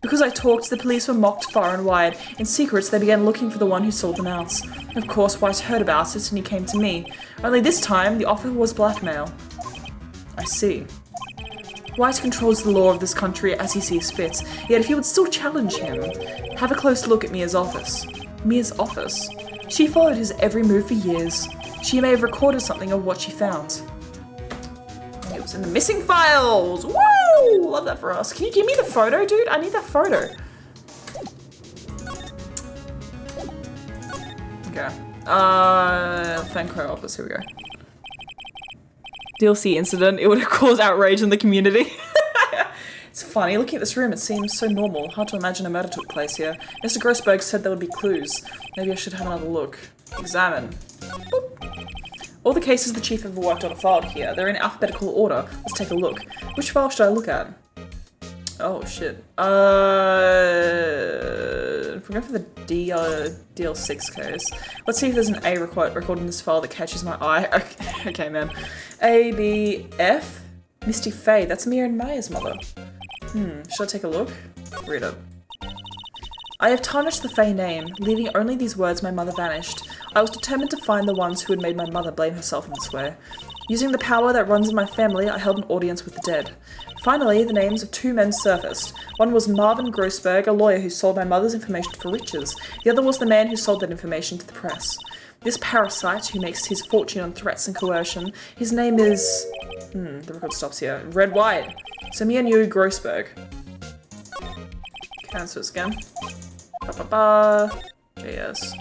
Because I talked, the police were mocked far and wide. In secrets, they began looking for the one who sold them out. Of course, White heard about it and he came to me. Only this time, the offer was blackmail. I see. White controls the law of this country as he sees fit, yet if he would still challenge him, have a close look at Mia's office. Mia's office? She followed his every move for years. She may have recorded something of what she found. It was in the missing files! Woo! Love that for us. Can you give me the photo, dude? I need that photo. Okay. Fanco office, here we go. DLC incident, it would have caused outrage in the community. It's funny, looking at this room, it seems so normal. Hard to imagine a murder took place here. Mr. Grossberg said there would be clues. Maybe I should have another look. Examine. Boop. All the cases the chief ever worked on are filed here. They're in alphabetical order. Let's take a look. Which file should I look at? Oh shit. If we go for the DL6 case, let's see if there's an A recorded in this file that catches my eye. Okay, man. A, B, F? Misty Faye. That's Mia and Maya's mother. Should I take a look? Read it. I have tarnished the Faye name, leaving only these words my mother vanished. I was determined to find the ones who had made my mother blame herself in this way. Using the power that runs in my family, I held an audience with the dead. Finally, the names of two men surfaced. One was Marvin Grossberg, a lawyer who sold my mother's information for riches. The other was the man who sold that information to the press. This parasite, who makes his fortune on threats and coercion, his name is... the record stops here. Red White. So me and you, Grossberg. Cancel this again. JS.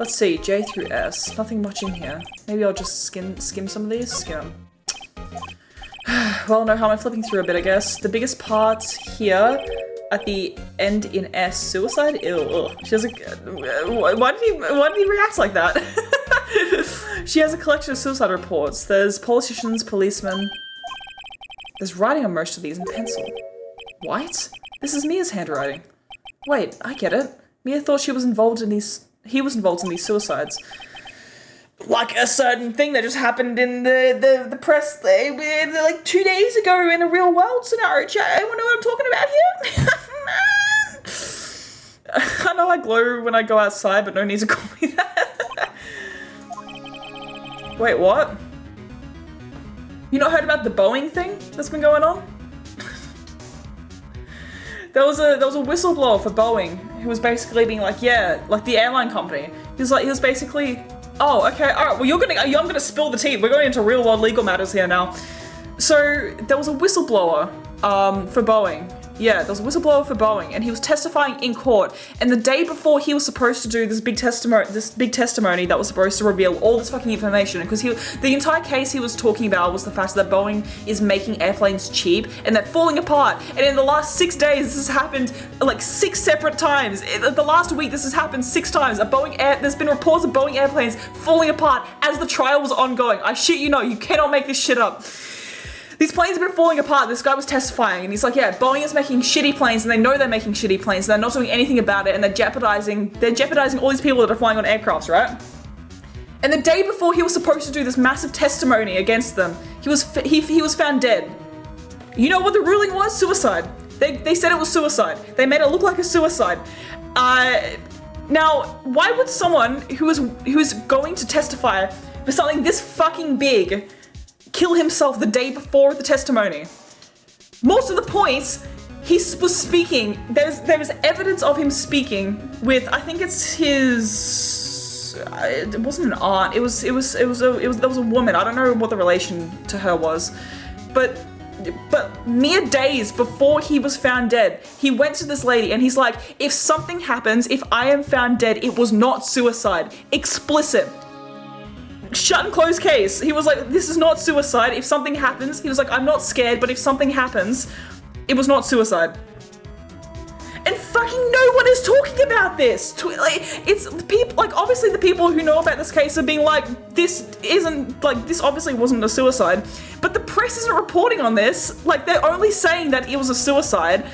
Let's see, J through S. Nothing much in here. Maybe I'll just skim some of these. Skim them. Well, no harm in flipping through a bit, I guess. The biggest part here, at the end in S, suicide? Ew, ugh. She has a... Why did he react like that? She has a collection of suicide reports. There's politicians, policemen. There's writing on most of these in pencil. What? This is Mia's handwriting. Wait, I get it. Mia thought he was involved in these suicides. Like a certain thing that just happened in the press like 2 days ago in a real world scenario. Anyone know what I'm talking about here? I know I glow when I go outside, but no need to call me that. Wait, what? You not heard about the Boeing thing that's been going on? There was a whistleblower for Boeing who was basically being like, yeah, like the airline company. He was basically, oh, okay, all right, well I'm gonna spill the tea. We're going into real world legal matters here now. So there was a whistleblower for Boeing. Yeah, there was a whistleblower for Boeing, and he was testifying in court. And the day before he was supposed to do this big testimony that was supposed to reveal all this fucking information, because the entire case he was talking about was the fact that Boeing is making airplanes cheap and they're falling apart. And in the last 6 days, this has happened like 6 separate times. The last week, this has happened 6 times. There's been reports of Boeing airplanes falling apart as the trial was ongoing. I shit you not, you cannot make this shit up. These planes have been falling apart. This guy was testifying, and he's like, yeah, Boeing is making shitty planes, and they know they're making shitty planes, and they're not doing anything about it, and they're jeopardizing all these people that are flying on aircrafts, right? And the day before he was supposed to do this massive testimony against them, he was found dead. You know what the ruling was? Suicide. They said it was suicide. They made it look like a suicide. Now, why would someone who is going to testify for something this fucking big kill himself the day before the testimony? Most of the points, he was speaking. There was evidence of him speaking with, I think it's his. It wasn't an aunt. There was a woman. I don't know what the relation to her was, but mere days before he was found dead, he went to this lady and he's like, if something happens, if I am found dead, it was not suicide. Explicit. Shut and closed case. He was like, this is not suicide. If something happens, he was like, I'm not scared, but if something happens, it was not suicide. And fucking no one is talking about this. It's people, like, obviously the people who know about this case are being like, this obviously wasn't a suicide. But the press isn't reporting on this. Like, they're only saying that it was a suicide.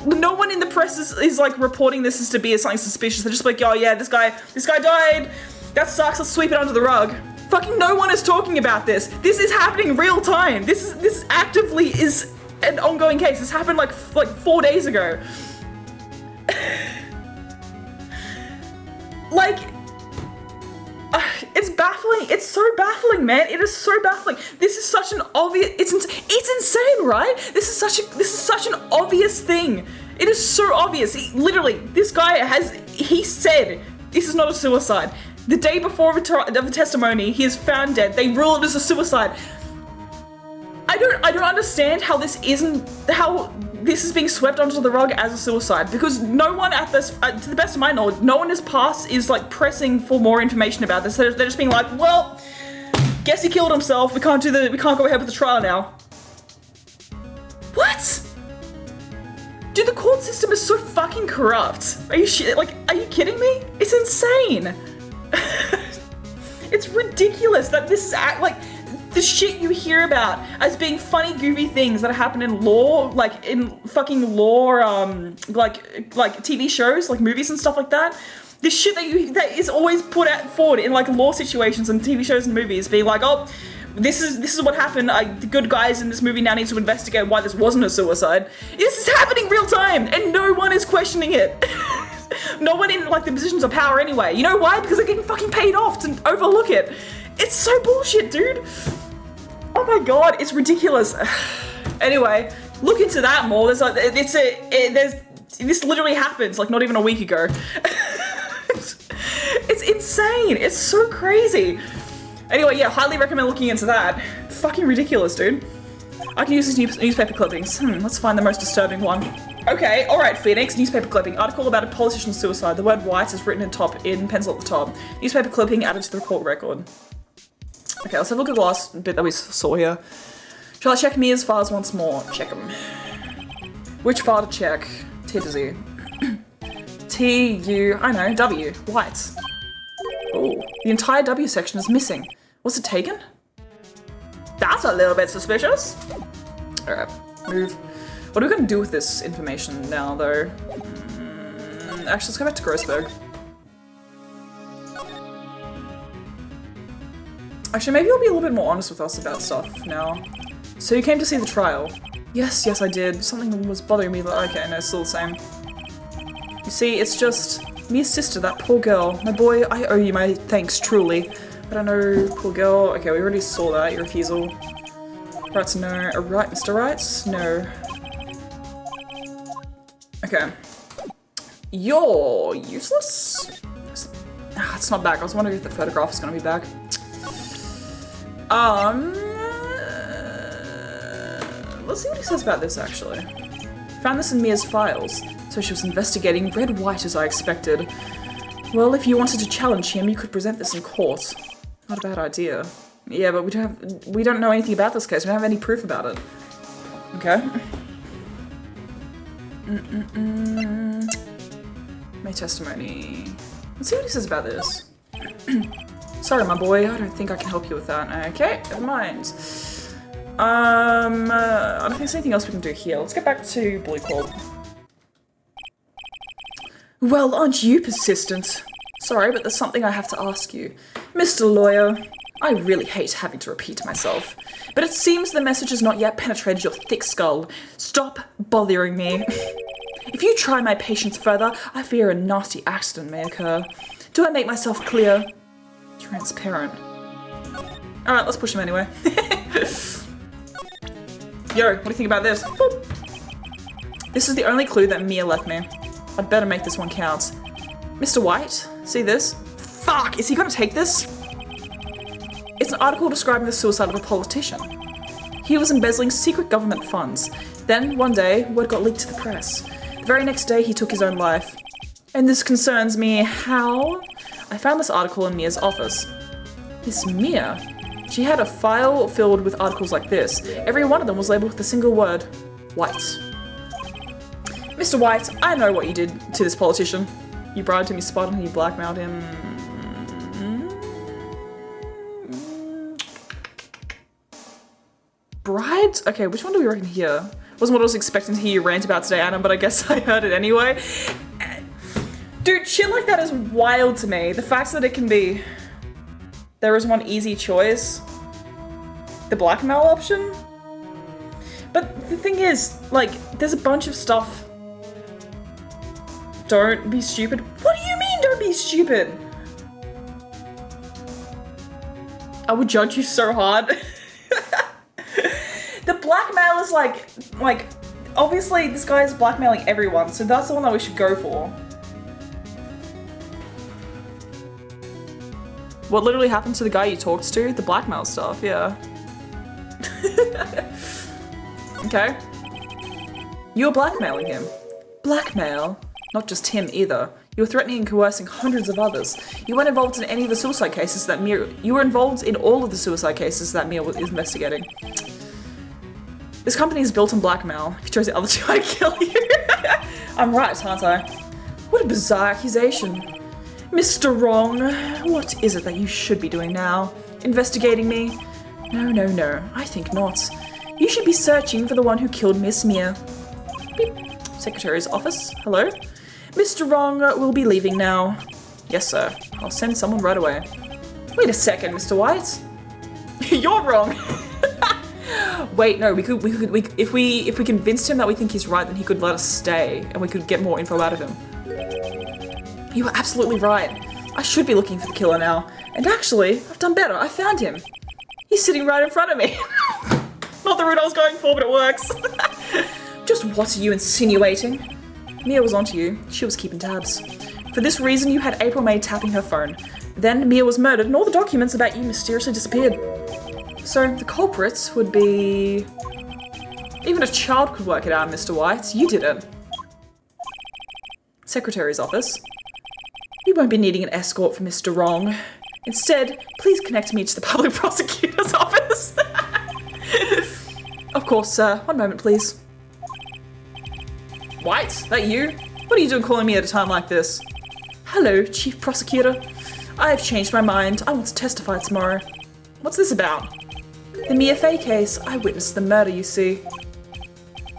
No one in the press is like reporting this as to be something suspicious. They're just like, oh yeah, this guy died. That sucks, let's sweep it under the rug. Fucking no one is talking about this. This is happening real time. This actively is an ongoing case. This happened like 4 days ago. Like, it's baffling. It's so baffling, man. It is so baffling. This is such an obvious. It's insane, right? This is such an obvious thing. It is so obvious. Literally, this guy he said this is not a suicide. The day before of the testimony, he is found dead. They rule it as a suicide. I don't understand how this is being swept onto the rug as a suicide, because no one at this, to the best of my knowledge, no one is like pressing for more information about this. They're just being like, well, guess he killed himself. We can't go ahead with the trial now. What? Dude, the court system is so fucking corrupt. Are you kidding me? It's insane. It's ridiculous that this is the shit you hear about as being funny, goofy things that happen in law, like in fucking law, like TV shows, like movies and stuff like that. This shit that is always put forward in like law situations and TV shows and movies, being like, oh, this is what happened. The good guys in this movie now need to investigate why this wasn't a suicide. This is happening real time, and no one is questioning it. No one in like the positions of power anyway. You know why? Because they're getting fucking paid off to overlook it. It's so bullshit, dude. Oh my god, it's ridiculous. Anyway, look into that more. There's like, this literally happened like not even a week ago. It's insane. It's so crazy. Anyway, yeah, highly recommend looking into that. Fucking ridiculous, dude. I can use these newspaper clippings. Let's find the most disturbing one. Okay, alright, Phoenix, newspaper clipping. Article about a politician's suicide. The word Wright is written in pencil at the top. Newspaper clipping added to the report record. Okay, let's have a look at the last bit that we saw here. Shall I check Mia's files once more? Check them. Which file to check? T to Z. T-U, I know, W. White. Oh, the entire W section is missing. Was it taken? That's a little bit suspicious. Alright, move. What are we going to do with this information now, though? Actually, let's go back to Grossberg. Actually, maybe he'll be a little bit more honest with us about stuff now. So you came to see the trial? Yes, I did. Something was bothering me, but okay, no, it's still the same. You see, it's just Mia's sister, that poor girl. My boy, I owe you my thanks, truly. But I know, poor girl. Okay, we already saw that, your refusal. Wrights, no. Right, Mr. Wrights? No. Okay. You're useless? It's not back. I was wondering if the photograph is gonna be back. Let's see what he says about this, actually. Found this in Mia's files. So she was investigating Red White as I expected. Well, if you wanted to challenge him, you could present this in court. Not a bad idea. Yeah, but we don't know anything about this case. We don't have any proof about it. Okay. My testimony. Let's see what he says about this. Sorry, my boy. I don't think I can help you with that. Okay, never mind. I don't think there's anything else we can do here. Let's get back to Blue Corp. Well, aren't you persistent? Sorry, but there's something I have to ask you. Mr. Lawyer, I really hate having to repeat myself, but it seems the message has not yet penetrated your thick skull. Stop bothering me. If you try my patience further, I fear a nasty accident may occur. Do I make myself clear? Transparent. Alright, let's push him anyway. Yo, what do you think about this? Boop. This is the only clue that Mia left me. I'd better make this one count. Mr. White, see this? Fuck, is he gonna take this? It's an article describing the suicide of a politician. He was embezzling secret government funds. Then, one day, word got leaked to the press. The very next day, he took his own life. And this concerns me. How? I found this article in Mia's office. This Mia? She had a file filled with articles like this. Every one of them was labeled with a single word. White. Mr. White, I know what you did to this politician. You bribed him, you spotted him, you blackmailed him. Bribed? Okay, which one do we reckon here? Wasn't what I was expecting to hear you rant about today, Adam, but I guess I heard it anyway. Dude, shit like that is wild to me. The fact that it can be... There is one easy choice. The blackmail option? But the thing is, like, there's a bunch of stuff. Don't be stupid. What do you mean, don't be stupid? I would judge you so hard. The blackmail is like, obviously this guy is blackmailing everyone, so that's the one that we should go for. What literally happened to the guy you talked to? The blackmail stuff, yeah. Okay. You're blackmailing him. Blackmail? Not just him either. You were threatening and coercing hundreds of others. You weren't involved in any of the suicide cases that Mia... You were involved in all of the suicide cases that Mia was investigating. This company is built on blackmail. If you chose the other two, I'd kill you. I'm right, aren't I? What a bizarre accusation. Mr. Wrong, what is it that you should be doing now? Investigating me? No, I think not. You should be searching for the one who killed Miss Mia. Beep. Secretary's office, hello? Mr. Wrong will be leaving now. Yes, sir. I'll send someone right away. Wait a second, Mr. White. You're wrong. Wait, no, we could, if we convinced him that we think he's right, then he could let us stay, and we could get more info out of him. You are absolutely right. I should be looking for the killer now. And actually, I've done better. I found him. He's sitting right in front of me. Not the route I was going for, but it works. Just what are you insinuating? Mia was onto you. She was keeping tabs. For this reason, you had April May tapping her phone. Then Mia was murdered and all the documents about you mysteriously disappeared. So the culprits would be... Even a child could work it out, Mr. White. You didn't. Secretary's office. You won't be needing an escort from Mr. Wrong. Instead, please connect me to the public prosecutor's office. Of course, sir. One moment, please. White, that you? What are you doing calling me at a time like this? Hello, Chief Prosecutor. I have changed my mind. I want to testify tomorrow. What's this about? The Mia Fey case. I witnessed the murder, you see.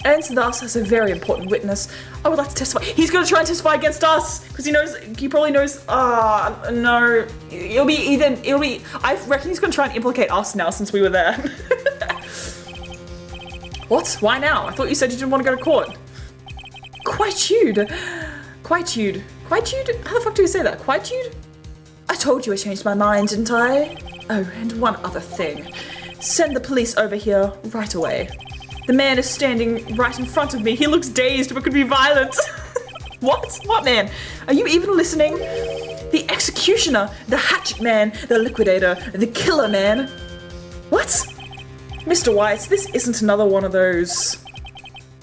And thus, as a very important witness, I would like to testify. He's going to try and testify against us because he probably knows. No, I reckon he's going to try and implicate us now since we were there. What? Why now? I thought you said you didn't want to go to court. Quietude. How the fuck do you say that? Quietude? I told you I changed my mind, didn't I? Oh, and one other thing. Send the police over here right away. The man is standing right in front of me. He looks dazed but could be violent. What? What man? Are you even listening? The executioner, the hatchet man, the liquidator, the killer man. What? Mr. White, this isn't another one of those.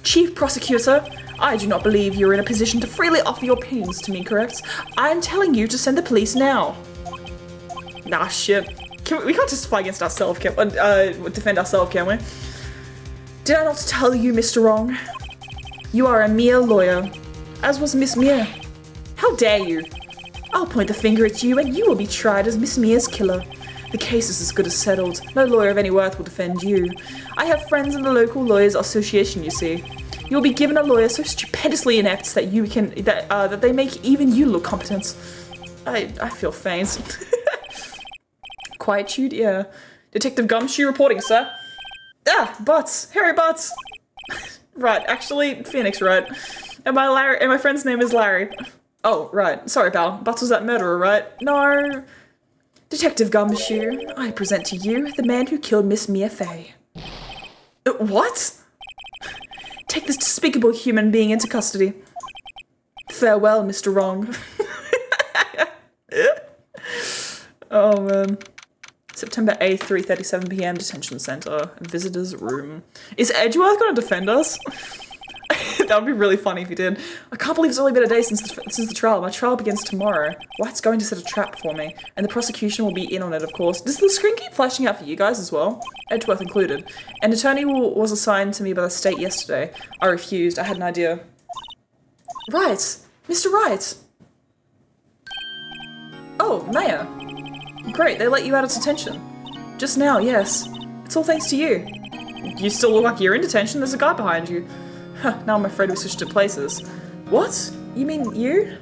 Chief Prosecutor, I do not believe you're in a position to freely offer your opinions to me, correct? I'm telling you to send the police now. Nah, shit. We can't testify against ourselves, defend ourselves, can we? Did I not tell you, Mr. Wrong? You are a mere lawyer, as was Miss Mia. How dare you? I'll point the finger at you and you will be tried as Miss Mia's killer. The case is as good as settled. No lawyer of any worth will defend you. I have friends in the local lawyers association, you see. You'll be given a lawyer so stupendously inept that that they make even you look competent. I feel faint. Quietude, yeah. Detective Gumshoe reporting, sir. Butts. Harry Butts. Right, actually, Phoenix, right. And my friend's name is Larry. Oh, right. Sorry, pal. Butts was that murderer, right? No. Detective Gumshoe, I present to you the man who killed Miss Mia Fey. What? Take this despicable human being into custody. Farewell, Mr. Wrong. Oh man. September 8th, 3:37 p.m. Detention Center. Visitor's room. Is Edgeworth gonna defend us? That would be really funny if he did. I can't believe it's only been a day since the trial. My trial begins tomorrow. Wright's going to set a trap for me, and the prosecution will be in on it, of course. Does the screen keep flashing out for you guys as well? Edgeworth included. An attorney was assigned to me by the state yesterday. I refused. I had an idea. Wright! Mr. Wright! Oh, Maya. Great, they let you out of detention. Just now, yes. It's all thanks to you. You still look like you're in detention. There's a guy behind you. Huh, now I'm afraid we switched to places. What? You mean you?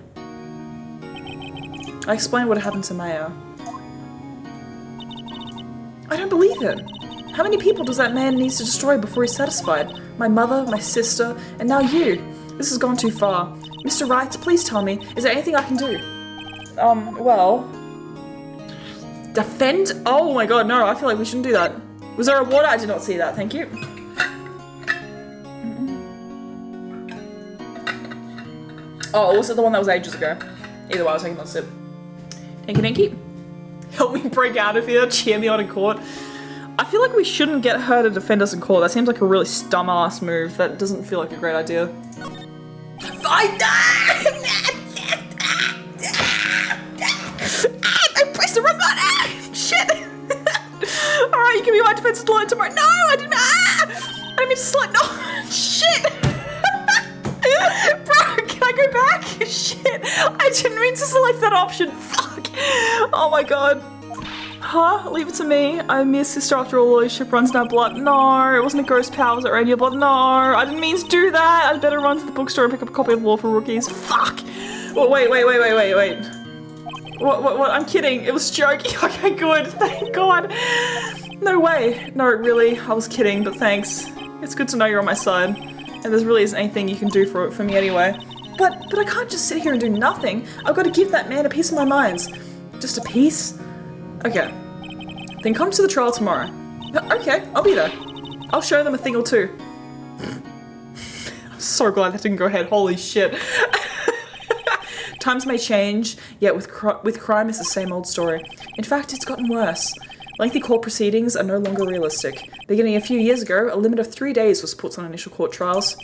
I explained what happened to Maya. I don't believe it. How many people does that man need to destroy before he's satisfied? My mother, my sister, and now you. This has gone too far. Mr. Wright, please tell me, is there anything I can do? Well... Defend? Oh my god, no, I feel like we shouldn't do that. Was there a water? I did not see that, thank you. Oh, was it the one that was ages ago? Either way, I was taking that sip. Thank you. Help me break out of here, cheer me on in court. I feel like we shouldn't get her to defend us in court. That seems like a really dumb-ass move. That doesn't feel like a great idea. I pressed the wrong button! Shit! Alright, you can be my defense lawyer tomorrow. No, I didn't. I didn't mean to select. No, shit! Bro, can I go back? Shit! I didn't mean to select that option. Fuck! Oh my god. Huh? Leave it to me. I'm mere sister after all. Lawyership runs in our blood. No, it wasn't a ghost powers that ran in your blood. No, I didn't mean to do that. I'd better run to the bookstore and pick up a copy of Law for Rookies. Fuck! Oh, wait. What? I'm kidding. It was joking. Okay, good. Thank God. No way. No, really. I was kidding, but thanks. It's good to know you're on my side. And there really isn't anything you can do for me anyway. But I can't just sit here and do nothing. I've got to give that man a piece of my mind. Just a piece? Okay. Then come to the trial tomorrow. Okay, I'll be there. I'll show them a thing or two. I'm so glad that didn't go ahead. Holy shit. Times may change, yet with crime it's the same old story. In fact, it's gotten worse. Lengthy court proceedings are no longer realistic. Beginning a few years ago, a limit of 3 days was put on initial court trials.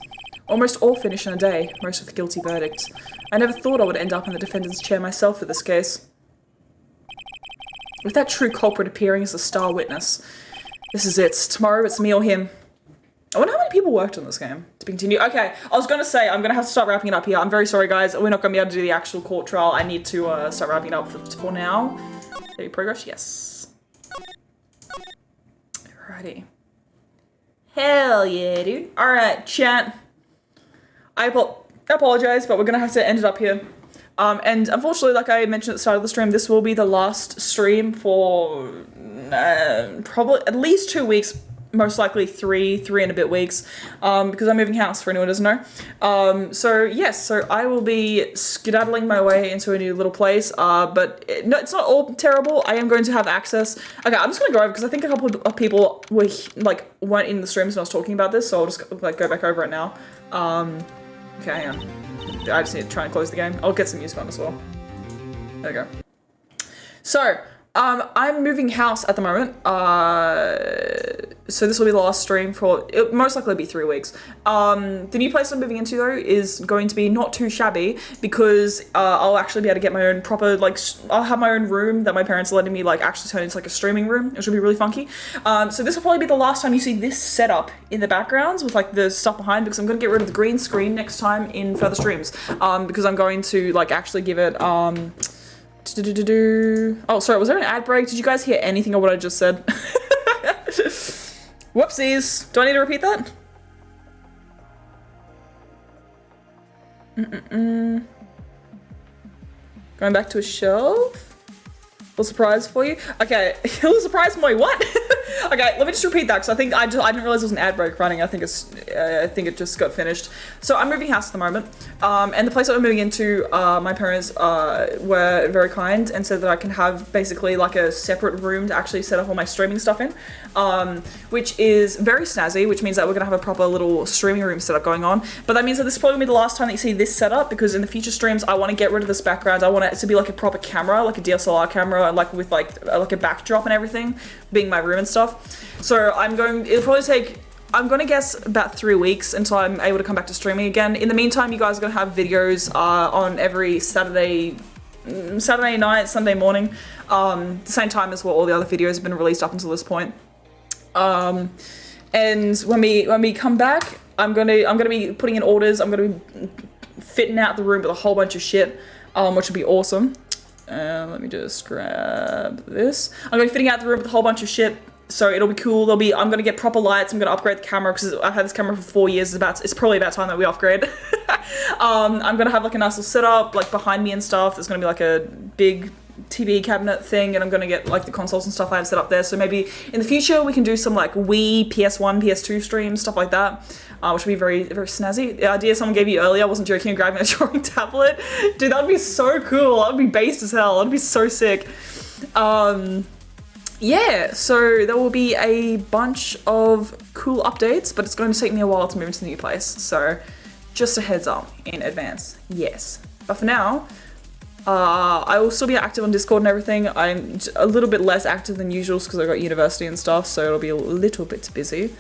Almost all finish in a day, most with guilty verdicts. I never thought I would end up in the defendant's chair myself for this case. With that true culprit appearing as a star witness. This is it. Tomorrow it's me or him. I wonder how many people worked on this game. To continue. Okay, I was going to say, I'm going to have to start wrapping it up here. I'm very sorry, guys. We're not going to be able to do the actual court trial. I need to start wrapping it up for now. Any progress? Yes. Alrighty. Hell yeah, dude. Alright, chat. I apologize, but we're going to have to end it up here. And unfortunately, like I mentioned at the start of the stream, this will be the last stream for probably at least 2 weeks, most likely three and a bit weeks, because I'm moving house for anyone who doesn't know. So yes, so I will be skedaddling my way into a new little place, but no, it's not all terrible. I am going to have access. Okay, I'm just going to go over, because I think a couple of people weren't in the streams when I was talking about this, so I'll just go back over it now. Okay, hang on. I just need to try and close the game. I'll get some music on as well. There we go. So, I'm moving house at the moment. So this will be the last stream for, it most likely be 3 weeks. The new place I'm moving into though is going to be not too shabby, because I'll actually be able to get my own proper, I'll have my own room that my parents are letting me actually turn into a streaming room, which will be really funky. So this will probably be the last time you see this setup in the backgrounds with the stuff behind, because I'm going to get rid of the green screen next time in further streams. Because I'm going to actually give it, oh, sorry, was there an ad break? Did you guys hear anything of what I just said? Whoopsies. Do I need to repeat that? Going back to a shelf? Little surprise for you? Okay, little surprise for you, what? Okay, let me just repeat that because I think I didn't realize there was an ad break running. I think it just got finished. So I'm moving house at the moment, and the place that we're moving into, my parents were very kind and said that I can have basically like a separate room to actually set up all my streaming stuff in, which is very snazzy. Which means that we're gonna have a proper little streaming room setup going on. But that means that this is probably gonna be the last time that you see this setup, because in the future streams I want to get rid of this background. I want it to be like a proper camera, like a DSLR camera, and like with like a backdrop and everything, being my room and stuff. So it'll probably take, I'm gonna guess about 3 weeks until I'm able to come back to streaming again. In the meantime, you guys are gonna have videos on every Saturday night, Sunday morning, the same time as what all the other videos have been released up until this point. And when we come back, I'm gonna be putting in orders. I'm gonna be fitting out the room with a whole bunch of shit, which would be awesome. Let me just grab this. I'm gonna be fitting out the room with a whole bunch of shit, so it'll be cool. I'm gonna get proper lights. I'm gonna upgrade the camera because I've had this camera for 4 years. It's probably about time that we upgrade. I'm gonna have like a nice little setup like behind me and stuff. There's gonna be like a big TV cabinet thing, and I'm gonna get like the consoles and stuff I have set up there. So maybe in the future we can do some like Wii, PS1, PS2 streams, stuff like that, which would be very, very snazzy. The idea someone gave you earlier, I wasn't joking, grabbing a drawing tablet. Dude, that would be so cool. That would be based as hell. That'd be so sick. Yeah, so there will be a bunch of cool updates, but it's going to take me a while to move into the new place. So just a heads up in advance, yes. But for now, I will still be active on Discord and everything. I'm a little bit less active than usual because I got university and stuff, so it'll be a little bit busy.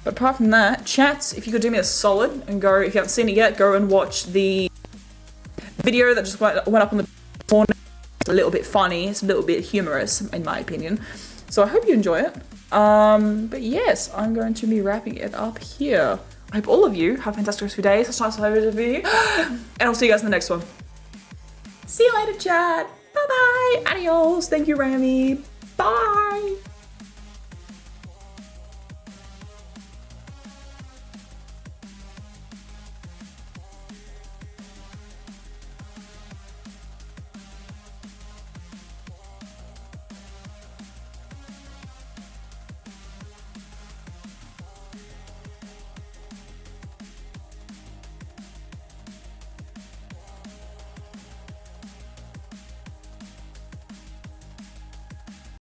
But apart from that, chats, if you could do me a solid and go, if you haven't seen it yet, go and watch the video that just went up on the morning. It's a little bit funny, it's a little bit humorous in my opinion. So I hope you enjoy it. But yes, I'm going to be wrapping it up here. I hope all of you have a fantastic rest of your day. Such nice to have you, and I'll see you guys in the next one. See you later, chat. Bye bye. Adios. Thank you, Rami. Bye.